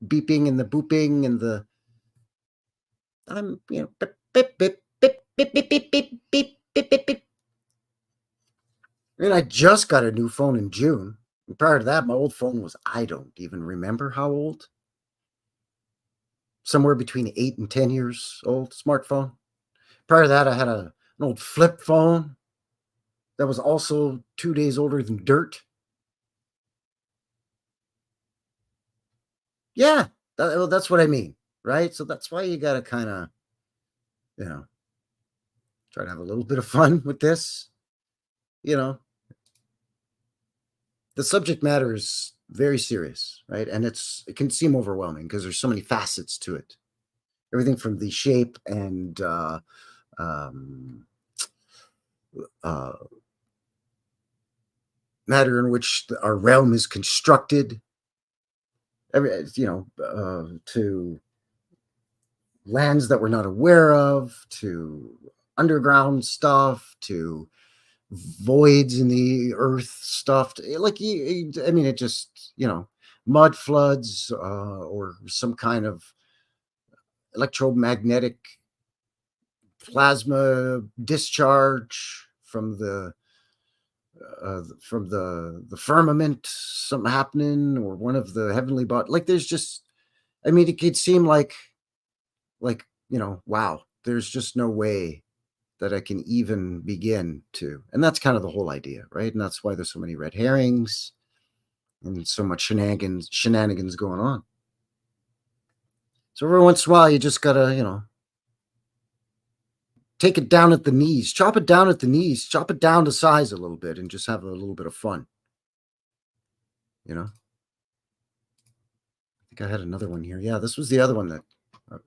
beeping and the booping and the beep, beep, beep, beep, beep, beep, beep, beep, beep, beep, beep, beep. I mean, I just got a new phone in June. And prior to that, my old phone was, I don't even remember how old. Somewhere between 8 and 10 years old smartphone. Prior to that, I had an old flip phone that was also 2 days older than dirt. Yeah, that's what I mean, right? So that's why you got to kind of, try to have a little bit of fun with this. The subject matter is very serious, right? And it can seem overwhelming because there's so many facets to it. Everything from the shape and matter in which our realm is constructed, to lands that we're not aware of, to underground stuff, to voids in the earth stuff. Like, I mean, it just, mud floods, or some kind of electromagnetic plasma discharge from the firmament, something happening, or one of the heavenly bodies. Like, there's just, I mean, it could seem like, wow, there's just no way that I can even begin to. And that's kind of the whole idea, right? And that's why there's so many red herrings. and so much shenanigans going on. So every once in a while, you just gotta, take it down at the knees, chop it down at the knees, chop it down to size a little bit, and just have a little bit of fun. I think I had another one here. Yeah, this was the other one that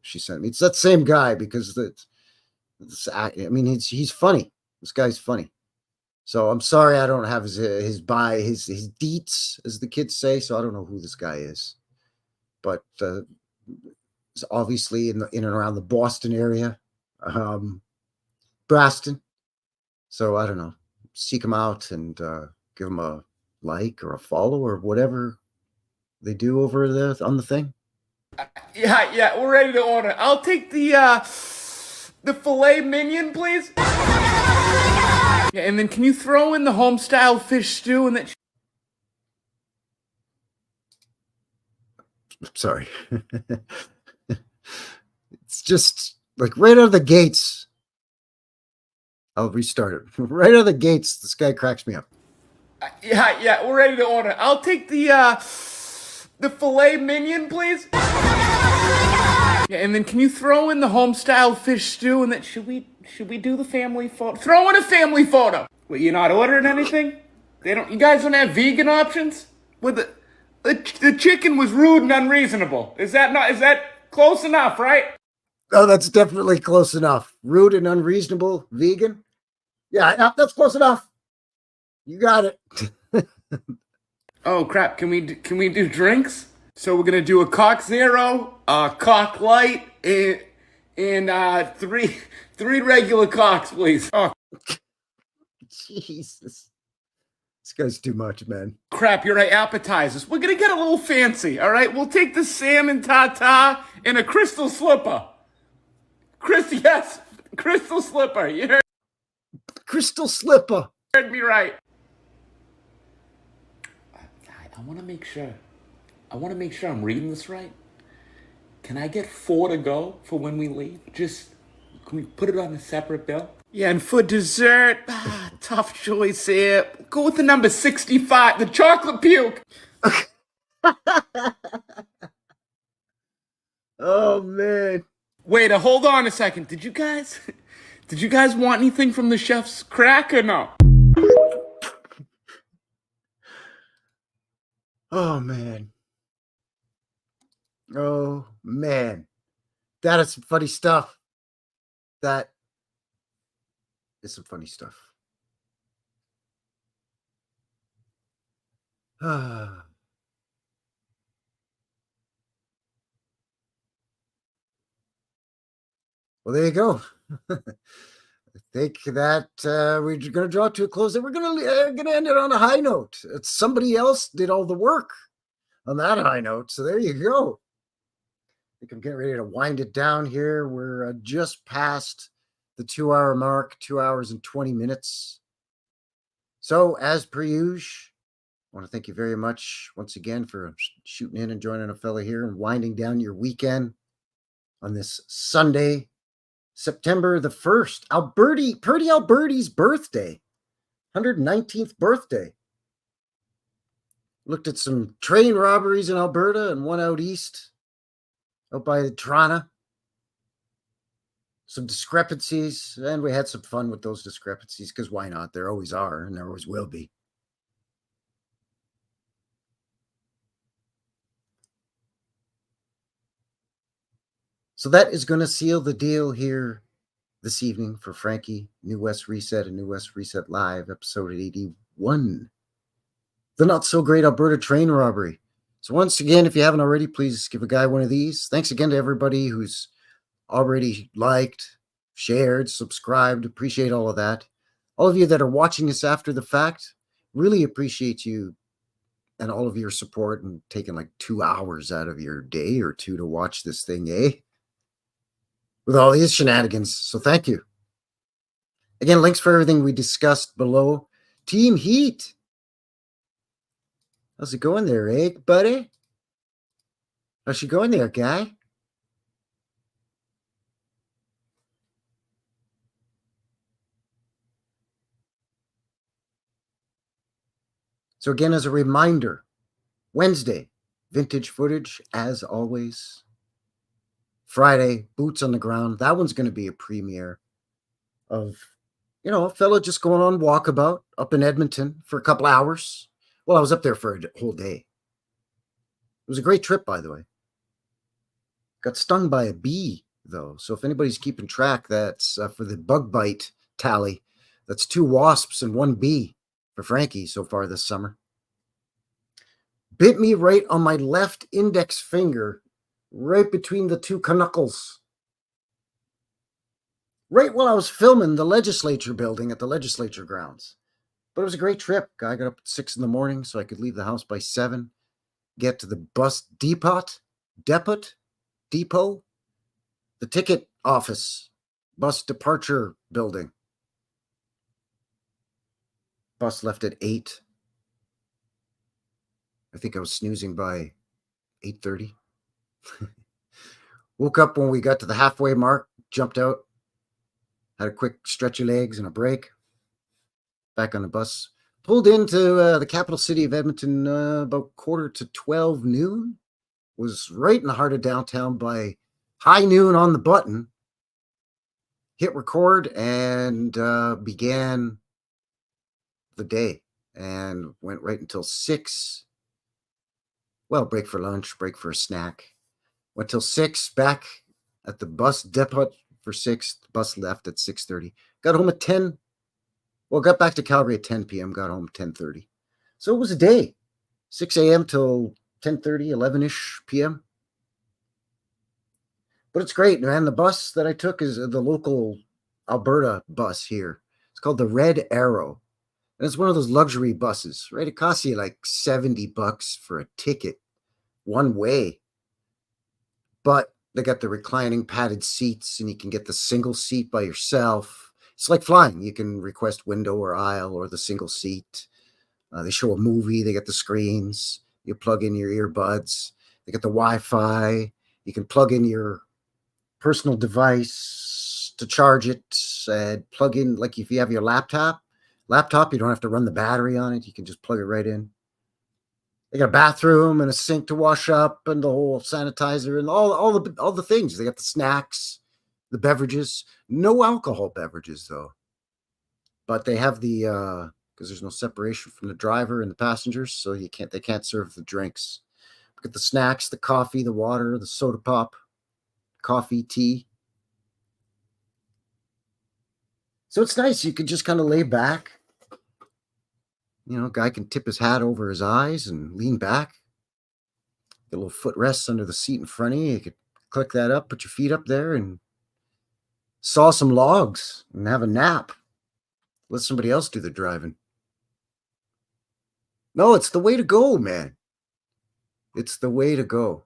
she sent me. It's that same guy because he's funny. This guy's funny. So I'm sorry I don't have his deets, as the kids say. So I don't know who this guy is, but it's obviously in and around the Boston area, Boston. So I don't know. Seek him out and give him a like or a follow or whatever they do over there on the thing. Yeah, we're ready to order. I'll take the filet mignon, please. Yeah, and then can you throw in the home-style fish stew and that? Sorry. It's just like right out of the gates. I'll restart it. Right out of the gates, this guy cracks me up. Yeah, we're ready to order. I'll take the filet mignon, please. Yeah, and then can you throw in the home-style fish stew and that? Should we do the family photo? Throw in a family photo. Wait, you're not ordering anything? You guys don't have vegan options? With the chicken was rude and unreasonable. Is that close enough, right? Oh, that's definitely close enough. Rude and unreasonable, vegan. Yeah, that's close enough. You got it. Oh crap! Can we do drinks? So we're gonna do a Coke Zero, a Coke Light, and three regular Cocks, please. Oh Jesus, this guy's too much, man. Crap! You're right. Appetizers. We're gonna get a little fancy. All right. We'll take the salmon tartare and a crystal slipper. Yes, crystal slipper. You heard? Crystal slipper. Heard me right. I want to make sure I'm reading this right. Can I get 4 to go for when we leave? Can we put it on a separate bill? Yeah, and for dessert, tough choice here. Go with the number 65, the chocolate puke. Oh man. Wait, hold on a second. Did you guys want anything from the chef's crack or no? Oh man. Oh man. That is some funny stuff. That is some funny stuff. Well, there you go. I think that we're going to draw to a close. And we're going to end it on a high note. Somebody else did all the work on that high note. So there you go. I think I'm getting ready to wind it down here. We're just past the 2-hour mark, 2 hours and 20 minutes. So as per usual, I want to thank you very much once again for shooting in and joining a fella here and winding down your weekend on this Sunday, September the 1st, Purdy Alberti's birthday, 119th birthday. Looked at some train robberies in Alberta and one out east, out by Toronto. Some discrepancies, and we had some fun with those discrepancies because why not? There always are, and there always will be. So that is going to seal the deal here this evening for Frankie, New West Reset and New West Reset Live, episode 81. The not so great Alberta train robbery. So once again, if you haven't already, please give a guy one of these. Thanks again to everybody who's already liked, shared, subscribed. Appreciate all of that. All of you that are watching this after the fact, really appreciate you and all of your support and taking like 2 hours out of your day or two to watch this thing, with all these shenanigans. So thank you. Again, links for everything we discussed below. Team Heat. How's it going there, buddy? How's it going there, guy? So again, as a reminder, Wednesday, vintage footage as always. Friday, boots on the ground. That one's going to be a premiere of, a fella just going on walkabout up in Edmonton for a couple hours. Well, I was up there for a whole day. It was a great trip, by the way. Got stung by a bee, though. So if anybody's keeping track, that's for the bug bite tally. That's 2 wasps and 1 bee for Frankie so far this summer. Bit me right on my left index finger, right between the 2 knuckles. Right while I was filming the legislature building at the legislature grounds. But it was a great trip. I got up at 6 in the morning so I could leave the house by 7. Get to the bus depot, the ticket office, bus departure building. Bus left at 8. I think I was snoozing by 8:30. Woke up when we got to the halfway mark, jumped out, had a quick stretch of legs and a break. Back on the bus. Pulled into the capital city of Edmonton about 11:45 noon. Was right in the heart of downtown by high noon on the button. Hit record and began the day and went right until 6. Well, break for lunch, break for a snack. Went till 6, back at the bus depot for 6. The bus left at 6:30. Got home at 10. Well, got back to Calgary at 10 p.m., got home at 10:30. So it was a day. 6 a.m. till 10:30, 11-ish p.m. But it's great, man. The bus that I took is the local Alberta bus here. It's called the Red Arrow. And it's one of those luxury buses, right? It costs you like $70 for a ticket one way. But they got the reclining padded seats, and you can get the single seat by yourself. It's like flying. You can request window or aisle or the single seat. They show a movie. They got the screens. You plug in your earbuds. They got the Wi-Fi. You can plug in your personal device to charge it. And plug in, like if you have your laptop, you don't have to run the battery on it. You can just plug it right in. They got a bathroom and a sink to wash up and the whole sanitizer and all the things. They got the snacks, the beverages. No alcohol beverages, though. But they have the because there's no separation from the driver and the passengers, so they can't serve the drinks. Get the snacks, the coffee, the water, the soda pop, coffee, tea. So it's nice. You can just kind of lay back. Guy can tip his hat over his eyes and lean back. Get a little footrests under the seat in front of you. You could click that up, put your feet up there, and saw some logs and have a nap. Let somebody else do the driving. No, it's the way to go, man. It's the way to go.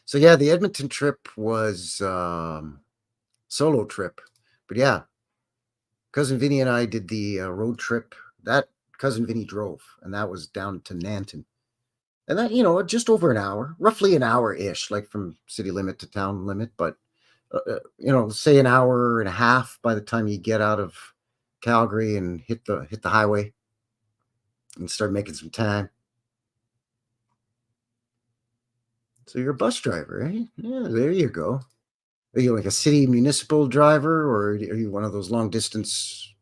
So yeah, the Edmonton trip was solo trip. But yeah, Cousin Vinny and I did the road trip. That Cousin Vinny drove, and that was down to Nanton. And that, just over an hour, roughly an hour-ish, like from city limit to town limit. But, say an hour and a half by the time you get out of Calgary and hit the highway and start making some time. So you're a bus driver, eh? Yeah, there you go. Are you like a city municipal driver, or are you one of those long distance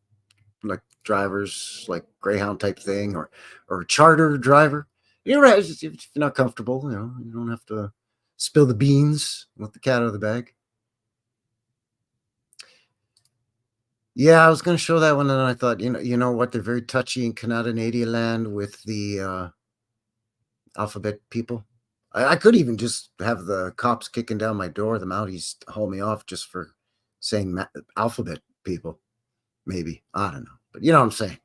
like drivers, like Greyhound type thing, or a charter driver? You're right. If you're not comfortable, you don't have to spill the beans, let the cat out of the bag. Yeah, I was going to show that one, and then I thought, you know what? They're very touchy in Canada land with the alphabet people. I could even just have the cops kicking down my door, the Mounties haul me off just for saying alphabet people. Maybe. I don't know. But you know what I'm saying.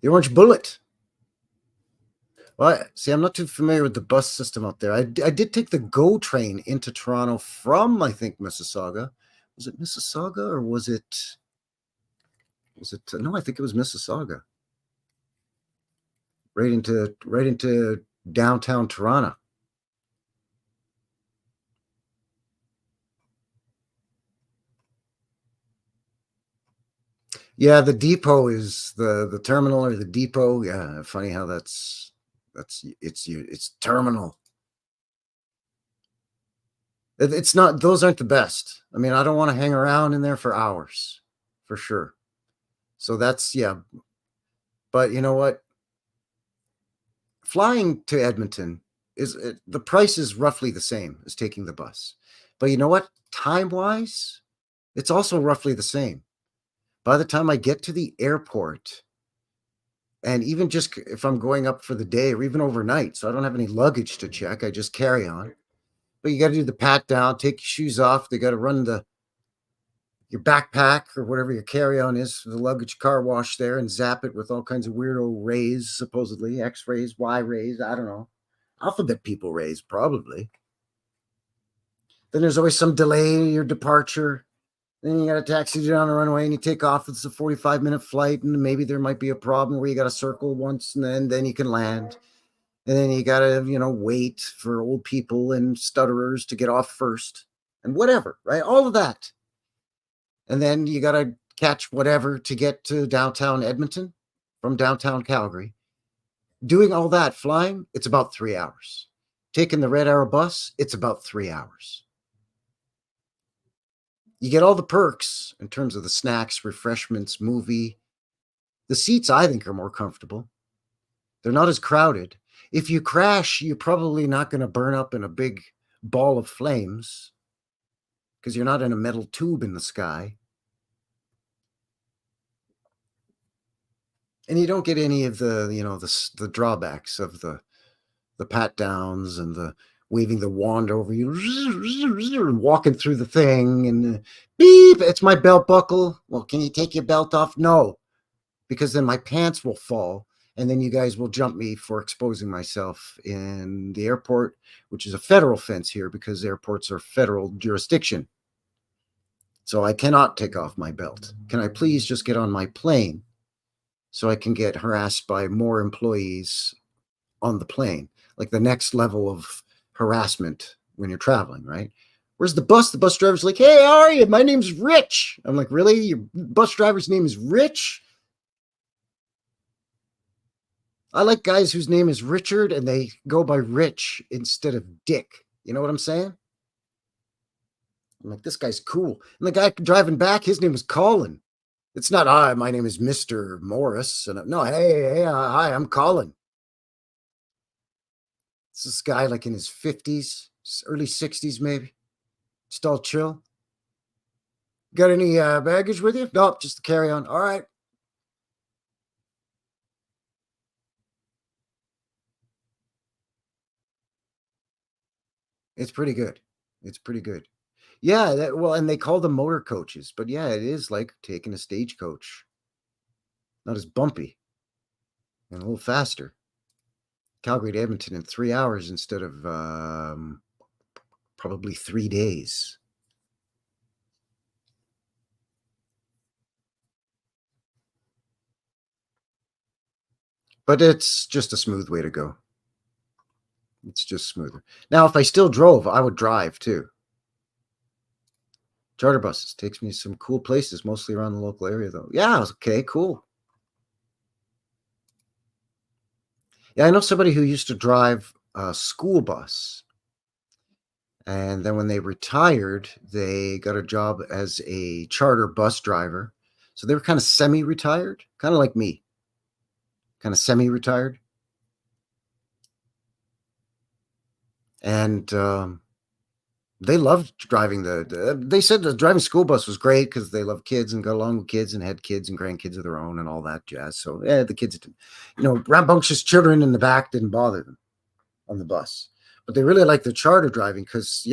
The Orange Bullet. Well, see, I'm not too familiar with the bus system out there. I did take the GO train into Toronto from, I think, Mississauga. Was it Mississauga or was it? No, I think it was Mississauga. Right into downtown Toronto. Yeah, the depot is the terminal or the depot. Yeah, funny how that's it's terminal. It's not, those aren't the best. I mean, I don't want to hang around in there for hours, for sure. So that's, yeah. But you know what? Flying to Edmonton the price is roughly the same as taking the bus. But you know what? Time-wise, it's also roughly the same. By the time I get to the airport, and even just if I'm going up for the day or even overnight, so I don't have any luggage to check, I just carry on. But you got to do the pat down, take your shoes off. They got to run your backpack or whatever your carry-on is for the luggage car wash there and zap it with all kinds of weirdo rays, supposedly X-rays, Y-rays, I don't know. Alphabet people rays, probably. Then there's always some delay in your departure. Then you got a taxi down the runway and you take off. It's a 45-minute flight, and maybe there might be a problem where you got to circle once and then you can land. And then you got to, wait for old people and stutterers to get off first and whatever, right? All of that. And then you got to catch whatever to get to downtown Edmonton from downtown Calgary. Doing all that flying, it's about 3 hours. Taking the Red Arrow bus, it's about 3 hours. You get all the perks in terms of the snacks, refreshments, movie. The seats, I think, are more comfortable. They're not as crowded. If you crash, you're probably not going to burn up in a big ball of flames because you're not in a metal tube in the sky. And you don't get any of the, the drawbacks of the pat downs and the waving the wand over you, walking through the thing, and beep, it's my belt buckle. Well, can you take your belt off? No, because then my pants will fall, and then you guys will jump me for exposing myself in the airport, which is a federal offense here because airports are federal jurisdiction. So I cannot take off my belt. Can I please just get on my plane so I can get harassed by more employees on the plane? Like the next level of harassment when you're traveling, right? Where's the bus? The bus driver's like, hey, how are you? My name's Rich. I'm like, really? Your bus driver's name is Rich? I like guys whose name is Richard and they go by Rich instead of Dick. You know what I'm saying? I'm like, this guy's cool. And the guy driving back, his name was Colin. It's not, hi, my name is Mr. Morris. And no, hey, hi, I'm Colin. It's this guy like in his 50s, early 60s maybe. Just all chill. Got any baggage with you? Nope, just the carry-on. All right. It's pretty good. It's pretty good. Yeah, and they call them motor coaches. But yeah, it is like taking a stagecoach. Not as bumpy. And a little faster. Calgary to Edmonton in 3 hours instead of probably 3 days. But it's just a smooth way to go. It's just smoother. Now, if I still drove, I would drive too. Charter buses takes me to some cool places, mostly around the local area though. Yeah, okay, cool. Yeah, I know somebody who used to drive a school bus. And then when they retired, they got a job as a charter bus driver. So they were kind of semi-retired, kind of like me. Kind of semi-retired. And they loved driving they said the driving school bus was great because they love kids and got along with kids and had kids and grandkids of their own and all that jazz. So yeah, the kids, rambunctious children in the back didn't bother them on the bus. But they really like the charter driving because,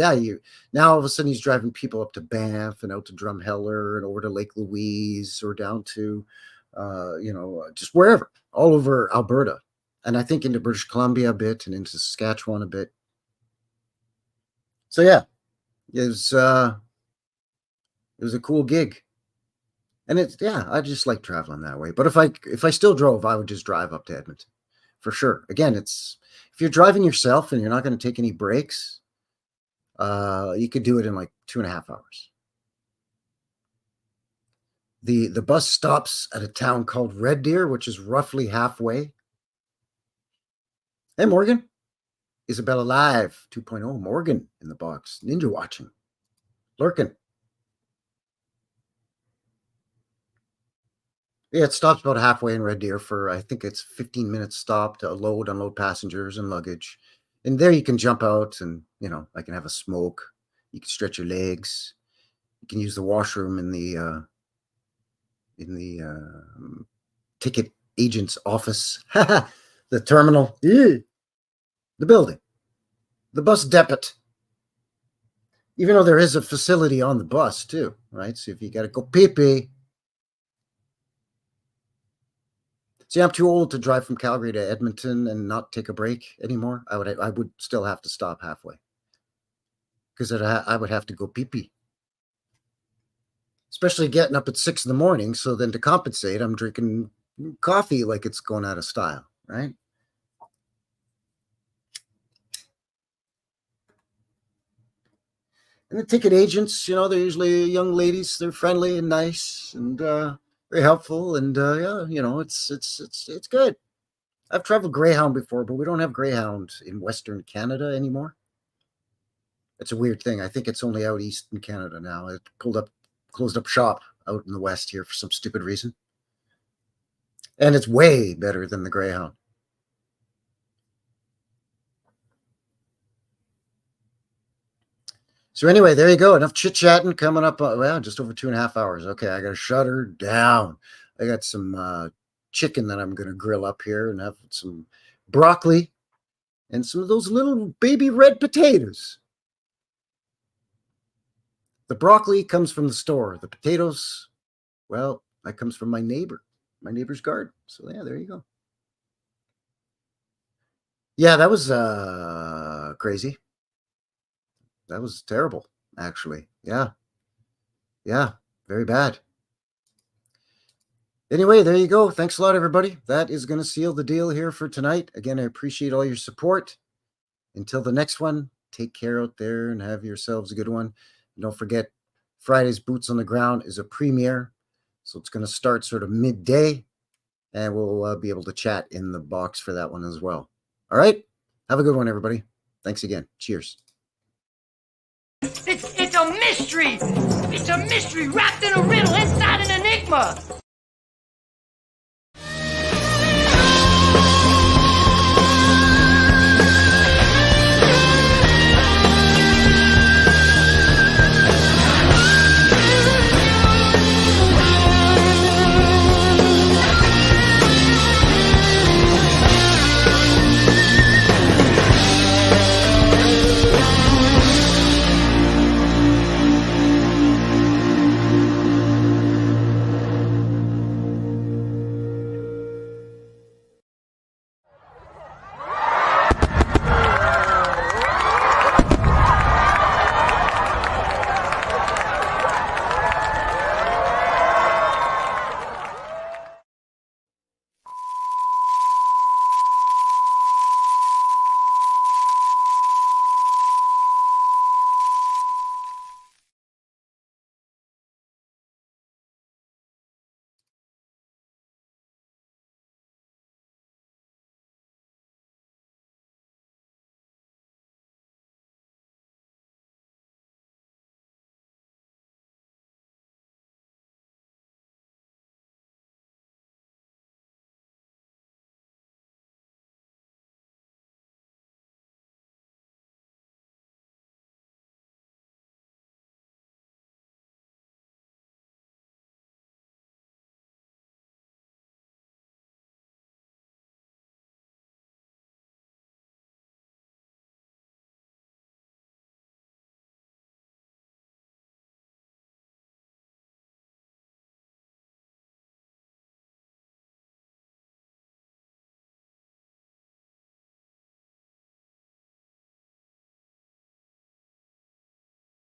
now all of a sudden he's driving people up to Banff and out to Drumheller and over to Lake Louise or down to, just wherever, all over Alberta. And I think into British Columbia a bit and into Saskatchewan a bit. So yeah, it was a cool gig. And I just like traveling that way. But if I still drove, I would just drive up to Edmonton for sure. Again, if you're driving yourself and you're not going to take any breaks, you could do it in like 2.5 hours. The bus stops at a town called Red Deer, which is roughly halfway. Hey, Morgan. Isabella Live 2.0. Morgan in the box. Ninja watching. Lurking. Yeah, it stops about halfway in Red Deer for, I think it's 15 minutes stop to load, unload passengers and luggage. And there you can jump out and, you know, I can have a smoke. You can stretch your legs. You can use the washroom in the ticket agent's office. The terminal. The building. The bus depot. Even though there is a facility on the bus too, right? So if you got to go pee-pee. See, I'm too old to drive from Calgary to Edmonton and not take a break anymore. I would still have to stop halfway because I would have to go pee-pee. Especially getting up at 6 a.m. So then to compensate, I'm drinking coffee like it's going out of style, right? And the ticket agents, you know, they're usually young ladies. They're friendly and nice and very helpful. And yeah, you know, it's good. I've traveled Greyhound before, but we don't have Greyhound in Western Canada anymore. It's a weird thing. I think it's only out east in Canada now. It closed up shop out in the west here for some stupid reason. And it's way better than the Greyhound. So anyway, there you go. Enough chit-chatting coming up. Well, just over 2.5 hours. Okay, I got to shut her down. I got some chicken that I'm going to grill up here and have some broccoli and some of those little baby red potatoes. The broccoli comes from the store. The potatoes, well, that comes from my neighbor's garden. So yeah, there you go. Yeah, that was crazy. That was terrible, actually. Yeah. Yeah, very bad. Anyway, there you go. Thanks a lot, everybody. That is going to seal the deal here for tonight. Again, I appreciate all your support. Until the next one, take care out there and have yourselves a good one. And don't forget, Friday's Boots on the Ground is a premiere. So it's going to start sort of midday. And we'll be able to chat in the box for that one as well. All right? Have a good one, everybody. Thanks again. Cheers. It's a mystery. It's a mystery wrapped in a riddle inside an enigma.